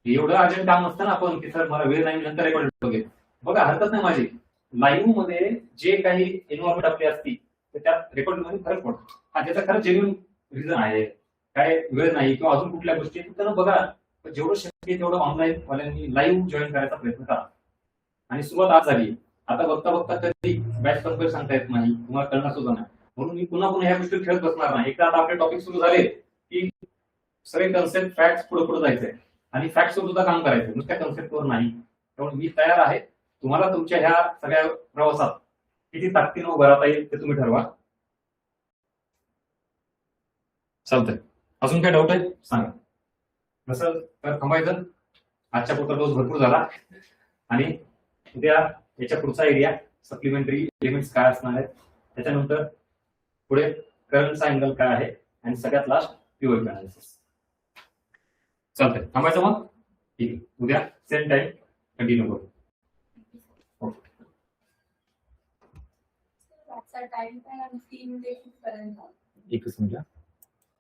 एवढं अर्जंट काम असतं ना आपण की सर मला वेळ नाही नंतर रेकॉर्ड बघेल, बघा हरकत नाही माझी. लाईव्ह मध्ये जे काही एन्व्हायरमेंट आपली असती तर त्या रेकॉर्ड मध्ये फरक पडतो. हा त्याचा खरं जेन्युइन रिझन आहे, काय वेळ नाही किंवा अजून कुठल्या गोष्टी तर बघा. जेवढं शक्य आहे तेवढं ऑनलाईन वाल्यांनी लाईव्ह जॉईन करायचा प्रयत्न करा. आणि सुरुवात आज झाली, आता बघता बघता कधी बॅच कंपेअर सांगता येत नाही, तुम्हाला कळणार सुद्धा नाही. म्हणून मी पुन्हा पुन्हा ह्या गोष्टी खेळत बसणार नाही. एकदा आता आपले टॉपिक सुरू झाले की सगळे कन्सेप्ट फॅक्ट पुढे पुढे जायचंय आणि फॅक्टवर सुद्धा काम करायचं, नुसत्या कन्सेप्टवर नाही. त्यामुळे मी तयार आहे. तुम्हाला तुमच्या ह्या सगळ्या प्रवासात किती ताकदीनं उभं राहता येईल ते तुम्ही ठरवा. चालतंय, अजून काय डाऊट आहे सांगा. नसेल तर थांबायचं. आजच्या पुरता डोस भरपूर झाला आणि उद्या याच्या पुढचा एरिया सप्लिमेंटरी एलिमेंट्स काय असणार आहेत, त्याच्यानंतर पुढे करंटचा अँगल काय आहे आणि सगळ्यात लास्ट पीओएफ अनालिसिस. चालतंय, थांबायचं मग. ठीक आहे, उद्या सेम टाइम कंटिन्यू करू. टाइम काय 3 ते 6 पर्यंत. एकच मिनिट.